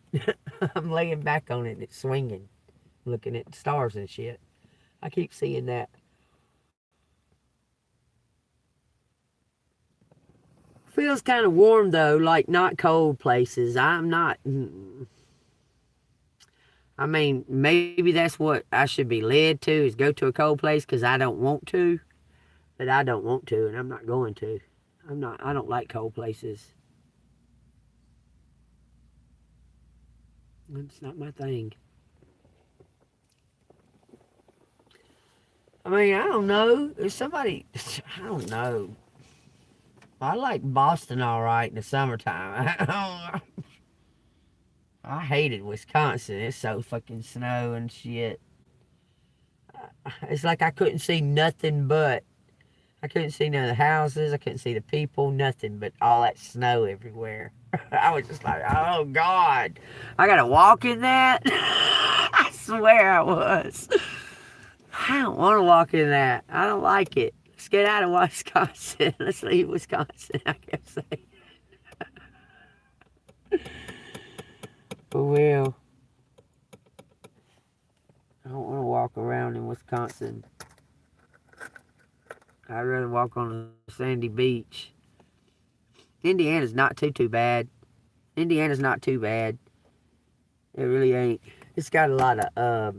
I'm laying back on it and it's swinging, looking at stars and shit. I keep seeing that. Feels kind of warm though, like not cold places. I'm not. I mean, maybe that's what I should be led to, is go to a cold place because I don't want to. But I don't want to, and I'm not going to. I don't like cold places. It's not my thing. I mean, I don't know. If somebody, I don't know. I like Boston all right in the summertime. I hated Wisconsin. It's so fucking snow and shit. It's like I couldn't see nothing but. I couldn't see none of the houses. I couldn't see the people. Nothing but all that snow everywhere. I was just like, oh, God. I got to walk in that? I swear I was. I don't want to walk in that. I don't like it. Let's get out of Wisconsin. Let's leave Wisconsin, I kept saying. For real. I don't want to walk around in Wisconsin. I'd rather walk on a sandy beach. Indiana's not too bad. Indiana's not too bad. It really ain't. It's got a lot of,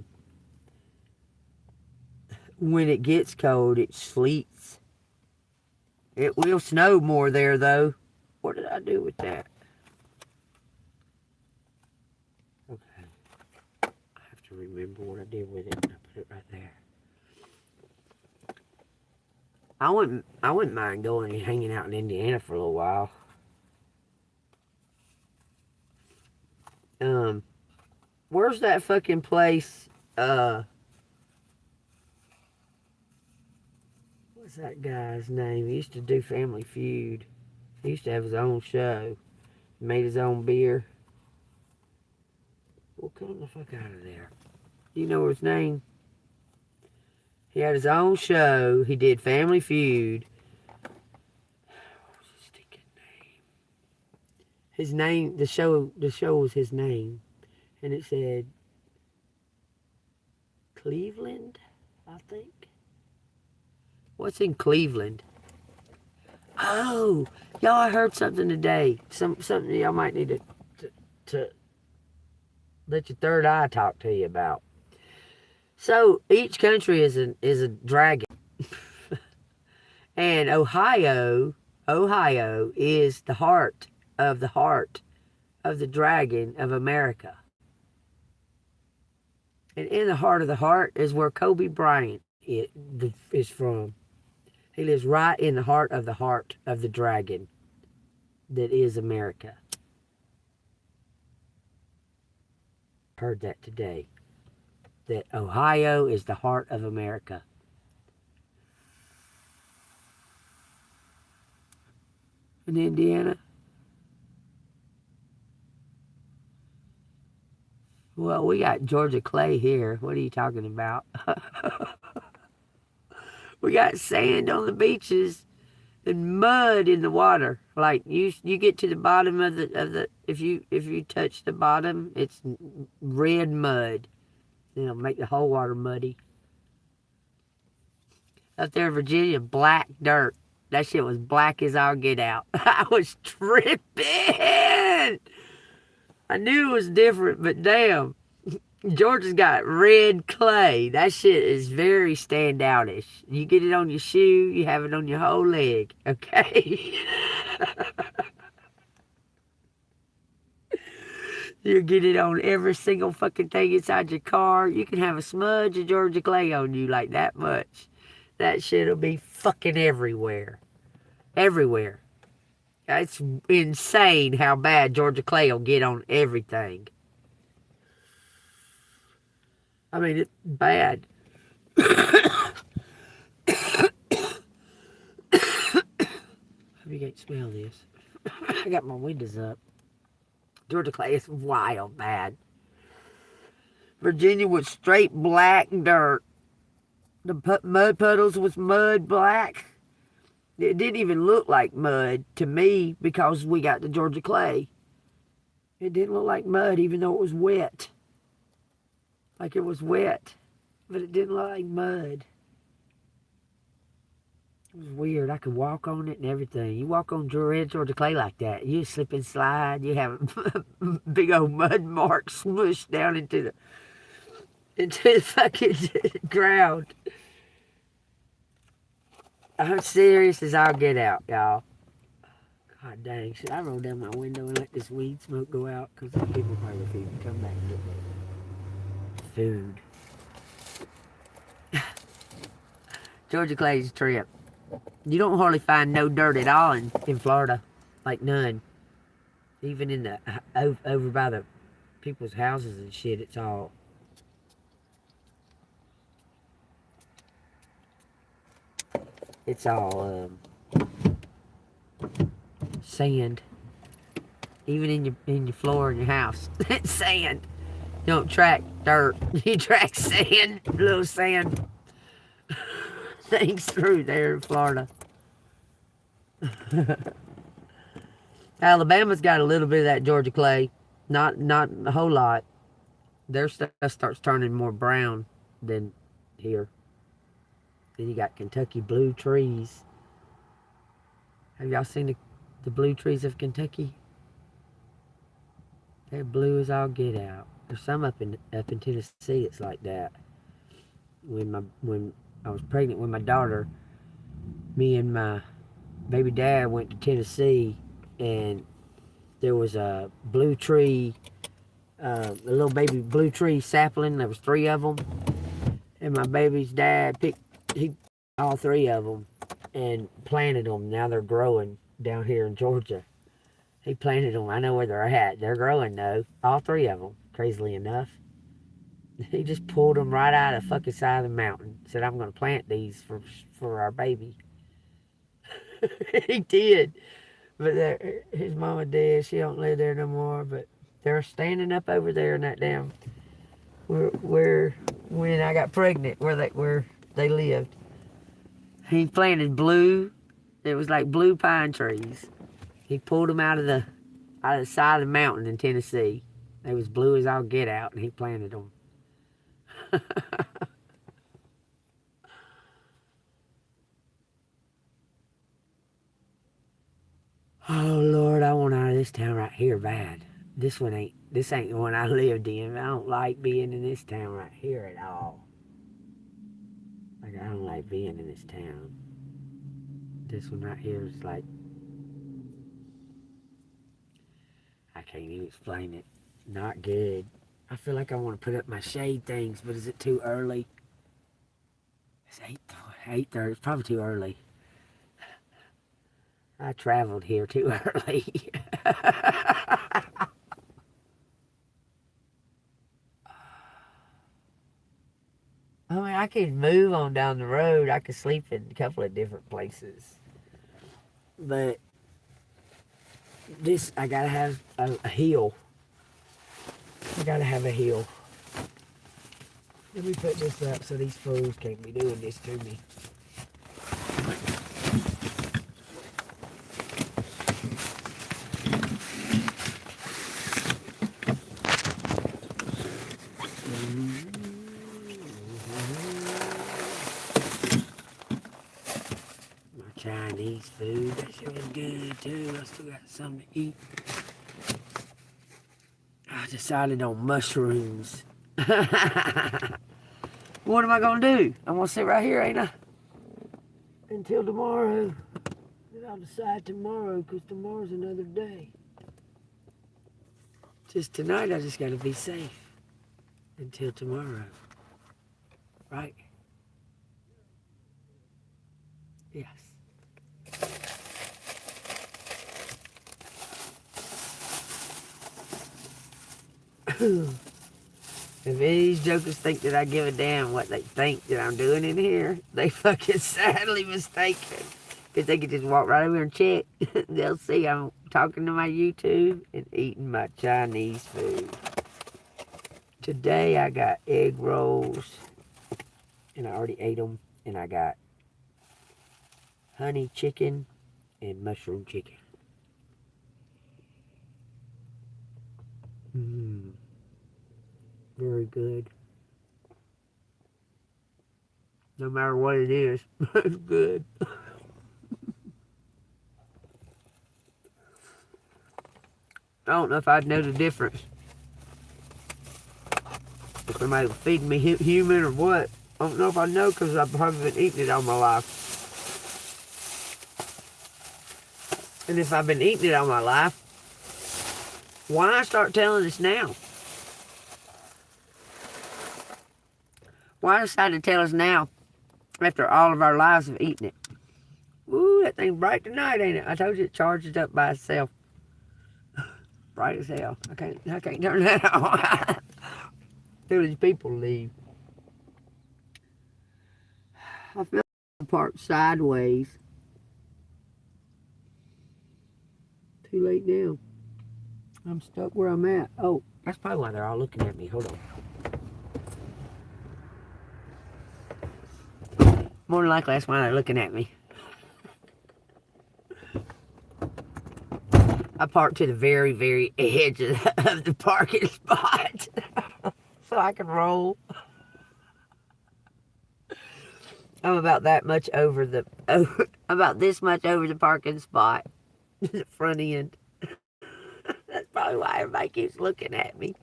when it gets cold, it sleets. It will snow more there, though. What did I do with that? Okay. I have to remember what I did with it. I put it right there. I wouldn't mind going and hanging out in Indiana for a little while. Where's that fucking place what's that guy's name? He used to do Family Feud. He used to have his own show. Made his own beer. Well, come the fuck out of there. You know his name? He had his own show. He did Family Feud. What was his stinking name? His name, the show was his name. And it said Cleveland, I think. What's in Cleveland? Oh, y'all, I heard something today. Something y'all might need to let your third eye talk to you about. So each country is a dragon, and Ohio is the heart of the dragon of America. And in the heart is where Kobe Bryant is from. He lives right in the heart of the dragon that is America. Heard that today. That Ohio is the heart of America. In Indiana? Well, we got Georgia clay here. What are you talking about? We got sand on the beaches and mud in the water. Like you get to the bottom of the if you touch the bottom, it's red mud. It'll make the whole water muddy. Up there in Virginia, black dirt. That shit was black as all get out. I was tripping. I knew it was different, but damn. Georgia's got red clay. That shit is very standoutish. You get it on your shoe, you have it on your whole leg, okay? You get it on every single fucking thing inside your car. You can have a smudge of Georgia clay on you like that much. That shit'll be fucking everywhere. Everywhere. It's insane how bad Georgia clay will get on everything. I mean, it's bad. Hope you can't smell this. I got my windows up. Georgia clay is wild bad. Virginia was straight black dirt. The mud puddles was mud black. It didn't even look like mud to me because we got the Georgia clay. It didn't look like mud even though it was wet. Like it was wet, but it didn't look like mud. It was weird. I could walk on it and everything. You walk on red Georgia clay like that, you slip and slide. You have a big old mud mark smushed down into the fucking ground. I'm serious as I'll get out, y'all. God dang, should I roll down my window and let this weed smoke go out? Because people probably refuse to come back and get me food. Georgia clay's a trip. You don't hardly find no dirt at all in Florida. Like none. Even in the over by the people's houses and shit, it's all sand. Even in your floor in your house. It's sand. You don't track dirt. You track sand. Little sand things through there in Florida. Alabama's got a little bit of that Georgia clay. Not a whole lot. Their stuff starts turning more brown than here. Then you got Kentucky blue trees. Have y'all seen the blue trees of Kentucky? They're blue as all get out. There's some up in Tennessee that's like that. When I was pregnant with my daughter, me and my baby dad went to Tennessee, and there was a blue tree, a little baby blue tree sapling. There was 3 of them, and my baby's dad picked all 3 of them and planted them. Now they're growing down here in Georgia. He planted them. I know where they're at. They're growing though. All 3 of them, crazily enough. He just pulled them right out of the fucking side of the mountain. Said, I'm going to plant these for our baby. He did. But his mama dead. She don't live there no more. But they're standing up over there in that damn where when I got pregnant, where they lived. He planted blue. It was like blue pine trees. He pulled them out of the side of the mountain in Tennessee. They was blue as all get out, and he planted them. Oh Lord, I want out of this town right here bad. This ain't the one I lived in. I don't like being in this town right here at all. Like, I don't like being in this town. This one right here is like, I can't even explain it. Not good. I feel like I want to put up my shade things, but is it too early? It's 8:30. It's probably too early. I traveled here too early. I mean, I could move on down the road. I could sleep in a couple of different places. But this, I gotta have a hill. I gotta have a hill. Let me put this up so these fools can't be doing this to me. Chinese food, that shit was good too. I still got something to eat. I decided on mushrooms. What am I gonna do? I'm gonna sit right here, ain't I? Until tomorrow. And I'll decide tomorrow, because tomorrow's another day. Just tonight, I just gotta be safe. Until tomorrow. Right? Yes. If any of these jokers think that I give a damn what they think that I'm doing in here, they fucking sadly mistaken. Because they could just walk right over here and check. They'll see I'm talking to my YouTube and eating my Chinese food. Today I got egg rolls, and I already ate them, and I got honey chicken and mushroom chicken. Very good. No matter what it is, it's good. I don't know if I'd know the difference. If somebody was feeding me human or what. I don't know if I know, because I've probably been eating it all my life. And if I've been eating it all my life, why start telling us now? Why decide to tell us now after all of our lives of eating it? Ooh, that thing's bright tonight, ain't it? I told you it charges up by itself. Bright as hell. I can't turn that on. Till these people leave. I feel like I'm parked sideways. Too late now. I'm stuck where I'm at. Oh, that's probably why they're all looking at me. Hold on. More than likely, that's why they're looking at me. I parked to the very, very edge of the parking spot. So I can roll. I'm about that much over about this much over the parking spot. The front end. That's probably why everybody keeps looking at me.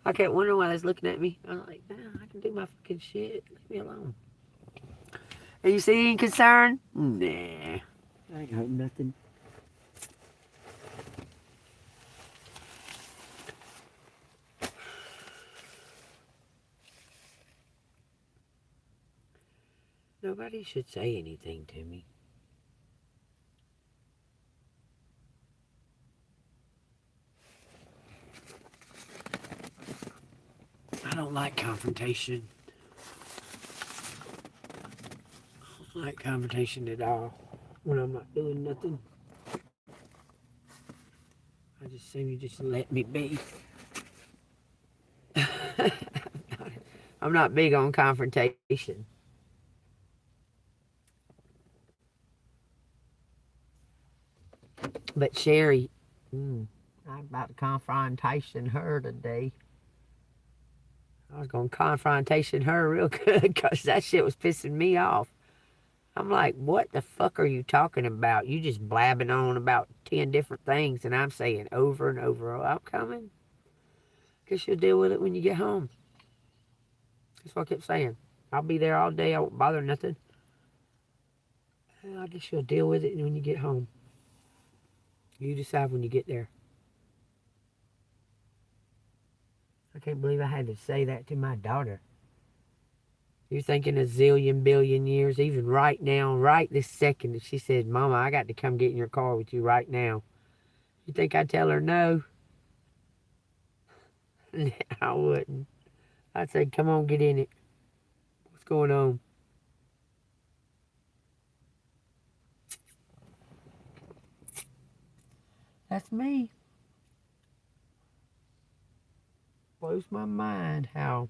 I can't wonder why they're looking at me. I'm like, nah, I can do my fucking shit. Leave me alone. Are you seeing concern? Nah. I ain't hurting nothing. Nobody should say anything to me. I don't don't like confrontation. I don't like confrontation at all when I'm not doing nothing. I just seem you just let me be. I'm not big on confrontation. But Sherry, I'm about to confrontation her today. I was going to confrontation her real good because that shit was pissing me off. I'm like, what the fuck are you talking about? You just blabbing on about 10 different things, and I'm saying over and over, oh, I'm coming. Guess you'll deal with it when you get home. That's what I kept saying. I'll be there all day. I won't bother nothing. I guess you'll deal with it when you get home. You decide when you get there. I can't believe I had to say that to my daughter. You're thinking a zillion, billion years, even right now, right this second. And she said, Mama, I got to come get in your car with you right now. You think I'd tell her no? I wouldn't. I'd say, come on, get in it. What's going on? That's me. Blows my mind how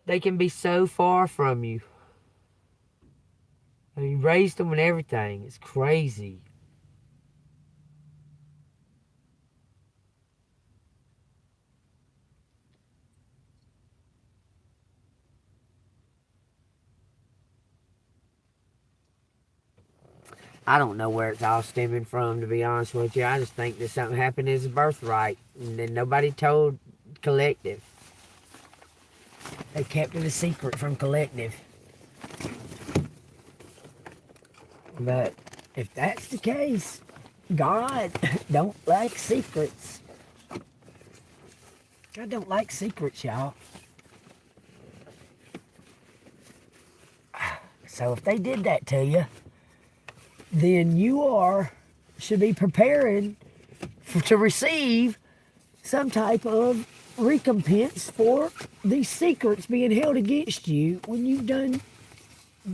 they can be so far from you. I mean, you raised them and everything. It's crazy. I don't know where it's all stemming from, to be honest with you. I just think that something happened as a birthright, and then nobody told Collective. They kept it a secret from Collective. But if that's the case, God don't like secrets. God don't like secrets, y'all. So if they did that to you, then you should be preparing to receive some type of recompense for these secrets being held against you when you've done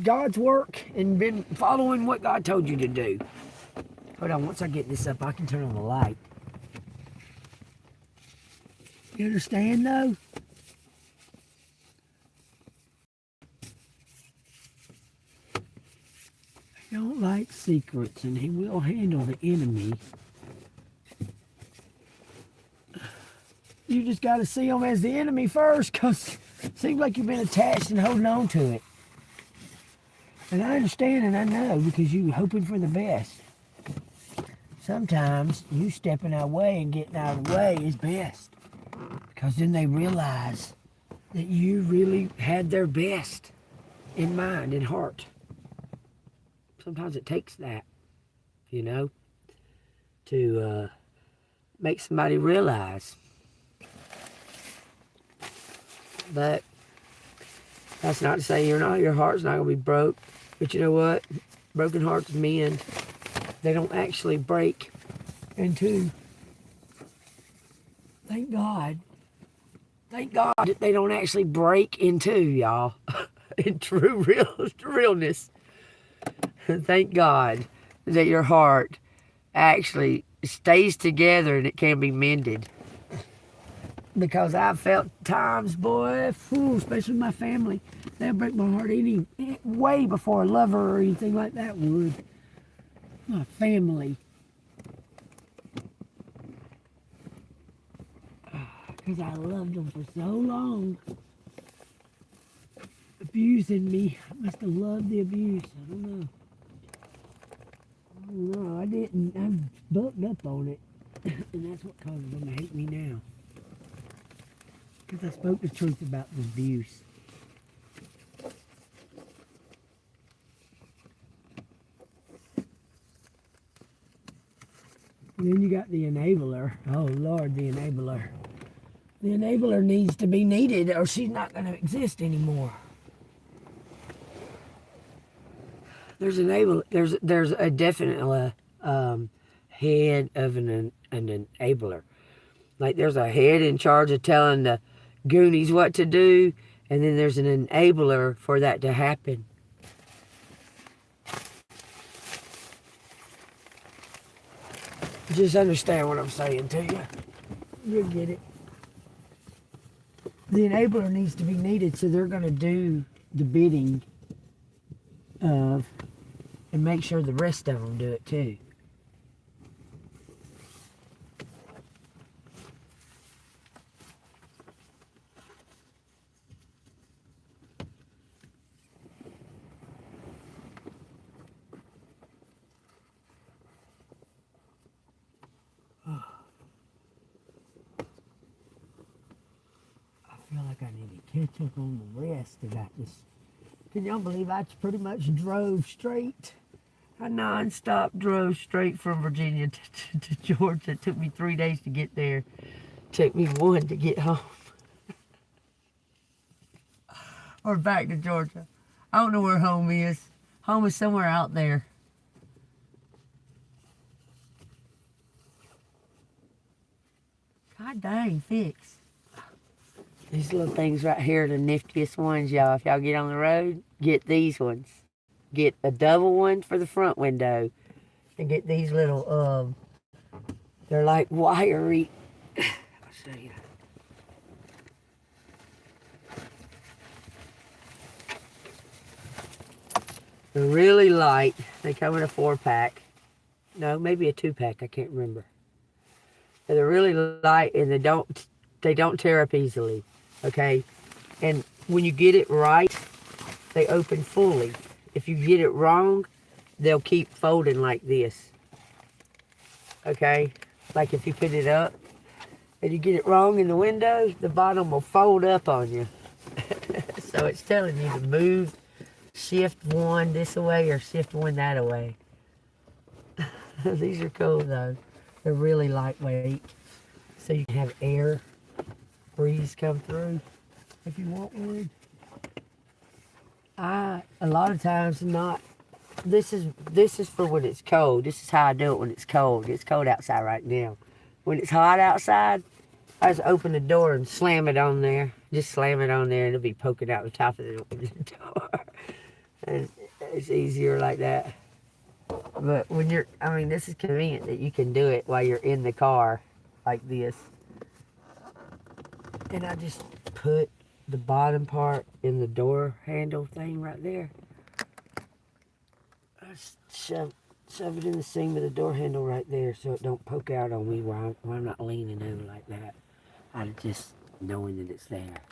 God's work and been following what God told you to do. Hold on, once I get this up, I can turn on the light. You understand, though? He don't like secrets, and he will handle the enemy. You just got to see him as the enemy first, because it seems like you've been attached and holding on to it. And I understand and I know, because you're hoping for the best. Sometimes you stepping out of the way and getting out of the way is best, because then they realize that you really had their best in mind and heart. Sometimes it takes that, you know, to make somebody realize. But that's not to say your heart's not going to be broke. But you know what? Broken hearts mend. They don't actually break in two. Thank God. Thank God that they don't actually break in two, y'all. In true realness. Thank God that your heart actually stays together and it can be mended. Because I've felt times, boy, especially my family, they'll break my heart way before a lover or anything like that would. My family. Because I loved them for so long. Abusing me. I must have loved the abuse. I don't know. No, I didn't. I'm bucked up on it. And that's what causes them to hate me now. Because I spoke the truth about the abuse. And then you got the enabler. Oh, Lord, the enabler. The enabler needs to be needed or she's not going to exist anymore. There's a definite head of an enabler. Like there's a head in charge of telling the Goonies what to do, and then there's an enabler for that to happen. Just understand what I'm saying to you. You'll get it. The enabler needs to be needed, so they're going to do the bidding of and make sure the rest of them do it too. I feel like I need to catch up on the rest about this. Can y'all believe I pretty much drove straight? I non-stop drove straight from Virginia to Georgia. It took me 3 days to get there. It took me 1 to get home. Or back to Georgia. I don't know where home is. Home is somewhere out there. God dang, fix. These little things right here are the niftiest ones, y'all. If y'all get on the road, get these ones. Get a double one for the front window. And get these little, they're like wiry. I'll show you. They're really light. They come in a 4-pack. No, maybe a 2-pack. I can't remember. But they're really light and they don't tear up easily. Okay? And when you get it right, they open fully. If you get it wrong, they'll keep folding like this. Okay? Like if you put it up and you get it wrong in the window, the bottom will fold up on you. So it's telling you to move, shift one this way or shift one that away. These are cool though. They're really lightweight. So you can have air, breeze come through if you want one. A lot of times not. This is for when it's cold. This is how I do it when it's cold. It's cold outside right now. When it's hot outside, I just open the door and slam it on there. Just slam it on there and it'll be poking out the top of the door. And it's easier like that. But when you're, I mean, this is convenient that you can do it while you're in the car like this. And I just put the bottom part in the door handle thing right there. I just shove it in the seam of the door handle right there so it don't poke out on me while I'm not leaning over like that. I just knowing that it's there.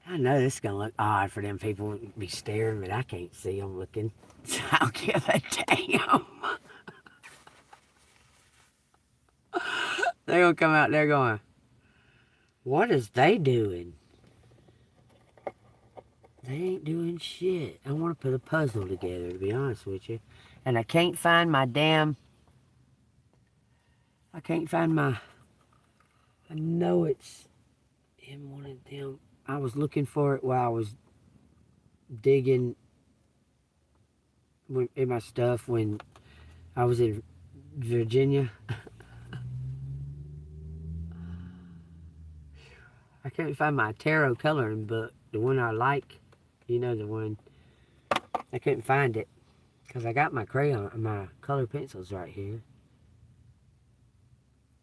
I know this is going to look odd for them people to be staring, but I can't see them looking. So I don't give a damn. They're going to come out there going, what is they doing? They ain't doing shit. I want to put a puzzle together, to be honest with you. And I can't find my damn... I know it's in one of them. I was looking for it while I was digging in my stuff when I was in Virginia. I can't find my tarot coloring book, the one I like. You know, the one. I couldn't find it because I got my my color pencils right here.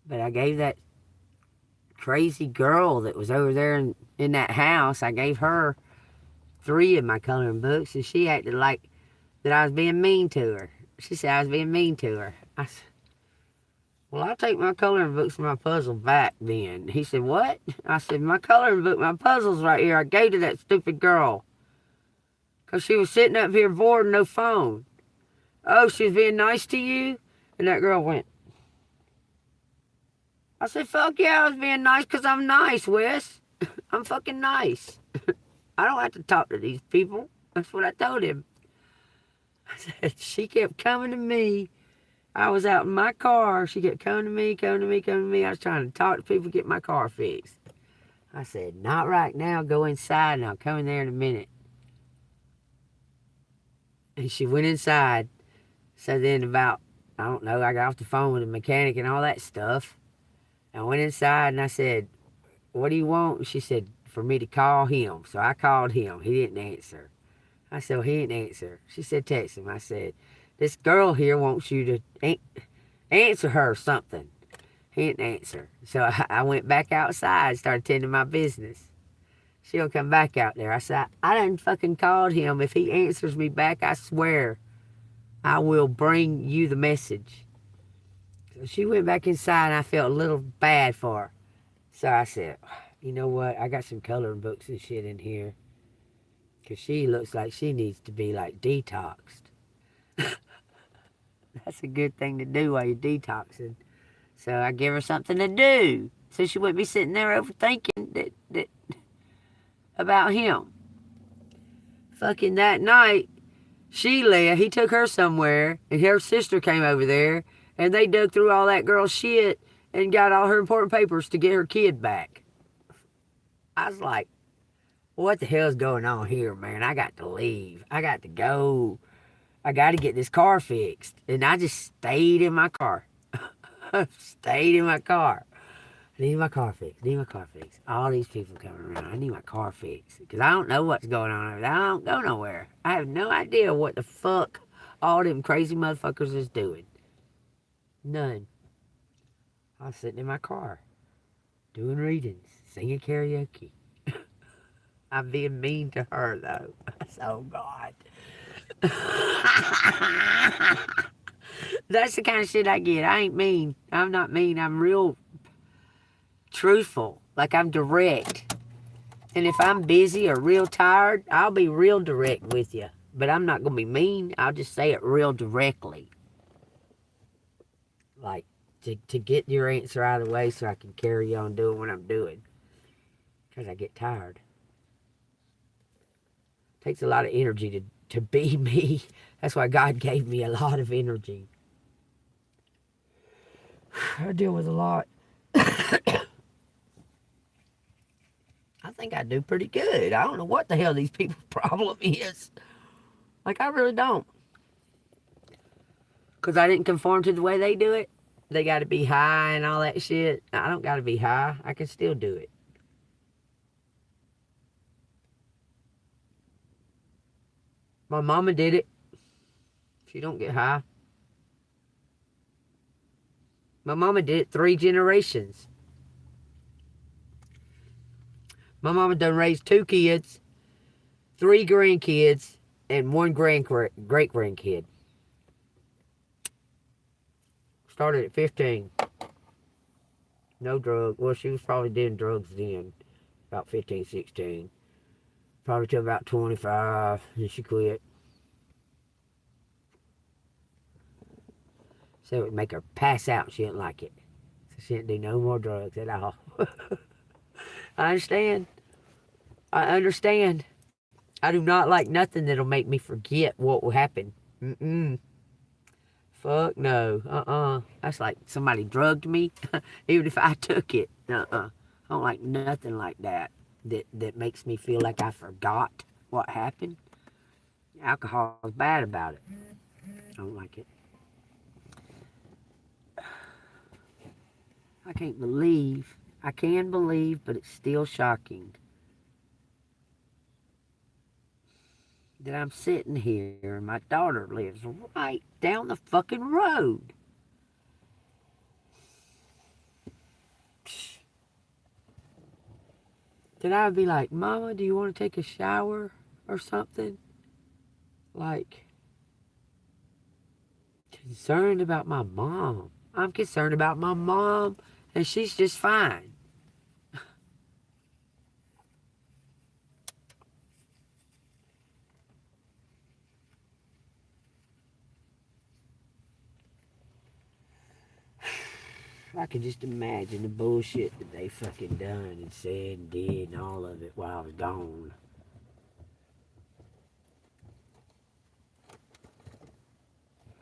But I gave that crazy girl that was over there in that house, I gave her 3 of my coloring books, and she acted like that I was being mean to her. She said I was being mean to her. I said, well, I'll take my coloring books and my puzzle back then. He said, what? I said, my coloring book, my puzzle's right here. I gave to that stupid girl. Because she was sitting up here bored and no phone. Oh, she was being nice to you? And that girl went. I said, fuck yeah, I was being nice because I'm nice, Wes. I'm fucking nice. I don't have to talk to these people. That's what I told him. I said, she kept coming to me. I was out in my car. She kept coming to me. I was trying to talk to people, get my car fixed. I said, not right now. Go inside and I'll come in there in a minute. And she went inside. So then about I don't know. I got off the phone with the mechanic and all that stuff. I went inside and I said, what do you want? And she said, for me to call him. So I called him. He didn't answer. I said, well, he didn't answer. She said, text him. I said, this girl here wants you to answer her something. He didn't answer. So I went back outside and started tending my business. She'll come back out there. I said, I done fucking called him. If he answers me back, I swear I will bring you the message. So she went back inside and I felt a little bad for her. So I said, you know what? I got some coloring books and shit in here. Because she looks like she needs to be like detoxed. That's a good thing to do while you're detoxing. So I give her something to do. So she wouldn't be sitting there overthinking that about him. Fucking that night, she left. He took her somewhere, and her sister came over there, and they dug through all that girl's shit and got all her important papers to get her kid back. I was like, what the hell's going on here, man? I got to leave. I got to go. I got to get this car fixed. And I just stayed in my car. Stayed in my car. I need my car fixed. Need my car fixed. All these people coming around. I need my car fixed. Because I don't know what's going on over there. I don't go nowhere. I have no idea what the fuck all them crazy motherfuckers is doing. None. I was sitting in my car. Doing readings. Singing karaoke. I'm being mean to her, though. Oh, God. That's the kind of shit I get. I ain't mean. I'm not mean. I'm real truthful. Like, I'm direct. And if I'm busy or real tired, I'll be real direct with you. But I'm not going to be mean. I'll just say it real directly. Like, to get your answer out of the way so I can carry on doing what I'm doing. Because I get tired. It takes a lot of energy to be me. That's why God gave me a lot of energy. I deal with a lot. I think I do pretty good. I don't know what the hell these people's problem is. Like, I really don't. Because I didn't conform to the way they do it. They got to be high and all that shit. I don't got to be high. I can still do it. My mama did it. She don't get high. My mama did it 3 generations. My mama done raised 2 kids, 3 grandkids, and 1 great-grandkid. Started at 15. No drugs. Well, she was probably doing drugs then. About 15, 16. Probably till about 25. And she quit. So it would make her pass out. She didn't like it. So she didn't do no more drugs at all. I understand. I understand. I do not like nothing that'll make me forget what will happen. Fuck no. That's like somebody drugged me. Even if I took it. I don't like nothing like that. That makes me feel like I forgot what happened. Alcohol is bad about it. I don't like it. I can't believe. I can believe, but it's still shocking that I'm sitting here and my daughter lives right down the fucking road. That I would be like, Mama, do you want to take a shower or something? Like, concerned about my mom. I'm concerned about my mom, and she's just fine. I can just imagine the bullshit that they fucking done and said and did and all of it while I was gone.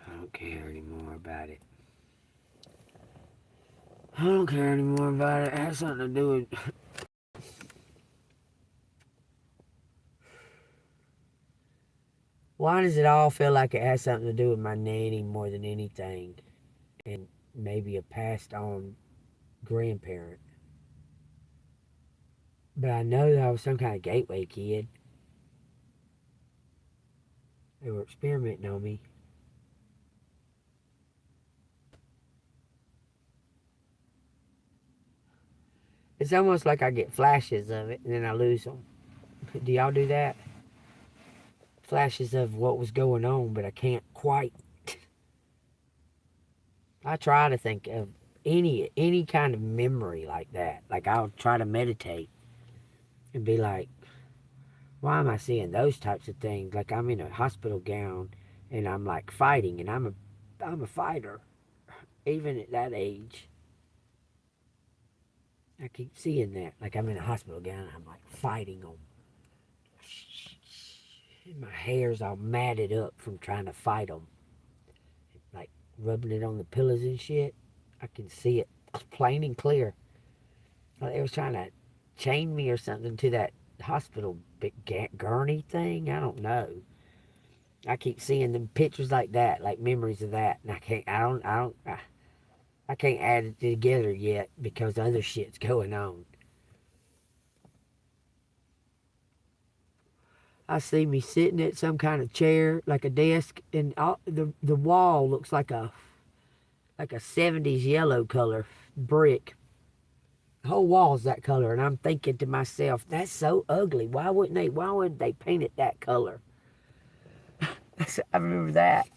I don't care anymore about it. I don't care anymore about it. It has something to do with... Why does it all feel like it has something to do with my nanny more than anything? and maybe a passed on grandparent. But I know that I was some kind of gateway kid. They were experimenting on me. It's almost like I get flashes of it and then I lose them. Do y'all do that? Flashes of what was going on, but I can't quite. I try to think of any kind of memory like that. Like I'll try to meditate and be like, why am I seeing those types of things? Like I'm in a hospital gown and I'm like fighting, and I'm a fighter even at that age. I keep seeing that. Like I'm in a hospital gown and I'm like fighting them. And my hair's all matted up from trying to fight them. Like rubbing it on the pillows and shit. I can see it plain and clear. Like they was trying to chain me or something to that hospital big gurney thing. I don't know. I keep seeing them pictures like that, like memories of that, and I can't add it together yet because other shit's going on. I see me sitting at some kind of chair, like a desk, and the wall looks like a 70s yellow color brick. The whole wall's that color, and I'm thinking to myself, that's so ugly. Why wouldn't they paint it that color? I remember that.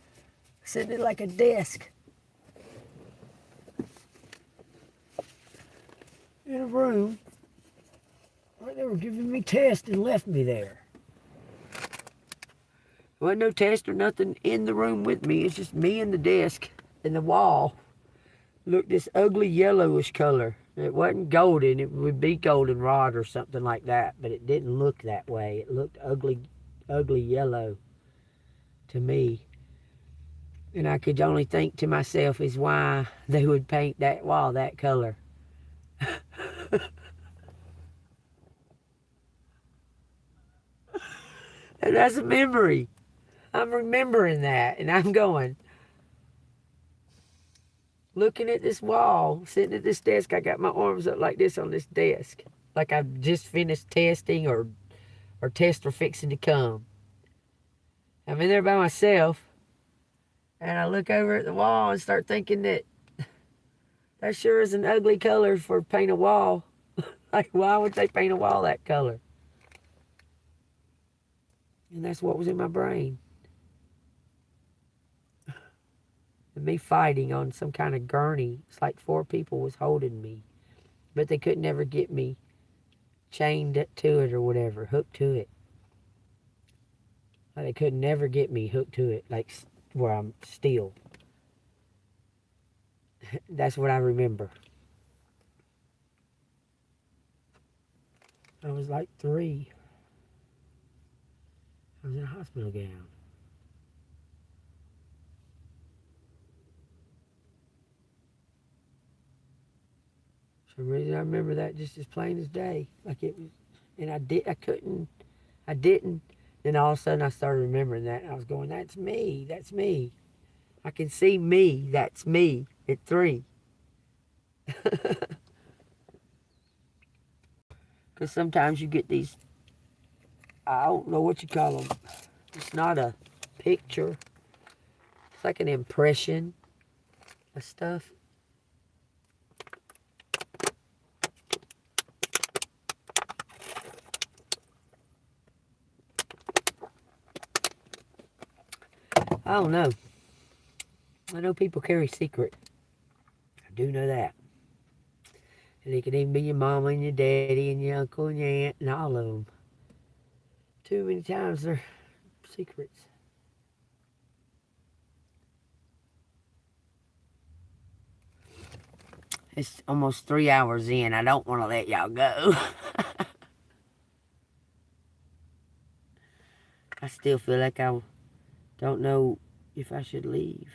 Sitting at like a desk in a room. They were giving me tests and left me there. There wasn't no test or nothing in the room with me. It's just me and the desk, and the wall looked this ugly yellowish color. It wasn't golden. It would be goldenrod or something like that, but it didn't look that way. It looked ugly, ugly yellow to me. And I could only think to myself is why they would paint that wall that color. And that's a memory. I'm remembering that, and I'm going, looking at this wall, sitting at this desk. I got my arms up like this on this desk, like I've just finished testing or tests are fixing to come. I'm in there by myself, and I look over at the wall and start thinking that sure is an ugly color for paint a wall. Like, why would they paint a wall that color? And that's what was in my brain. And me fighting on some kind of gurney. It's like 4 people was holding me, but they could never get me chained to it or whatever, hooked to it. Like they could never get me hooked to it, like where I'm still. That's what I remember. I was like 3. I was in a hospital gown. For some reason I remember that just as plain as day. Like it was, and I didn't. Then all of a sudden I started remembering that, and I was going, that's me, that's me. I can see me, that's me at 3. Because sometimes you get these, I don't know what you call them. It's not a picture. It's like an impression of stuff. I don't know. I know people carry secret. I do know that. And it could even be your mama and your daddy and your uncle and your aunt and all of them. Too many times they're secrets. It's almost 3 hours in. I don't want to let y'all go. I still feel like I don't know if I should leave.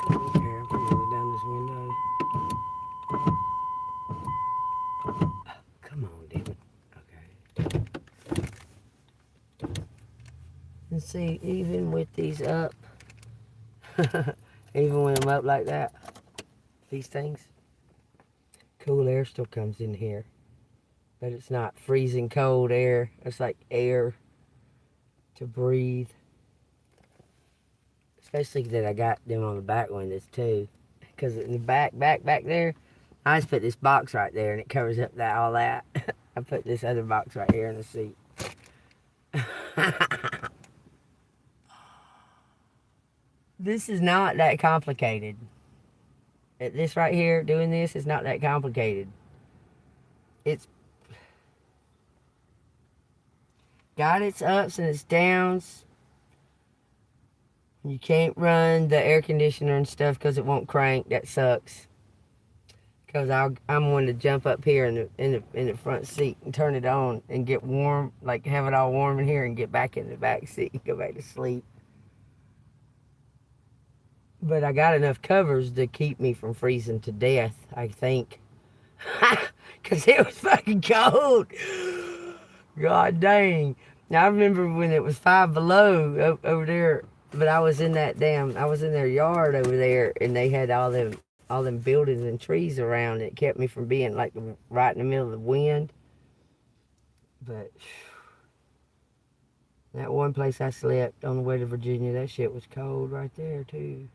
I don't care. I'm going to go down this one Come on, damn it. Okay. And see, even with these up, even with them up like that, these things, cool air still comes in here. But it's not freezing cold air. It's like air to breathe. Especially that I got them on the back windows too. Because in the back there, I just put this box right there and it covers up that all that. I put this other box right here in the seat. This is not that complicated. This right here, doing this is not that complicated. It's got its ups and its downs. You can't run the air conditioner and stuff because it won't crank. That sucks. Because I'm one to jump up here in the front seat and turn it on and get warm, like have it all warm in here and get back in the back seat and go back to sleep. But I got enough covers to keep me from freezing to death, I think. Because it was fucking cold. God dang. Now I remember when it was 5 below over there, but I was in their yard over there, and they had all them buildings and trees around. It kept me from being like right in the middle of the wind. But that one place I slept on the way to Virginia, that shit was cold right there too.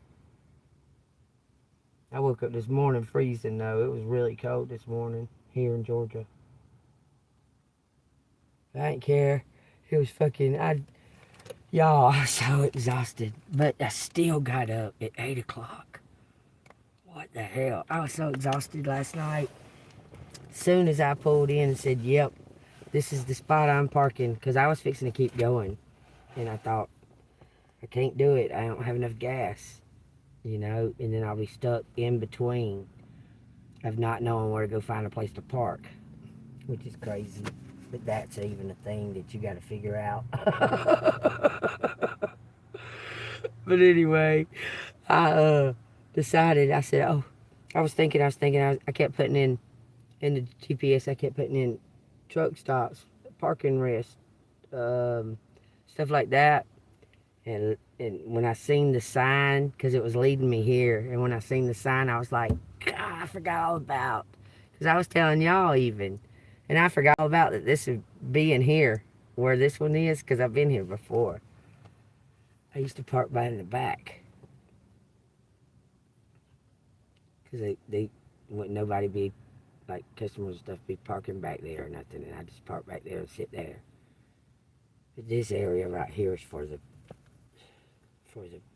I woke up this morning freezing though. It was really cold this morning here in Georgia. I didn't care. It was fucking, y'all, I was so exhausted. But I still got up at 8 o'clock. What the hell? I was so exhausted last night. As soon as I pulled in and said, yep, this is the spot I'm parking, because I was fixing to keep going. And I thought, I can't do it. I don't have enough gas, and then I'll be stuck in between of not knowing where to go find a place to park, which is crazy. But that's even a thing that you got to figure out. But anyway, I decided, I said, I kept putting in the GPS, I kept putting in truck stops, parking rest, stuff like that. And when I seen the sign, because it was leading me here, and when I seen the sign, I was like, God, I forgot all about. Because I was telling y'all even. And I forgot all about that this would be in here, where this one is, because I've been here before. I used to park right in the back. Because they wouldn't nobody be, like customers and stuff, be parking back there or nothing. And I just park back there and sit there. But this area right here is for the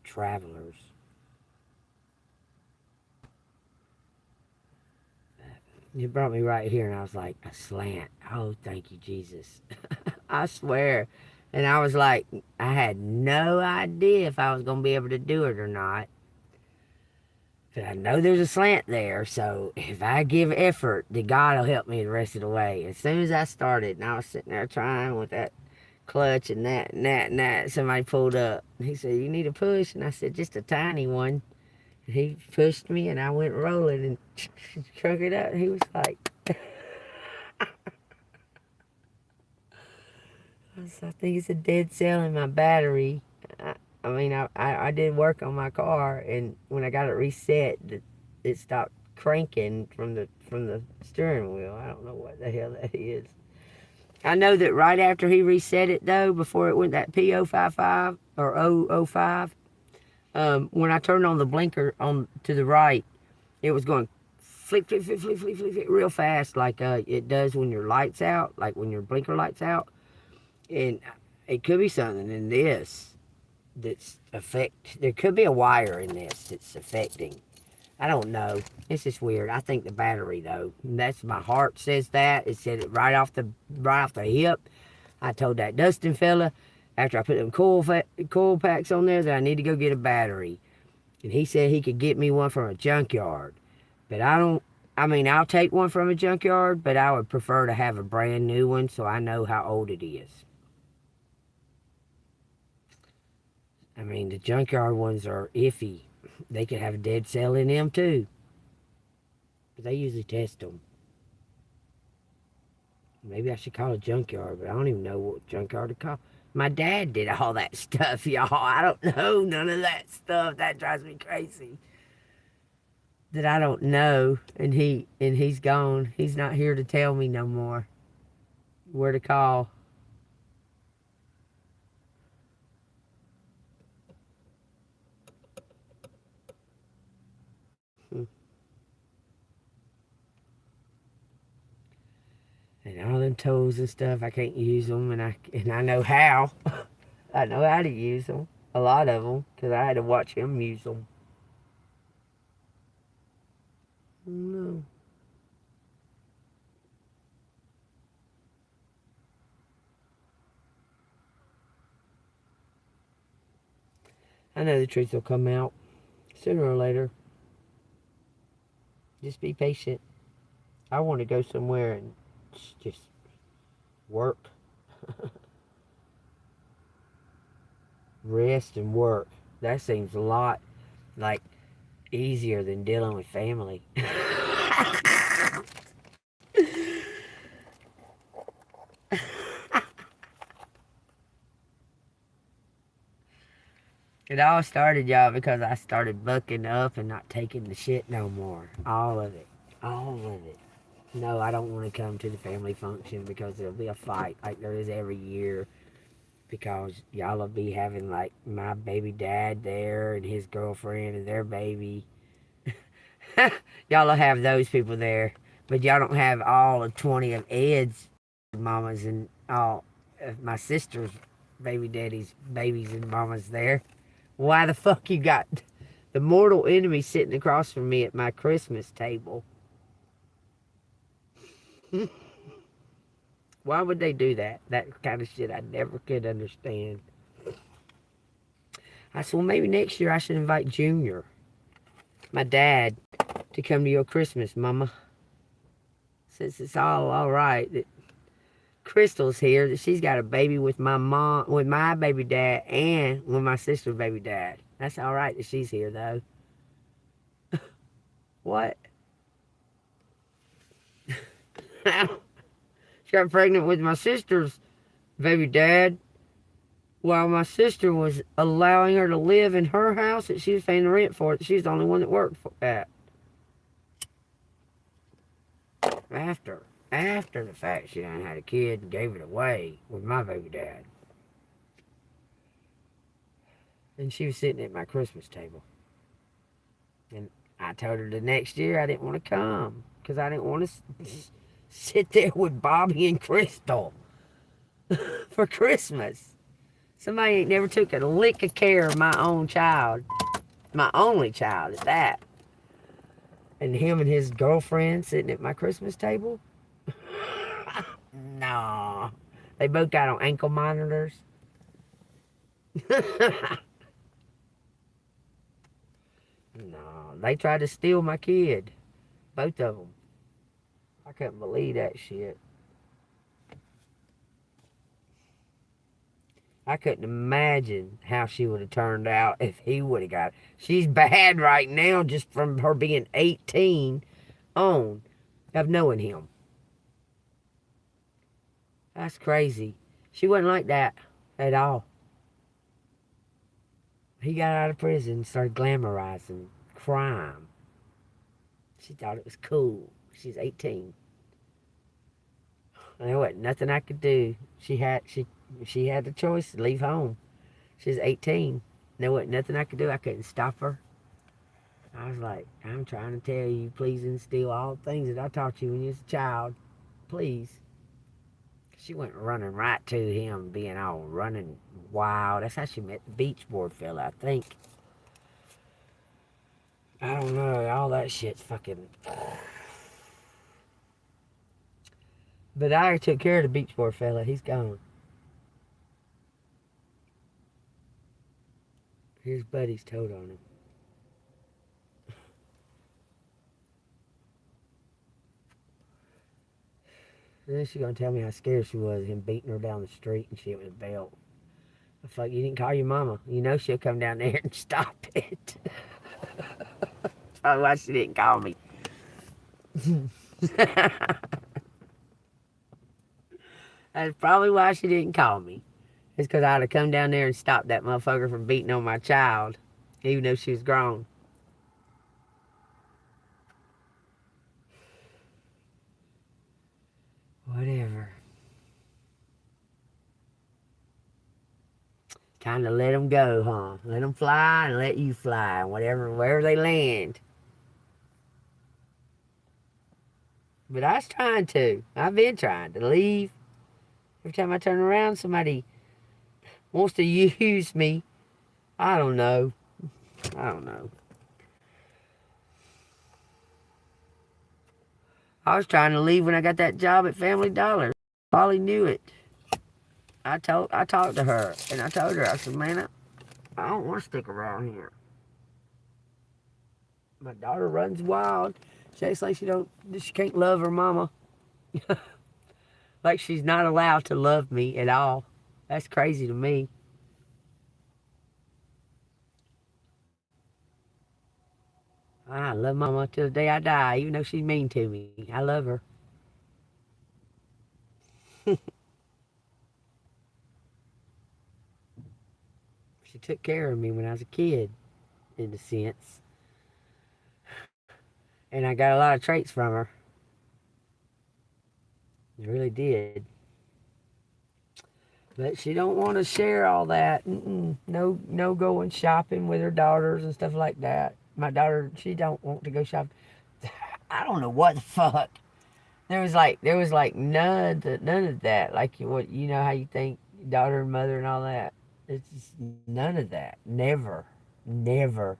travelers. You brought me right here, and I was like, a slant. Oh, thank you, Jesus. I swear. And I was like, I had no idea if I was going to be able to do it or not. But I know there's a slant there, so if I give effort, then God will help me the rest of the way. As soon as I started, and I was sitting there trying with that clutch and that, somebody pulled up. He said, you need a push? And I said, just a tiny one. And he pushed me, and I went rolling and truck it up. He was like, I think it's a dead cell in my battery. I did work on my car, and when I got it reset, it stopped cranking from the steering wheel. I don't know what the hell that is. I know that right after he reset it, though, before it went that P055 or 005, when I turned on the blinker on to the right, it was going flick, flick, flick, flick, flick, flick, flick real fast, like it does when your light's out, like when your blinker light's out. And it could be something in this that's there could be a wire in this that's affecting. I don't know. It's just weird. I think the battery, though. That's my heart says that. It said it right off the hip. I told that Dustin fella after I put them coil packs on there that I need to go get a battery. And he said he could get me one from a junkyard. But I'll take one from a junkyard, but I would prefer to have a brand new one so I know how old it is. The junkyard ones are iffy. They could have a dead cell in them too. But they usually test them. Maybe I should call a junkyard, but I don't even know what junkyard to call. My dad did all that stuff, y'all. I don't know none of that stuff. That drives me crazy. That I don't know, and he's gone. He's not here to tell me no more where to call. And all them tools and stuff, I can't use them, and I know how. I know how to use them. A lot of them, because I had to watch him use them. No. I know the truth will come out sooner or later. Just be patient. I want to go somewhere and just work. Rest and work. That seems a lot like easier than dealing with family. It all started, y'all, because I started bucking up and not taking the shit no more. All of it. All of it. No, I don't want to come to the family function because there'll be a fight like there is every year. Because y'all will be having like my baby dad there and his girlfriend and their baby. Y'all will have those people there. But y'all don't have all of 20 of Ed's mamas and all of my sister's baby daddy's babies and mamas there. Why the fuck you got the mortal enemy sitting across from me at my Christmas table? Why would they do that? That kind of shit I never could understand. I said, well, maybe next year I should invite Junior, my dad, to come to your Christmas, Mama. Since it's all right that Crystal's here, that she's got a baby with my mom, with my baby dad, and with my sister's baby dad. That's all right that she's here, though. What? She got pregnant with my sister's baby dad while my sister was allowing her to live in her house that she was paying the rent for. She's the only one that worked for that. After the fact, she done had a kid and gave it away with my baby dad. And she was sitting at my Christmas table. And I told her the next year I didn't want to come because I didn't want to sit there with Bobby and Crystal for Christmas. Somebody ain't never took a lick of care of my own child. My only child at that. And him and his girlfriend sitting at my Christmas table? No. They both got on ankle monitors. No. They tried to steal my kid. Both of them. I couldn't believe that shit. I couldn't imagine how she would have turned out if he would have got it. She's bad right now just from her being 18 on of knowing him. That's crazy. She wasn't like that at all. He got out of prison and started glamorizing crime. She thought it was cool. She's 18. There wasn't nothing I could do. She had the choice to leave home. She's 18. There wasn't nothing I could do. I couldn't stop her. I was like, I'm trying to tell you, please instill all the things that I taught you when you was a child. Please. She went running right to him, being all running wild. That's how she met the beach board fella, I think. I don't know. All that shit's fucking... But I took care of the beach board fella. He's gone. His buddies told on him. And then she's gonna tell me how scared she was, him beating her down the street and shit with a belt. I thought, you didn't call your mama. You know she'll come down there and stop it. Probably why she didn't call me. That's probably why she didn't call me. It's because I'd have come down there and stopped that motherfucker from beating on my child, even though she was grown. Whatever. Time to let them go, huh? Let them fly and let you fly, wherever they land. But I was trying to. I've been trying to leave. Every time I turn around, somebody wants to use me. I don't know. I don't know. I was trying to leave when I got that job at Family Dollar. Polly knew it. I talked to her, and I told her, I said, man, I don't want to stick around here. My daughter runs wild. She acts like she can't love her mama. Like she's not allowed to love me at all. That's crazy to me. I love mama till the day I die, even though she's mean to me. I love her. She took care of me when I was a kid, in a sense. And I got a lot of traits from her. I really did. But she don't want to share all that. No going shopping with her daughters and stuff like that. My daughter, she don't want to go shopping. I don't know what the fuck. There was like none of that. Like what you know how you think daughter and mother and all that. It's just none of that. Never. Never.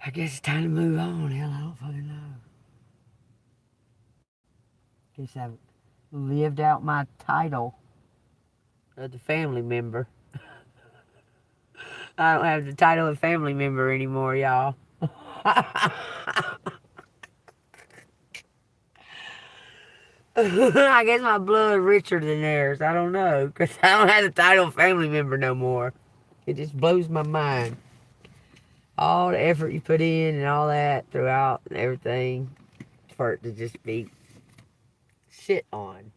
I guess it's time to move on. Hell, I don't fucking know. Guess I've lived out my title of the family member. I don't have the title of family member anymore, y'all. I guess my blood richer than theirs. I don't know. Because I don't have the title of family member no more. It just blows my mind. All the effort you put in and all that throughout and everything for it to just be shit on.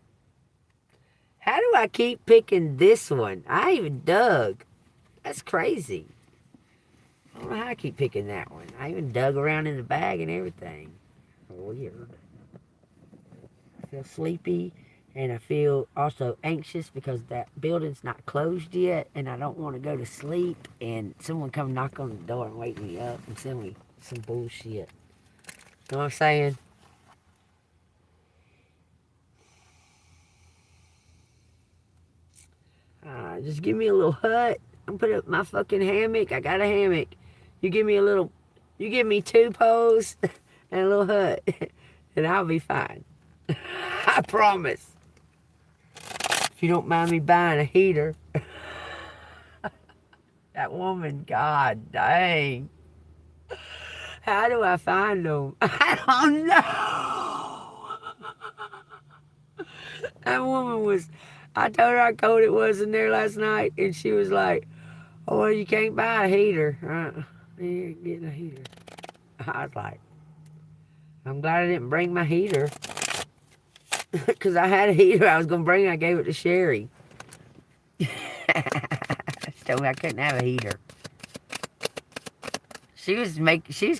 How do I keep picking this one? I even dug. That's crazy. I don't know how I keep picking that one. I even dug around in the bag and everything. Weird. I feel sleepy and I feel also anxious because that building's not closed yet and I don't want to go to sleep and someone come knock on the door and wake me up and send me some bullshit. You know what I'm saying? Just give me a little hut. I'm put up my fucking hammock. I got a hammock. You give me 2 poles and a little hut and I'll be fine. I promise. If you don't mind me buying a heater. That woman, god dang. How do I find them? I don't know. That woman was, I told her how cold it was in there last night, and she was like, oh, well, you can't buy a heater. You ain't getting a heater. I was like, I'm glad I didn't bring my heater. Because I had a heater I was going to bring, I gave it to Sherry. She told me I couldn't have a heater. She was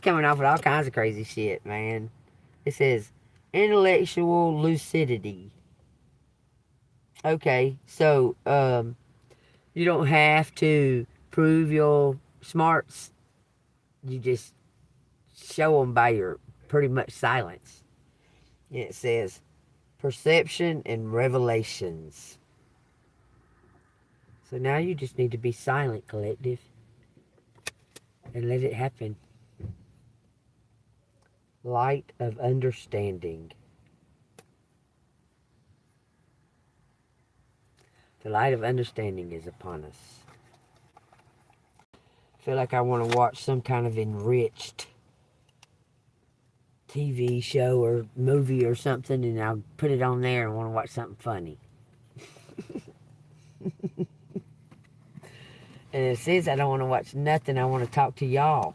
coming off with all kinds of crazy shit, man. It says intellectual lucidity. Okay, so you don't have to prove your smarts. You just show them by your pretty much silence. And it says perception and revelations. So now you just need to be silent, collective, and let it happen. Light of understanding. The light of understanding is upon us. I feel like I want to watch some kind of enriched TV show or movie or something, and I'll put it on there and want to watch something funny. And it says I don't want to watch nothing. I want to talk to y'all.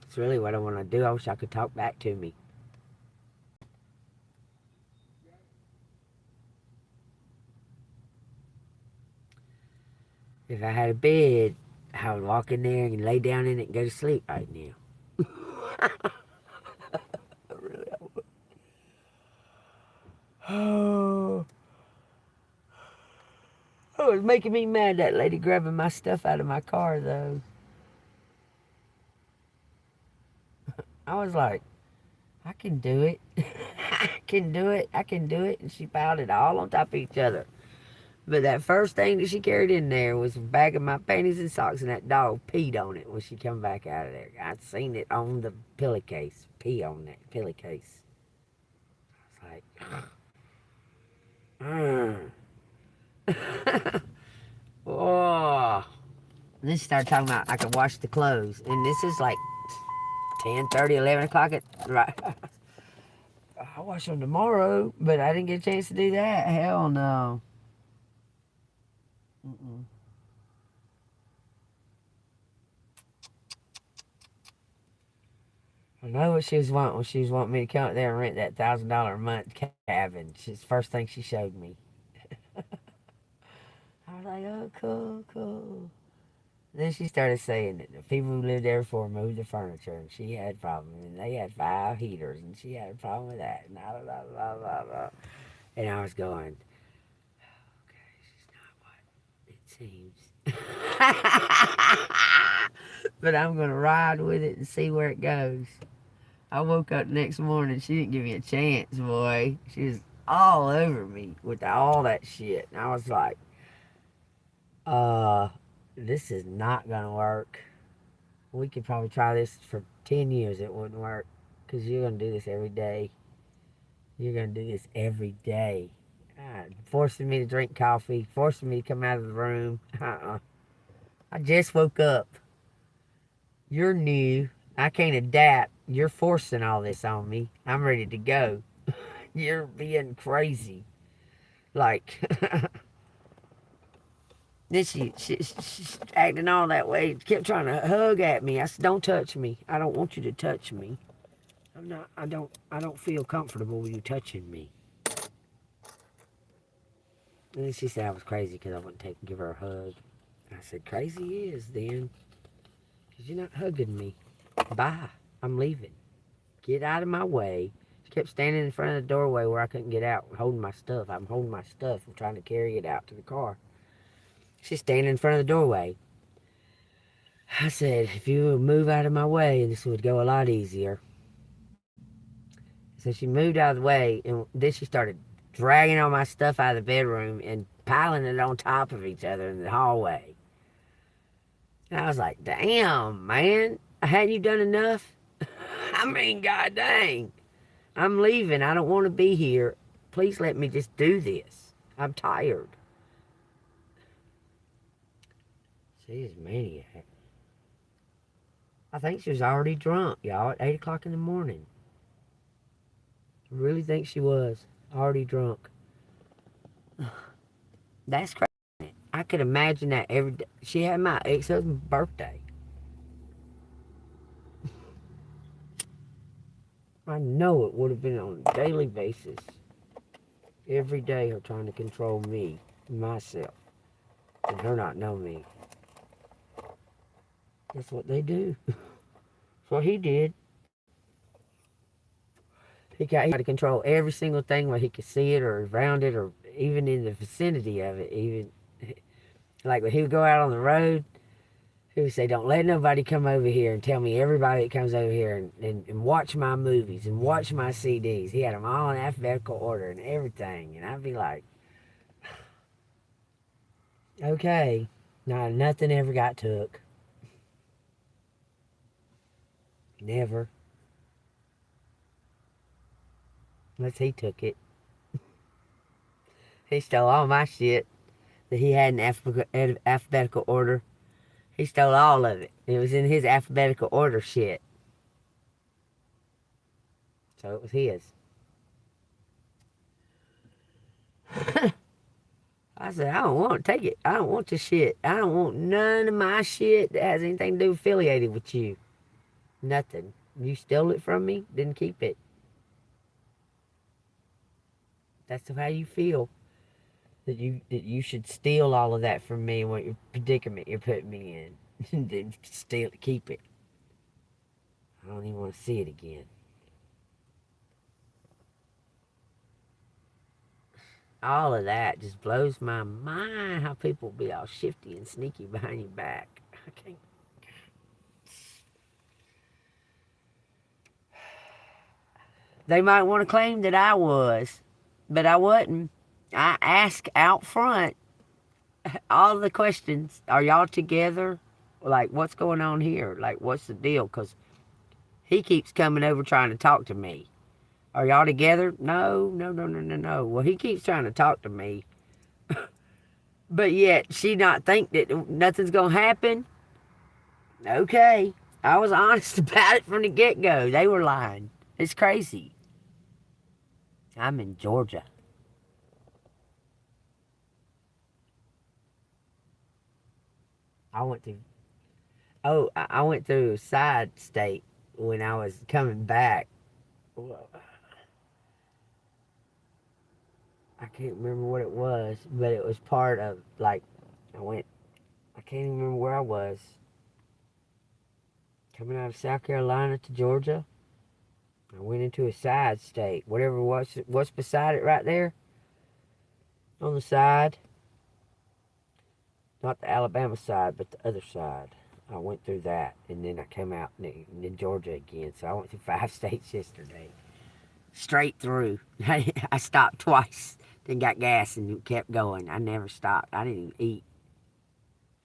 It's really what I want to do. I wish I could talk back to me. If I had a bed, I would walk in there and lay down in it and go to sleep right now. Really, I would. Oh, oh, it was making me mad, that lady grabbing my stuff out of my car, though. I was like, I can do it. I can do it. I can do it. And she piled it all on top of each other. But that first thing that she carried in there was a bag of my panties and socks, and that dog peed on it when she come back out of there. I'd seen it on the pillowcase. Pee on that pillowcase. I was like, oh. And then she started talking about I could wash the clothes. And this is like 10:30, 11 o'clock at right. I'll wash them tomorrow, but I didn't get a chance to do that. Hell no. Mm-mm. I know what she was wanting when she was wanting me to come up there and rent that $1,000 a month cabin. She's the first thing she showed me. I was like, oh, cool, cool. Then she started saying that the people who lived there before moved the furniture, and she had problems, and they had 5 heaters, and she had a problem with that, and blah, blah, blah, blah, blah. And I was going, okay, she's not what it seems. But I'm going to ride with it and see where it goes. I woke up next morning, she didn't give me a chance, boy. She was all over me with all that shit. And I was like, this is not going to work. We could probably try this for 10 years. It wouldn't work. Because you're going to do this every day. You're going to do this every day. God, forcing me to drink coffee. Forcing me to come out of the room. I just woke up. You're new. I can't adapt. You're forcing all this on me. I'm ready to go. You're being crazy. Like, then she's acting all that way. Kept trying to hug at me. I said, don't touch me. I don't want you to touch me. I don't feel comfortable with you touching me. And then she said I was crazy because I wouldn't give her a hug. I said, crazy is then. Because you're not hugging me. Bye. I'm leaving. Get out of my way. She kept standing in front of the doorway where I couldn't get out, holding my stuff. I'm holding my stuff and trying to carry it out to the car. She's standing in front of the doorway. I said, if you would move out of my way, this would go a lot easier. So she moved out of the way, and then she started dragging all my stuff out of the bedroom and piling it on top of each other in the hallway. And I was like, damn, man, hadn't you done enough? I mean, god dang. I'm leaving. I don't want to be here. Please let me just do this. I'm tired. She is maniac. I think she was already drunk, y'all, at 8 o'clock in the morning. I really think she was already drunk. That's crazy. I could imagine that every day. She had my ex-husband's birthday. I know it would have been on a daily basis. Every day her trying to control me, myself, and her not know me. That's what they do. That's what he did. He got to control every single thing where he could see it or around it or even in the vicinity of it. Even like when he would go out on the road, he would say, don't let nobody come over here and tell me everybody that comes over here and watch my movies and watch my CDs. He had them all in alphabetical order and everything. And I'd be like, okay. No, nothing ever got took. Never. Unless he took it. He stole all my shit that he had in alphabetical order. He stole all of it. It was in his alphabetical order shit. So it was his. I said, I don't want to take it. I don't want the shit. I don't want none of my shit that has anything to do affiliated with you. Nothing. You stole it from me, didn't keep it. That's how you feel. That you should steal all of that from me and what your predicament you're putting me in. Then steal it, keep it. I don't even want to see it again. All of that just blows my mind, how people be all shifty and sneaky behind your back. I can't. They might want to claim that I was, but I wasn't. I asked out front all the questions. Are y'all together? Like, what's going on here? Like, what's the deal? Because he keeps coming over trying to talk to me. Are y'all together? No, no, no, no, no, no. Well, he keeps trying to talk to me. But yet, she not think that nothing's going to happen? Okay. I was honest about it from the get-go. They were lying. It's crazy. I'm in Georgia. I went through a side state when I was coming back. I can't remember what it was, but it was part of, like, I can't even remember where I was. Coming out of South Carolina to Georgia, I went into a side state. Whatever what's beside it right there, on the side. Not the Alabama side, but the other side. I went through that, and then I came out in Georgia again. So I went through 5 states yesterday. Straight through. I stopped twice, then got gas and kept going. I never stopped. I didn't even eat.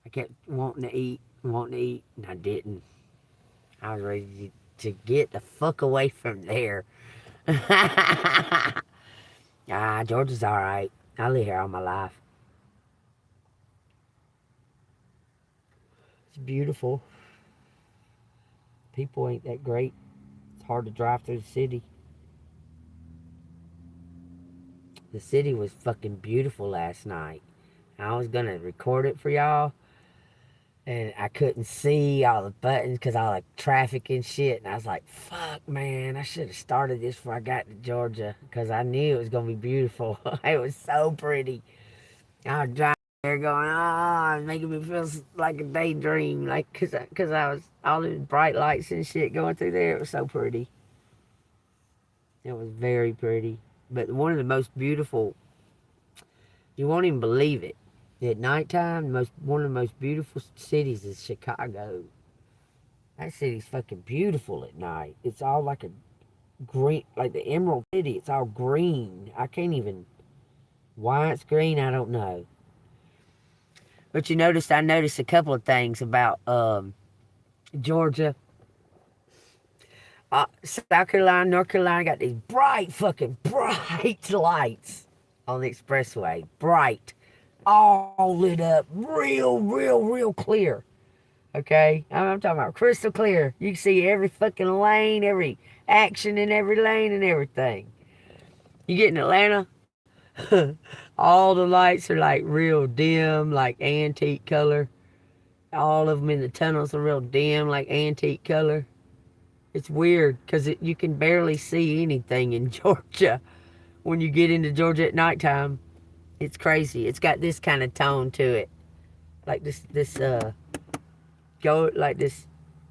I kept wanting to eat, and I didn't. I was ready to get the fuck away from there. Georgia's all right. I live here all my life. It's beautiful. People ain't that great. It's hard to drive through the city. The city was fucking beautiful last night. I was gonna record it for y'all, and I couldn't see all the buttons because all the traffic and shit. And I was like, fuck, man, I should have started this before I got to Georgia because I knew it was gonna be beautiful. It was so pretty. I was driving there going, oh, making me feel like a daydream, like, cause I was all these bright lights and shit going through there. It was so pretty. It was very pretty. But one of the most beautiful, you won't even believe it. At nighttime, one of the most beautiful cities is Chicago. That city's fucking beautiful at night. It's all like a green, like the Emerald City. It's all green. I can't even, why it's green, I don't know. But I noticed a couple of things about Georgia. South Carolina, North Carolina got these fucking bright lights on the expressway. Bright. All lit up. Real clear. Okay? I'm talking about crystal clear. You can see every fucking lane, every action in every lane and everything. You get in Atlanta, all the lights are like real dim, like antique color. All of them in the tunnels are real dim, like antique color. It's weird because you can barely see anything in Georgia when you get into Georgia at nighttime. It's crazy. It's got this kind of tone to it, like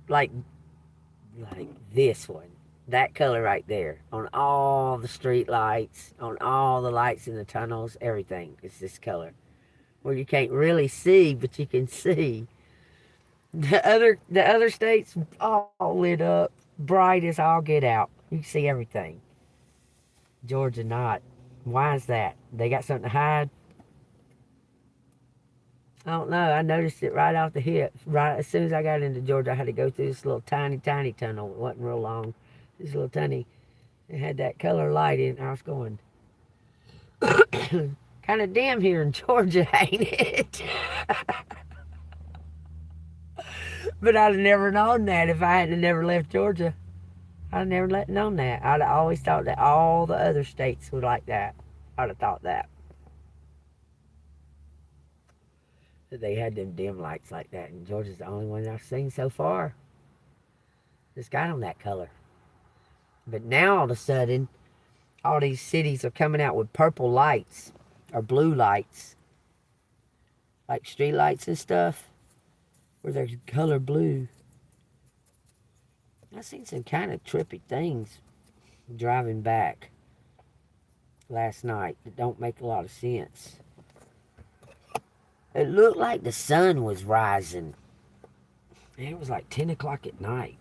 like this one, that color right there on all the street lights, on all the lights in the tunnels, everything. It's this color where you can't really see, but you can see. The other states all lit up, bright as all get out. You can see everything. Georgia not. Why is that? They got something to hide? I don't know. I noticed it right off the hip. Right as soon as I got into Georgia, I had to go through this little tiny tunnel. It wasn't real long. This little tiny. It had that color light in. I was going, kind of dim here in Georgia, ain't it? But I'd have never known that if I had never left Georgia. I'd have never known that. I'd have always thought that all the other states were like that. I'd have thought that. They had them dim lights like that, and Georgia's the only one I've seen so far that's got them that color. But now all of a sudden, all these cities are coming out with purple lights or blue lights, like street lights and stuff, where they're color blue. I've seen some kind of trippy things driving back last night that don't make a lot of sense. It looked like the sun was rising. And it was like 10 o'clock at night.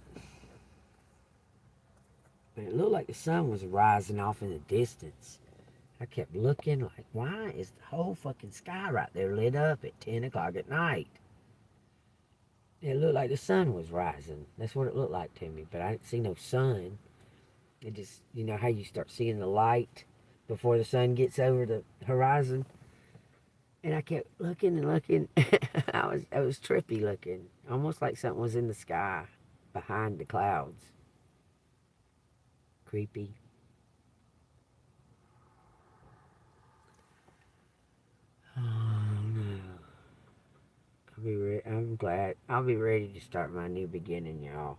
But it looked like the sun was rising off in the distance. I kept looking like, why is the whole fucking sky right there lit up at 10 o'clock at night? It looked like the sun was rising. That's what it looked like to me. But I didn't see no sun. It just, you know how you start seeing the light before the sun gets over the horizon? And I kept looking and looking. I was trippy looking. Almost like something was in the sky behind the clouds. Creepy. Oh no. I'm glad. I'll be ready to start my new beginning, y'all.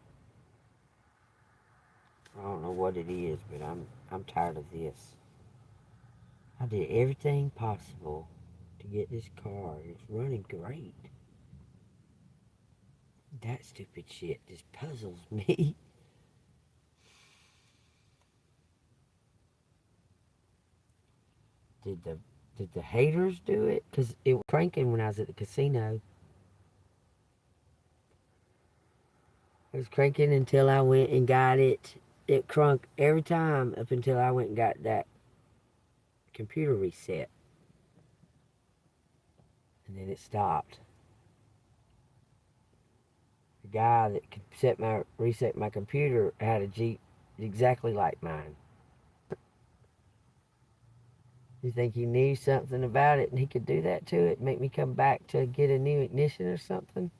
I don't know what it is, but I'm tired of this. I did everything possible to get this car. It's running great. That stupid shit just puzzles me. Did the haters do it? Because it was cranking when I was at the casino. It was cranking until I went and got it. It crunk every time up until I went and got that computer reset. And then it stopped. The guy that could reset my computer had a Jeep exactly like mine. You think he knew something about it and he could do that to it? Make me come back to get a new ignition or something?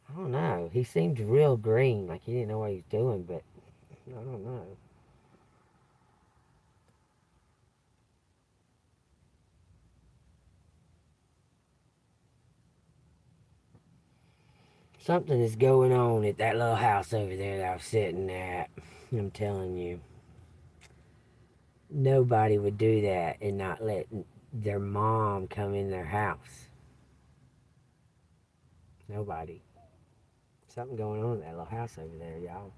I don't know. He seemed real green, like he didn't know what he was doing, but I don't know. Something is going on at that little house over there that I was sitting at. I'm telling you. Nobody would do that and not let their mom come in their house. Nobody. Something going on in that little house over there, y'all.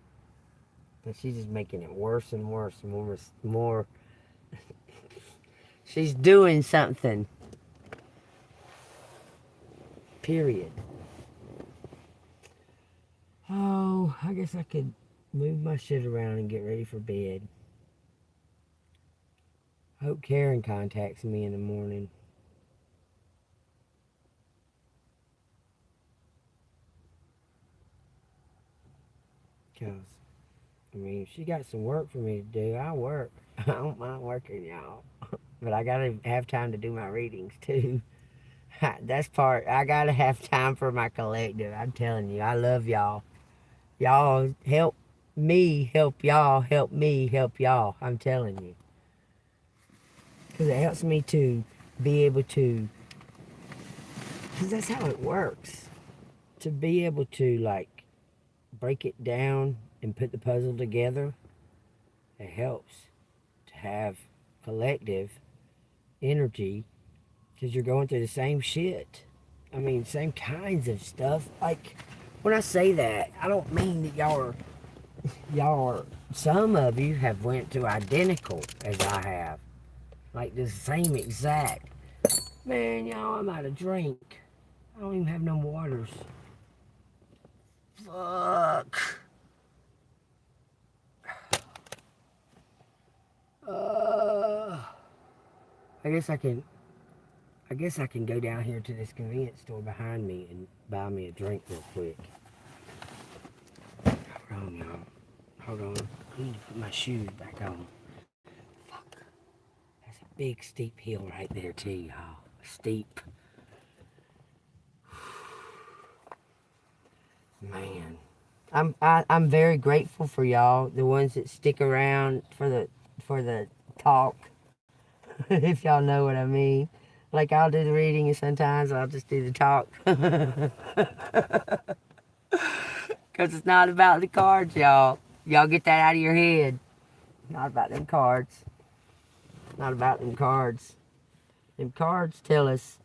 But she's just making it worse and worse. More. She's doing something. Period. Oh, I guess I could move my shit around and get ready for bed. I hope Karen contacts me in the morning. Because, I mean, if she got some work for me to do, I'll work. I don't mind working, y'all. But I gotta have time to do my readings, too. That's part, I gotta have time for my collective. I'm telling you, I love y'all. Y'all help me, help y'all, help me, help y'all. I'm telling you. Because it helps me to be able to, because that's how it works. To be able to, like, break it down and put the puzzle together, it helps to have collective energy because you're going through the same shit. I mean, same kinds of stuff. Like, when I say that, I don't mean that y'all are, some of you have went through identical as I have. Like the same exact. Man, y'all, I'm out of drink. I don't even have no waters. Fuck. I guess I can go down here to this convenience store behind me and buy me a drink real quick. Hold on, y'all. Hold on. I need to put my shoes back on. Fuck. That's a big steep hill right there too, y'all. Steep. Man. I'm very grateful for y'all, the ones that stick around for the talk. If y'all know what I mean. Like I'll do the reading and sometimes I'll just do the talk. Because it's not about the cards, y'all. Y'all get that out of your head. Not about them cards. Not about them cards. Them cards tell us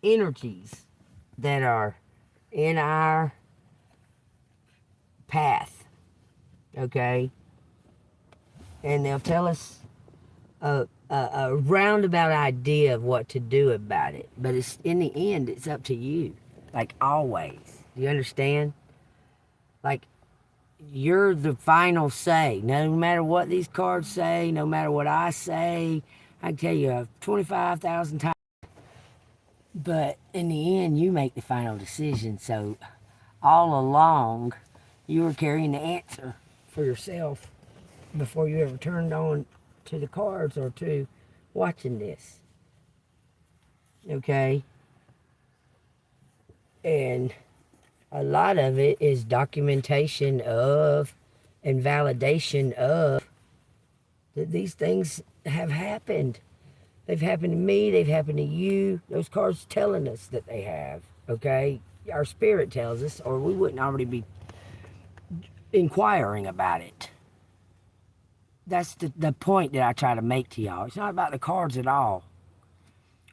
energies that are in our path. Okay? And they'll tell us a roundabout idea of what to do about it. But it's in the end, it's up to you. Like always. Do you understand? Like, you're the final say. No matter what these cards say, no matter what I say, I can tell you 25,000 times. But in the end, you make the final decision. So all along, you were carrying the answer for yourself before you ever turned on to the cards or to watching this. Okay? And a lot of it is documentation of and validation of that these things have happened. They've happened to me, they've happened to you. Those cards telling us that they have, okay? Our spirit tells us, or we wouldn't already be inquiring about it. That's the point that I try to make to y'all. It's not about the cards at all.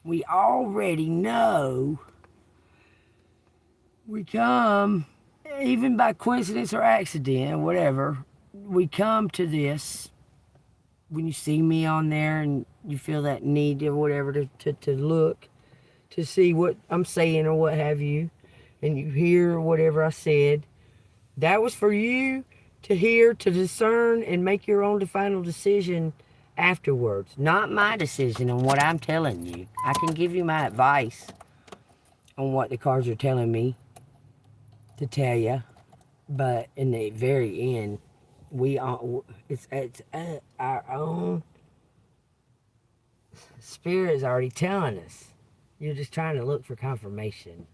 We already know. We come, even by coincidence or accident, whatever, we come to this when you see me on there and you feel that need or whatever to look, to see what I'm saying or what have you, and you hear whatever I said. That was for you to hear, to discern, and make your own final decision afterwards. Not my decision on what I'm telling you. I can give you my advice on what the cards are telling me to tell you, but in the very end, it's our own spirit is already telling us. You're just trying to look for confirmation.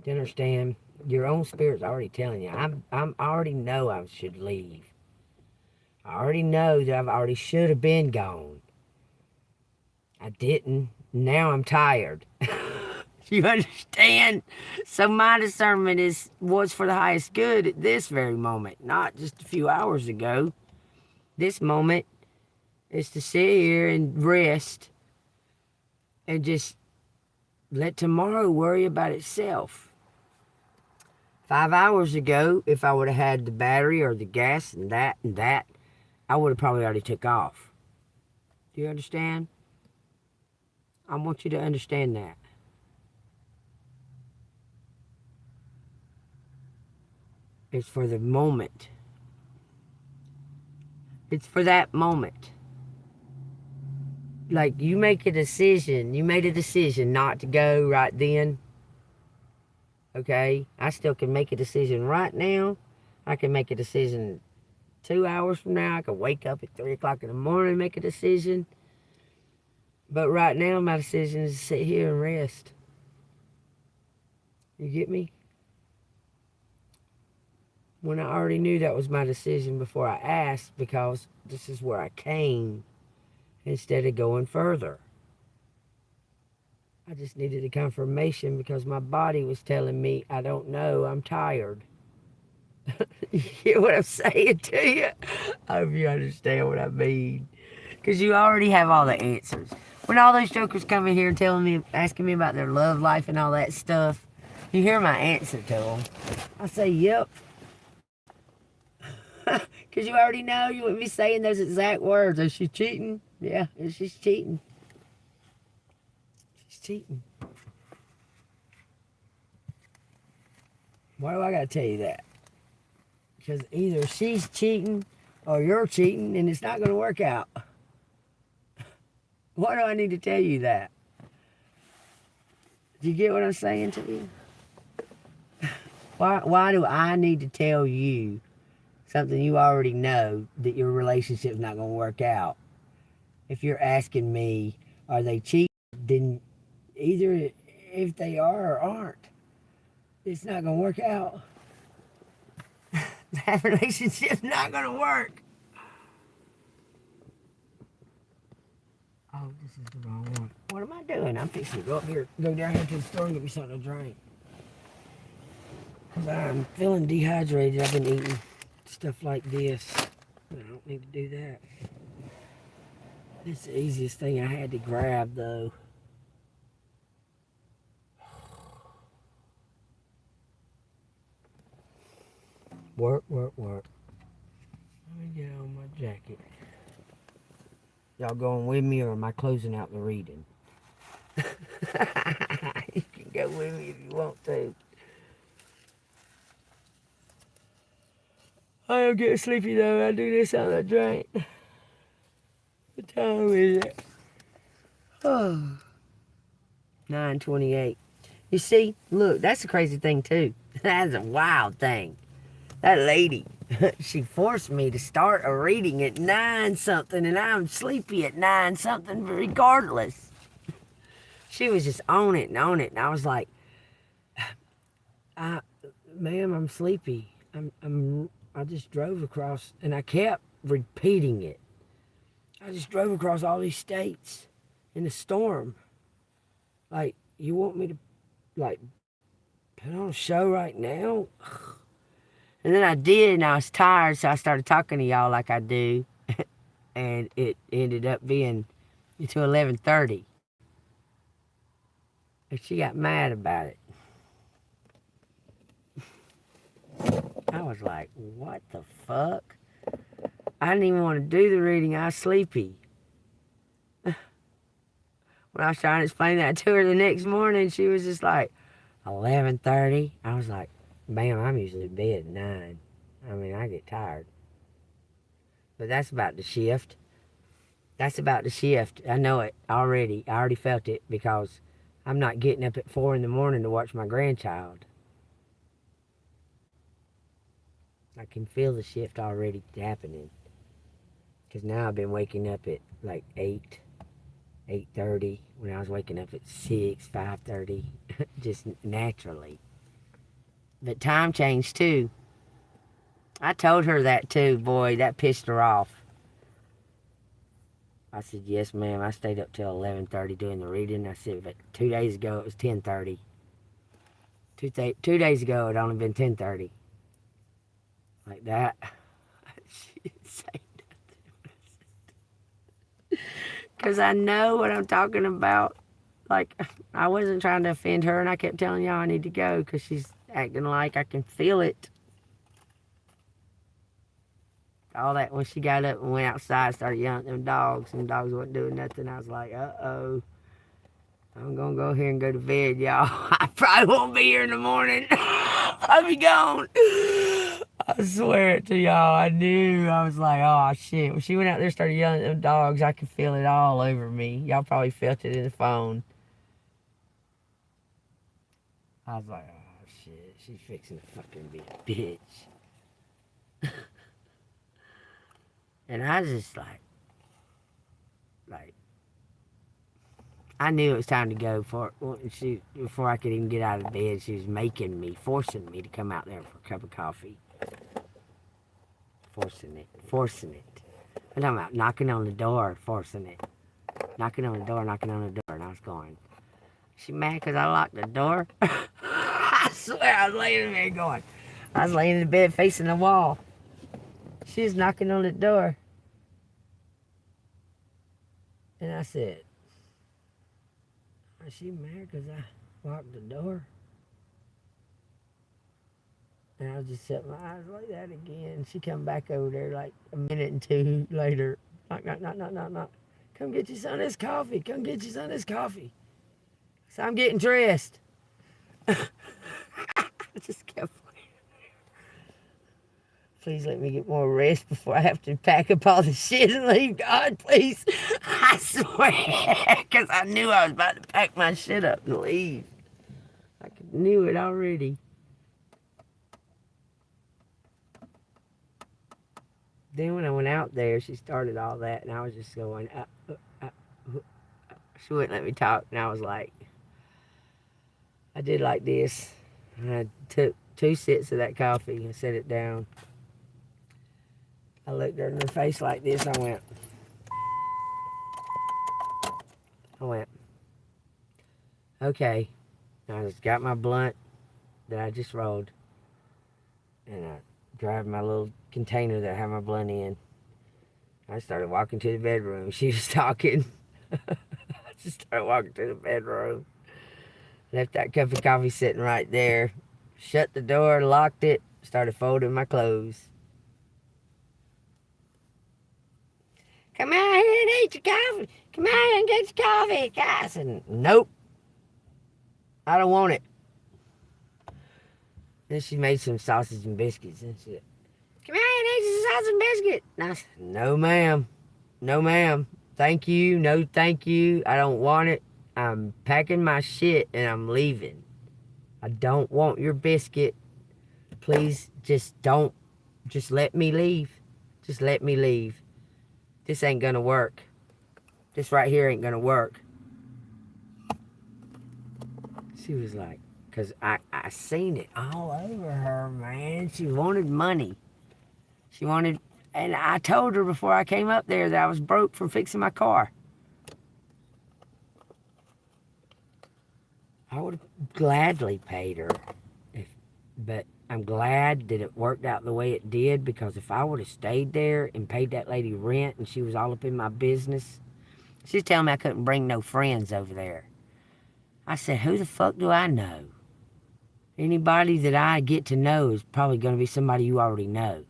Do you understand? Your own spirit's already telling you. I already know I should leave. I already know that I already should have been gone. I didn't. Now I'm tired. You understand? So my discernment was for the highest good at this very moment, not just a few hours ago. This moment is to sit here and rest and just let tomorrow worry about itself. 5 hours ago, if I would have had the battery or the gas and that, I would have probably already took off. Do you understand? I want you to understand that. It's for the moment. It's for that moment. Like, you make a decision. You made a decision not to go right then. Okay? I still can make a decision right now. I can make a decision 2 hours from now. I can wake up at 3 o'clock in the morning and make a decision. But right now, my decision is to sit here and rest. You get me? When I already knew that was my decision before I asked, because this is where I came instead of going further. I just needed a confirmation because my body was telling me, I don't know, I'm tired. You hear what I'm saying to you? I hope you understand what I mean. Because you already have all the answers. When all those jokers come in here telling me, asking me about their love life and all that stuff, you hear my answer to them. I say, yep. Because you already know, you wouldn't be saying those exact words. Is she cheating? Yeah, she's cheating. She's cheating. Why do I got to tell you that? Because either she's cheating or you're cheating and it's not going to work out. Why do I need to tell you that? Do you get what I'm saying to you? Why do I need to tell you something you already know, that your relationship's not going to work out? If you're asking me, are they cheating? Then either if they are or aren't, it's not going to work out. That relationship's not going to work. Oh, this is the wrong one. What am I doing? I'm fixing to go up here, go down here to the store and get me something to drink. Because I'm feeling dehydrated. I've been eating stuff like this. I don't need to do that. It's the easiest thing I had to grab, though. Work, work, work. Let me get on my jacket. Y'all going with me, or am I closing out the reading? You can go with me if you want to. I am getting sleepy though. I do this on a drink. What time is it? Oh, 9:28. You see, look, that's a crazy thing too. That's a wild thing. That lady, she forced me to start a reading at 9 something, and I'm sleepy at 9 something regardless. She was just on it and on it, and I was like, ma'am, I'm sleepy. I just drove across, and I kept repeating it. I just drove across all these states in a storm. Like, you want me to, like, put on a show right now? And then I did, and I was tired, so I started talking to y'all like I do. And it ended up being until 11:30. And she got mad about it. I was like, what the fuck? I didn't even want to do the reading. I was sleepy. When I was trying to explain that to her the next morning, she was just like, 11:30? I was like, ma'am, I'm usually in bed at 9. I mean, I get tired. But that's about the shift. That's about the shift. I know it already. I already felt it because I'm not getting up at 4 in the morning to watch my grandchild. I can feel the shift already happening. Because now I've been waking up at like 8, 8:30. When I was waking up at 6, 5:30. Just naturally. But time changed too. I told her that too. Boy, that pissed her off. I said, yes, ma'am. I stayed up till 11:30 doing the reading. I said, but 2 days ago it was 10:30. 2 days ago it only been 10:30. Like that. She didn't say nothing. Because I know what I'm talking about. Like, I wasn't trying to offend her, and I kept telling y'all I need to go because she's acting like I can feel it. All that, when she got up and went outside, started yelling at them dogs, and the dogs wasn't doing nothing. I was like, uh-oh. I'm going to go here and go to bed, y'all. I probably won't be here in the morning. I'll be gone. I swear it to y'all. I knew. I was like, oh, shit. When she went out there and started yelling at them dogs, I could feel it all over me. Y'all probably felt it in the phone. I was like, oh, shit. She's fixing to fucking be a bitch. And I was just like, I knew it was time to go before I could even get out of bed. She was making me, forcing me to come out there for a cup of coffee. Forcing it. I'm talking about knocking on the door, forcing it. Knocking on the door, and I was going, she mad because I locked the door? I swear I was laying in there going, I was laying in the bed facing the wall. She was knocking on the door. And I said, is she mad because I locked the door? And I just set my eyes like that again. She come back over there like a minute and two later. Knock, knock, knock, knock, knock, knock. Come get your son his coffee. Come get your son his coffee. So I'm getting dressed. I just kept playing. Please let me get more rest before I have to pack up all the shit and leave. God, please. I swear. Because I knew I was about to pack my shit up and leave. I knew it already. Then when I went out there, she started all that, and I was just going, she wouldn't let me talk, and I was like, I did like this. And I took 2 sips of that coffee and set it down. I looked her in the face like this. I went, I went, okay. I just got my blunt that I just rolled, and I grabbed my little container that I had my blunt in. I started walking to the bedroom. She was talking. I just started walking to the bedroom. Left that cup of coffee sitting right there. Shut the door, locked it, started folding my clothes. Come out here and eat your coffee. Come out here and get your coffee. I said, nope. I don't want it. Then she made some sausage and biscuits. And she said, come out here and eat some sausage and biscuit. And I said, no, ma'am. No, ma'am. Thank you. No, thank you. I don't want it. I'm packing my shit and I'm leaving. I don't want your biscuit. Please just don't. Just let me leave. Just let me leave. This ain't gonna work. This right here ain't gonna work. She was like, because I seen it all over her, man. She wanted money. She wanted, and I told her before I came up there that I was broke from fixing my car. I would have gladly paid her, but I'm glad that it worked out the way it did, because if I would have stayed there and paid that lady rent and she was all up in my business, she was telling me I couldn't bring no friends over there. I said, who the fuck do I know? Anybody that I get to know is probably going to be somebody you already know.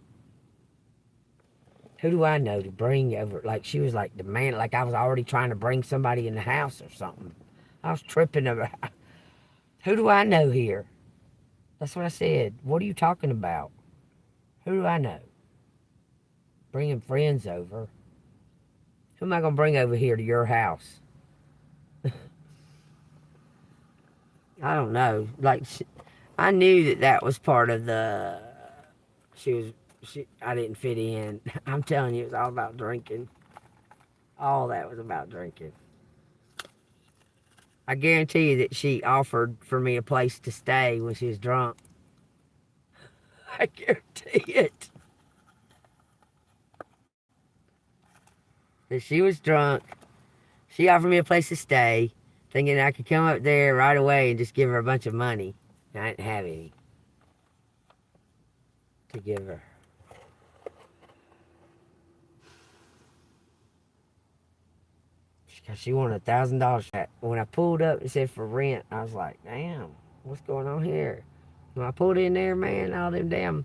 Who do I know to bring over? Like, she was like, demand, like I was already trying to bring somebody in the house or something. I was tripping over. Who do I know here? That's what I said. What are you talking about? Who do I know? Bringing friends over. Who am I going to bring over here to your house? I don't know. Like, I knew that was part of the... I didn't fit in. I'm telling you, it was all about drinking. All that was about drinking. I guarantee you that she offered for me a place to stay when she was drunk. I guarantee it. If she was drunk, she offered me a place to stay, thinking I could come up there right away and just give her a bunch of money. And I didn't have any to give her. Because she wanted $1,000. When I pulled up and said for rent, I was like, damn, what's going on here? When I pulled in there, man, all them damn...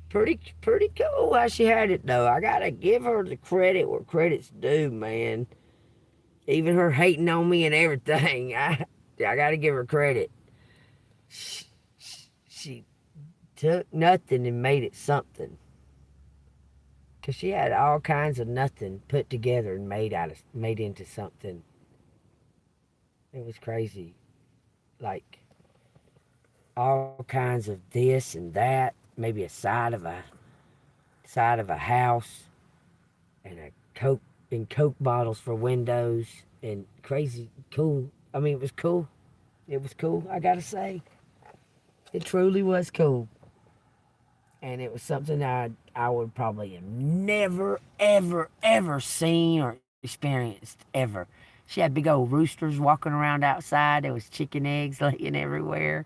Pretty cool how she had it, though. I gotta give her the credit where credit's due, man. Even her hating on me and everything, I gotta give her credit. She took nothing and made it something. Because she had all kinds of nothing put together and made into something. It was crazy. Like, all kinds of this and that. Maybe a side of a house, and Coke bottles for windows, and crazy cool. I mean, it was cool. It was cool, I gotta say. It truly was cool. And it was something that I would probably have never, ever, ever seen or experienced, ever. She had big old roosters walking around outside. There was chicken eggs laying everywhere.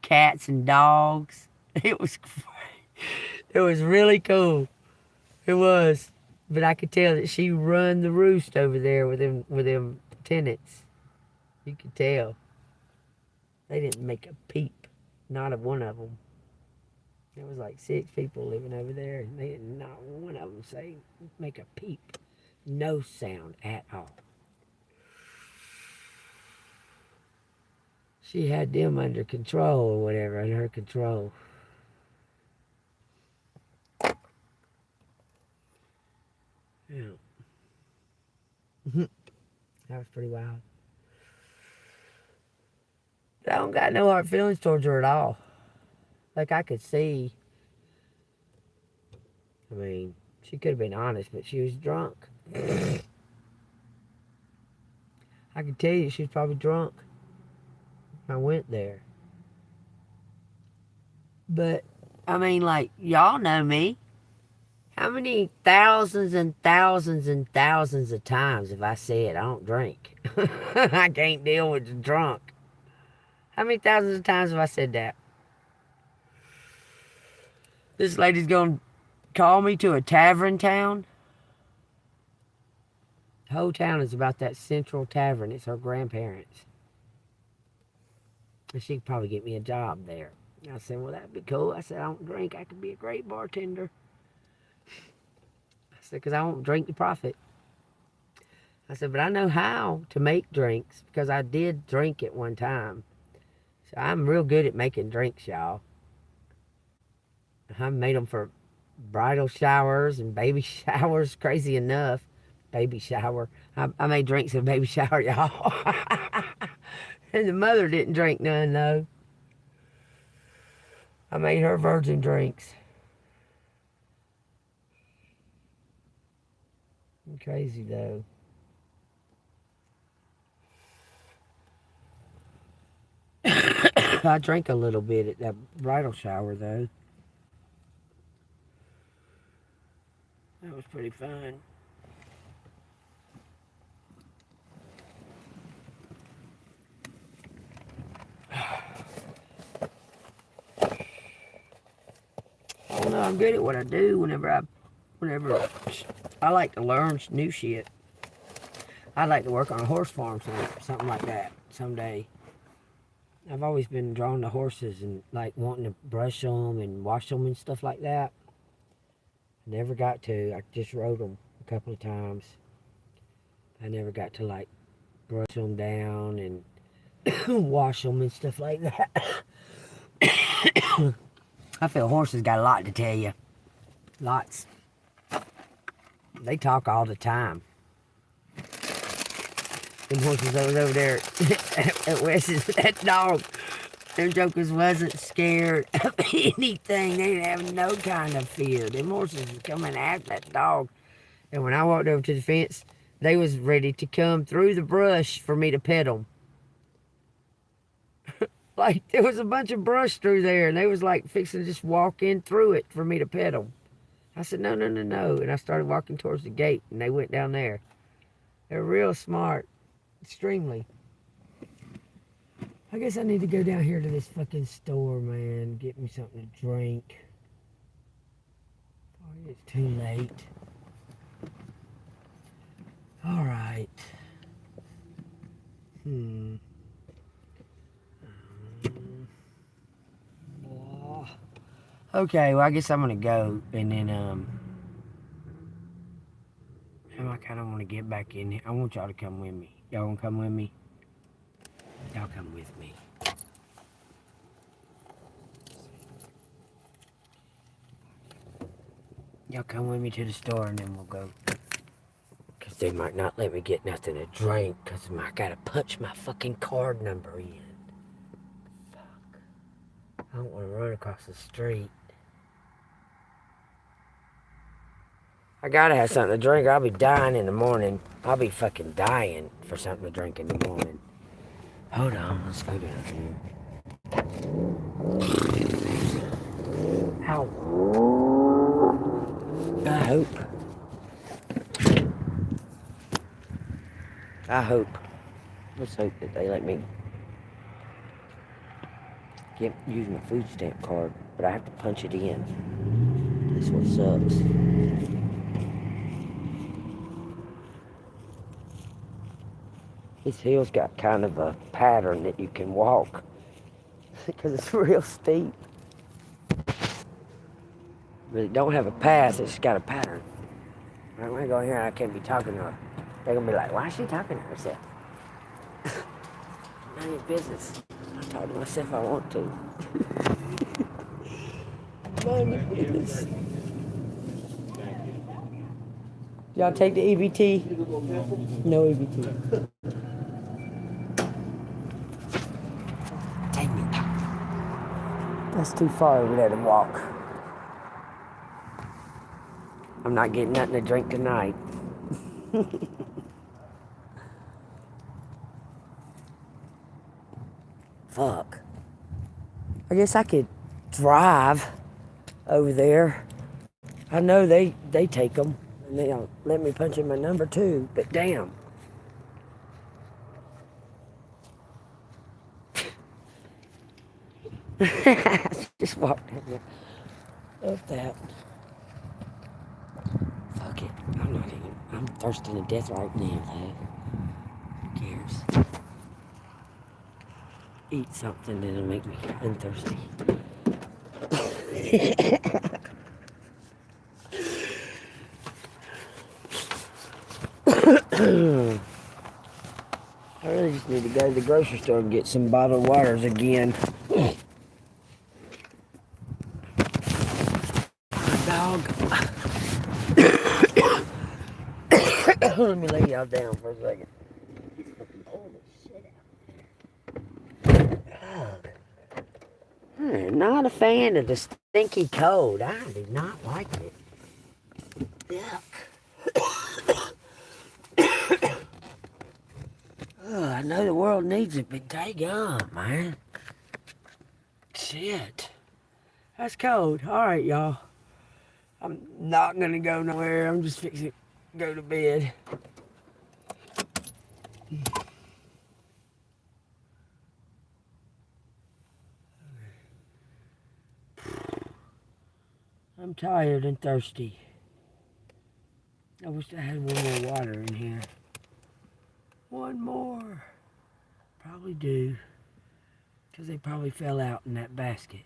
Cats and dogs. It was really cool. It was. But I could tell that she run the roost over there with them tenants. You could tell. They didn't make a peep. Not of one of them. There was like 6 people living over there, and they didn't, not one of them make a peep. No sound at all. She had them under control or whatever, under her control. Yeah. That was pretty wild. I don't got no hard feelings towards her at all. Like, I could see. I mean, she could have been honest, but she was drunk. I could tell you she was probably drunk. I went there. But, I mean, like, y'all know me. How many thousands and thousands and thousands of times have I said I don't drink? I can't deal with the drunk. How many thousands of times have I said that? This lady's going to call me to a tavern town. The whole town is about that central tavern. It's her grandparents. And she could probably get me a job there. I said, well, that'd be cool. I said, I don't drink. I could be a great bartender. I said, because I won't drink to profit. I said, but I know how to make drinks because I did drink at one time. So I'm real good at making drinks, y'all. I made them for bridal showers and baby showers. Crazy enough. Baby shower. I made drinks at a baby shower, y'all. And the mother didn't drink none, though. I made her virgin drinks. Crazy, though. I drank a little bit at that bridal shower, though. That was pretty fun. I don't know, I'm good at what I do whenever I like to learn new shit. I'd like to work on a horse farm, something like that someday. I've always been drawn to horses and like wanting to brush them and wash them and stuff like that. I never got to. I just rode them a couple of times. I never got to like brush them down and wash them and stuff like that. I feel horses got a lot to tell you. Lots. They talk all the time. Them horses over there at Wes's, that dog, them jokers wasn't scared of anything. They didn't have no kind of fear. Them horses was coming after that dog. And when I walked over to the fence, they was ready to come through the brush for me to pet them. Like, there was a bunch of brush through there, and they was like fixing to just walk in through it for me to pet them. I said, no, no, no, no. And I started walking towards the gate, and they went down there. They're real smart. Extremely. I guess I need to go down here to this fucking store, man. Get me something to drink. Oh, it's too late. Alright. Okay, well, I guess I'm gonna go, and then, I kind of want to get back in here. I want y'all to come with me. Y'all want to come with me? Y'all come with me. Y'all come with me to the store and then we'll go. Because they might not let me get nothing to drink because I got to punch my fucking card number in. Fuck. I don't want to run across the street. I gotta have something to drink. I'll be dying in the morning. I'll be fucking dying for something to drink in the morning. Hold on, let's go down here. Ow. I hope. Let's hope that they let me use my food stamp card, but I have to punch it in. That's what sucks. This hill's got kind of a pattern that you can walk because it's real steep. But it don't have a path, it's got a pattern. I'm gonna go here and I can't be talking to her. They're gonna be like, why is she talking to herself? None of your business. I talk to myself if I want to. None of your business. Y'all take the EBT? No EBT. Dang it. That's too far over there to walk. I'm not getting nothing to drink tonight. Fuck. I guess I could drive over there. I know they take them, and they'll let me punch in my number too, but damn. Just walked in there. Up that. Fuck it. I'm thirsty to death right now, though. Who cares? Eat something that'll make me unthirsty. I really just need to go to the grocery store and get some bottled waters again. Dog. Let me lay y'all down for a second. Pull this shit out. I'm not a fan of the stinky cold. I do not like it. Yuck. I know the world needs it, but daggone, man. Shit. That's cold. Alright, y'all. I'm not gonna go nowhere. I'm just fixing to go to bed. I'm tired and thirsty. I wish I had one more water in here. One more. Probably do. Because they probably fell out in that basket.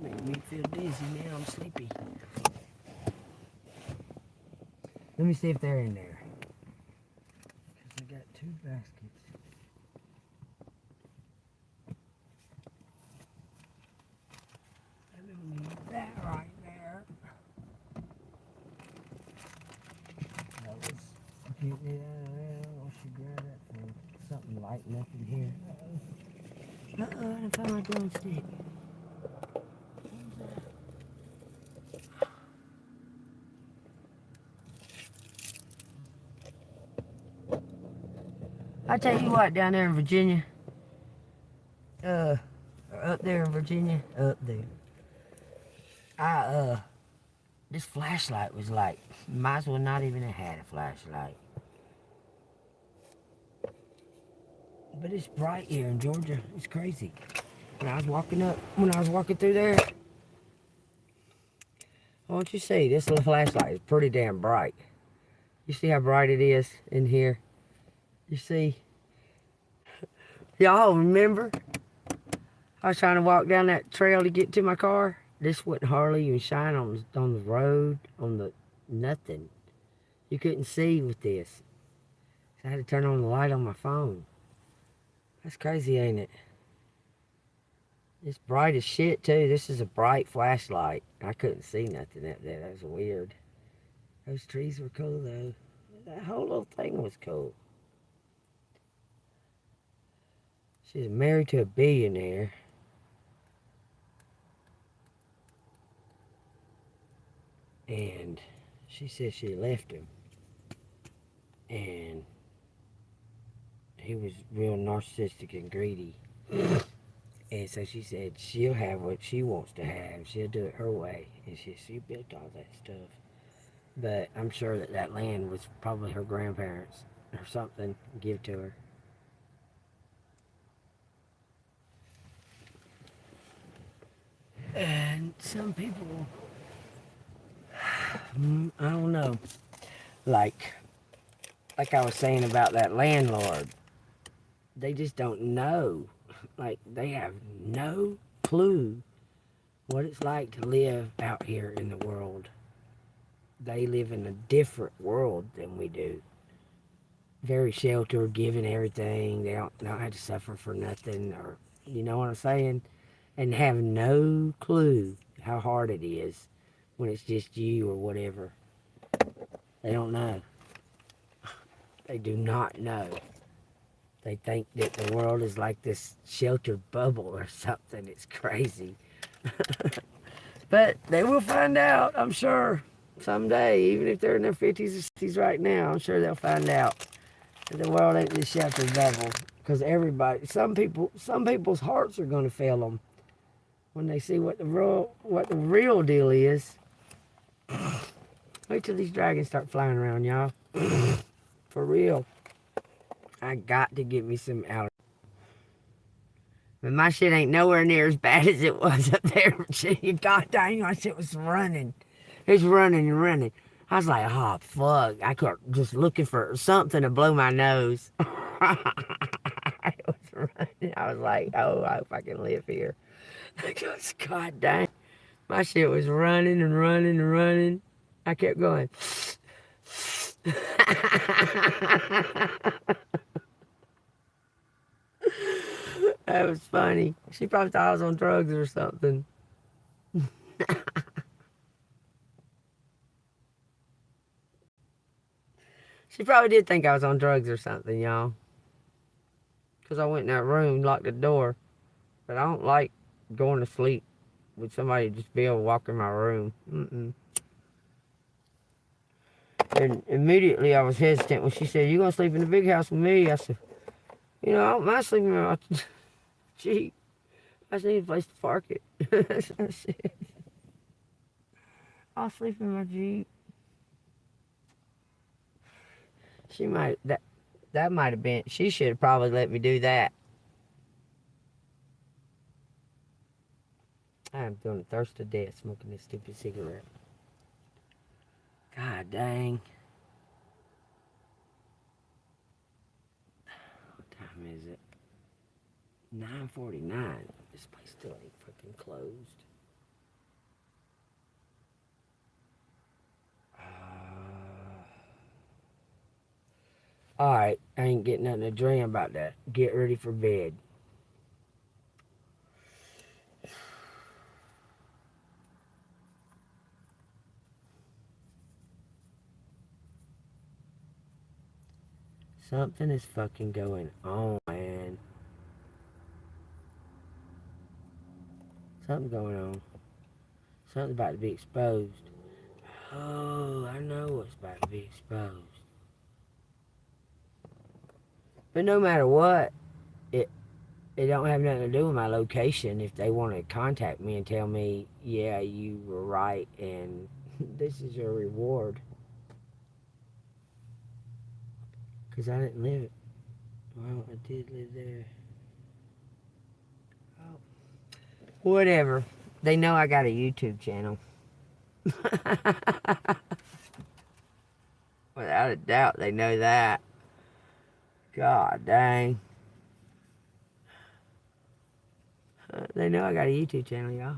Made me feel dizzy now. I'm sleepy. Let me see if they're in there. Because I got 2 baskets. I don't need that right there. That was getting it out of there. I should grab that for something lighting up in here. I found my glowing stick. I tell you what, down there in Virginia, up there in Virginia, up there, this flashlight was like, might as well not even have had a flashlight. But it's bright here in Georgia. It's crazy. When I was walking through there, I want you to see, this little flashlight is pretty damn bright. You see how bright it is in here? You see? Y'all remember? I was trying to walk down that trail to get to my car. This wouldn't hardly even shine on the road, on the nothing. You couldn't see with this. So I had to turn on the light on my phone. That's crazy, ain't it? It's bright as shit, too. This is a bright flashlight. I couldn't see nothing up there. That was weird. Those trees were cool, though. That whole little thing was cool. She's married to a billionaire. And she said she left him. And he was real narcissistic and greedy. And so she said she'll have what she wants to have. She'll do it her way. And she built all that stuff. But I'm sure that land was probably her grandparents or something give to her. And some people, I don't know, like I was saying about that landlord, they just don't know. Like, they have no clue what it's like to live out here in the world. They live in a different world than we do. Very sheltered, given everything. They don't have to suffer for nothing, or, you know what I'm saying? And have no clue how hard it is when it's just you or whatever. They don't know. They do not know. They think that the world is like this sheltered bubble or something. It's crazy. But they will find out, I'm sure, someday. Even if they're in their 50s or 60s right now, I'm sure they'll find out that the world ain't this sheltered bubble. Because everybody, some people's hearts are going to fail them. when they see what the real deal is. Wait till these dragons start flying around, y'all. For real. I got to get me some allergies. But my shit ain't nowhere near as bad as it was up there in Virginia. God dang, my shit was running. It's running and running. I was like, oh, fuck. I could just looking for something to blow my nose. I was running. I was like, oh, I hope I can live here. Because, God dang. My shit was running and running and running. I kept going. That was funny. She probably thought I was on drugs or something. She probably did think I was on drugs or something, y'all. Because I went in that room, locked the door. But I don't like going to sleep with somebody just be able to walk in my room. And immediately I was hesitant when she said, you going to sleep in the big house with me? I said, you know, I don't mind sleeping in my Jeep. I just need a place to park it. I said, I'll sleep in my Jeep. She might, that might have been, she should have probably let me do that. I'm feeling thirst to death smoking this stupid cigarette. God dang. What time is it? 9:49. This place still ain't fucking closed. Alright, I ain't getting nothing to dream about that. Get ready for bed. Something is fucking going on, man. Something's going on. Something's about to be exposed. Oh, I know what's about to be exposed. But no matter what, it don't have nothing to do with my location. If they want to contact me and tell me, yeah, you were right, and this is your reward. Because I didn't live it. Well, I did live there. Oh. Whatever. They know I got a YouTube channel. Without a doubt, they know that. God dang. They know I got a YouTube channel, y'all.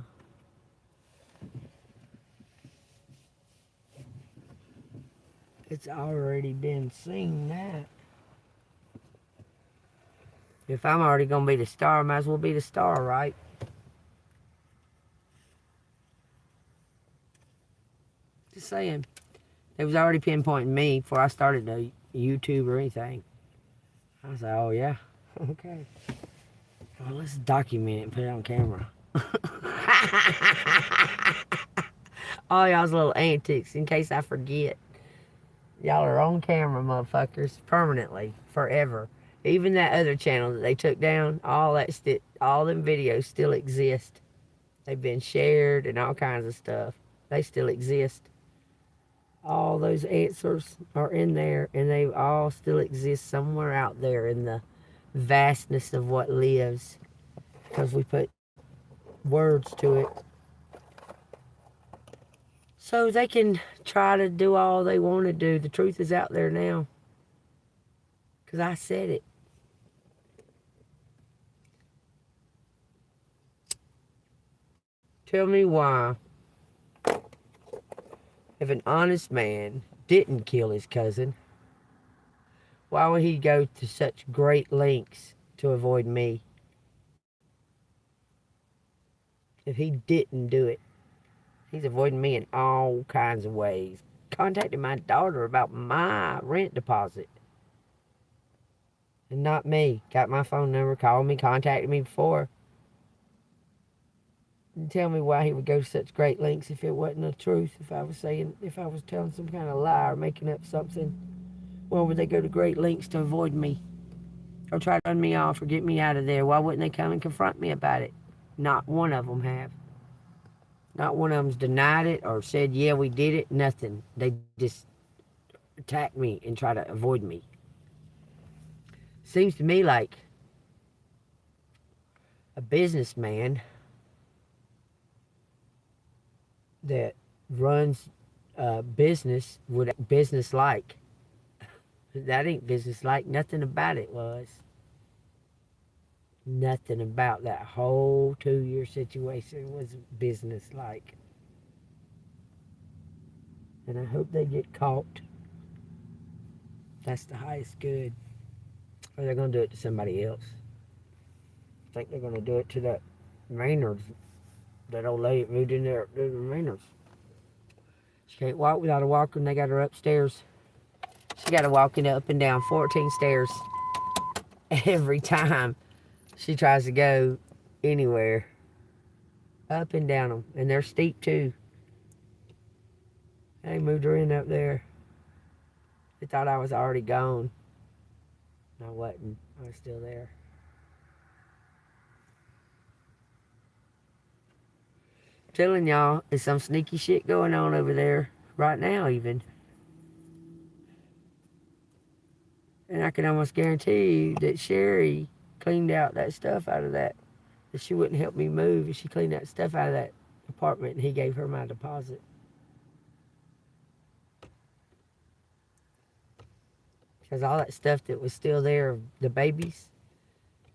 It's already been seen that. If I'm already going to be the star, I might as well be the star, right? Just saying. It was already pinpointing me before I started the YouTube or anything. I was like, oh yeah, okay. Well, let's document it and put it on camera. All y'all's little antics in case I forget. Y'all are on camera, motherfuckers, permanently, forever. Even that other channel that they took down, all them videos still exist. They've been shared and all kinds of stuff. They still exist. All those answers are in there, and they all still exist somewhere out there in the vastness of what lives, because we put words to it. So they can try to do all they want to do. The truth is out there now, because I said it. Tell me why, if an honest man didn't kill his cousin, why would he go to such great lengths to avoid me? If he didn't do it, he's avoiding me in all kinds of ways. Contacted my daughter about my rent deposit. And not me. Got my phone number, called me, contacted me before. And tell me why he would go to such great lengths if it wasn't the truth. If I was telling some kind of lie or making up something, why would they go to great lengths to avoid me? Or try to run me off or get me out of there? Why wouldn't they come and confront me about it? Not one of them have. Not one of them's denied it or said, yeah, we did it. Nothing. They just attack me and try to avoid me. Seems to me like a businessman that runs a business would business like. That ain't business like. Nothing about it was. Nothing about that whole 2-year situation was business like. And I hope they get caught. That's the highest good. Or they're going to do it to somebody else. I think they're going to do it to that Maynard's. That old lady that moved in there, the Maynard's. She can't walk without a walker, and they got her upstairs. She got to walking up and down 14 stairs every time she tries to go anywhere. Up and down them. And they're steep, too. They moved her in up there. They thought I was already gone. I wasn't. I was still there. I'm telling y'all, there's some sneaky shit going on over there right now, even. And I can almost guarantee you that Sherry cleaned out that stuff out of that she wouldn't help me move. And she cleaned that stuff out of that apartment, and he gave her my deposit. Because all that stuff that was still there, the babies,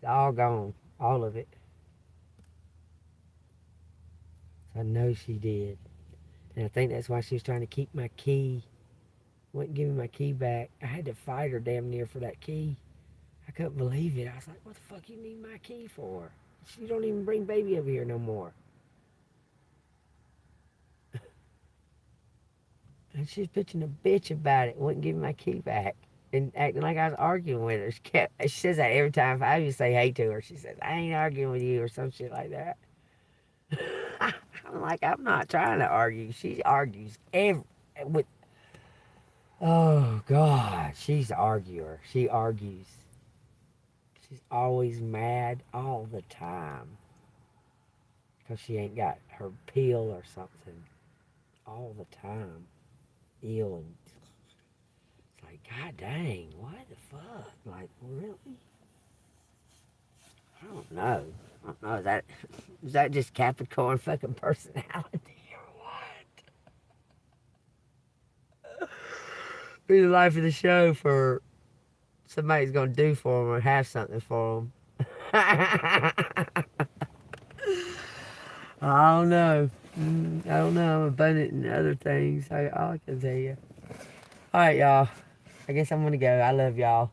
all gone. All of it. So I know she did. And I think that's why she was trying to keep my key. Wouldn't give me my key back. I had to fight her damn near for that key. I couldn't believe it. I was like, what the fuck you need my key for? She don't even bring baby over here no more. And she's bitching a bitch about it. Wouldn't give me my key back. And acting like I was arguing with her. She says that every time. If I even say hey to her, she says, I ain't arguing with you or some shit like that. I'm like, I'm not trying to argue. She argues with. Oh, God. She's an arguer. She argues. She's always mad all the time. Because she ain't got her pill or something. All the time. Ill and... It's like, God dang, what the fuck? Like, really? I don't know. I don't know. Is that just Capricorn fucking personality or what? Be the life of the show for somebody's gonna do for them or have something for them. I don't know. I don't know. I'm abundant in other things. All I can tell you. All right, y'all. I guess I'm gonna go. I love y'all.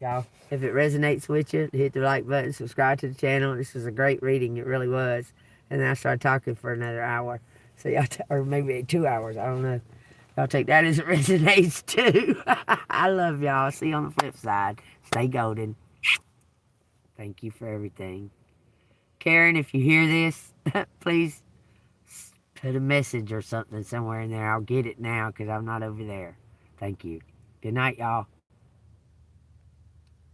Y'all, if it resonates with you, hit the like button, subscribe to the channel. This was a great reading. It really was. And then I started talking for another hour. So y'all, or maybe 2 hours. I don't know. Y'all take that as it resonates too. I love y'all. See you on the flip side. Stay golden. Thank you for everything. Karen, if you hear this, please put a message or something somewhere in there. I'll get it now because I'm not over there. Thank you. Good night, y'all.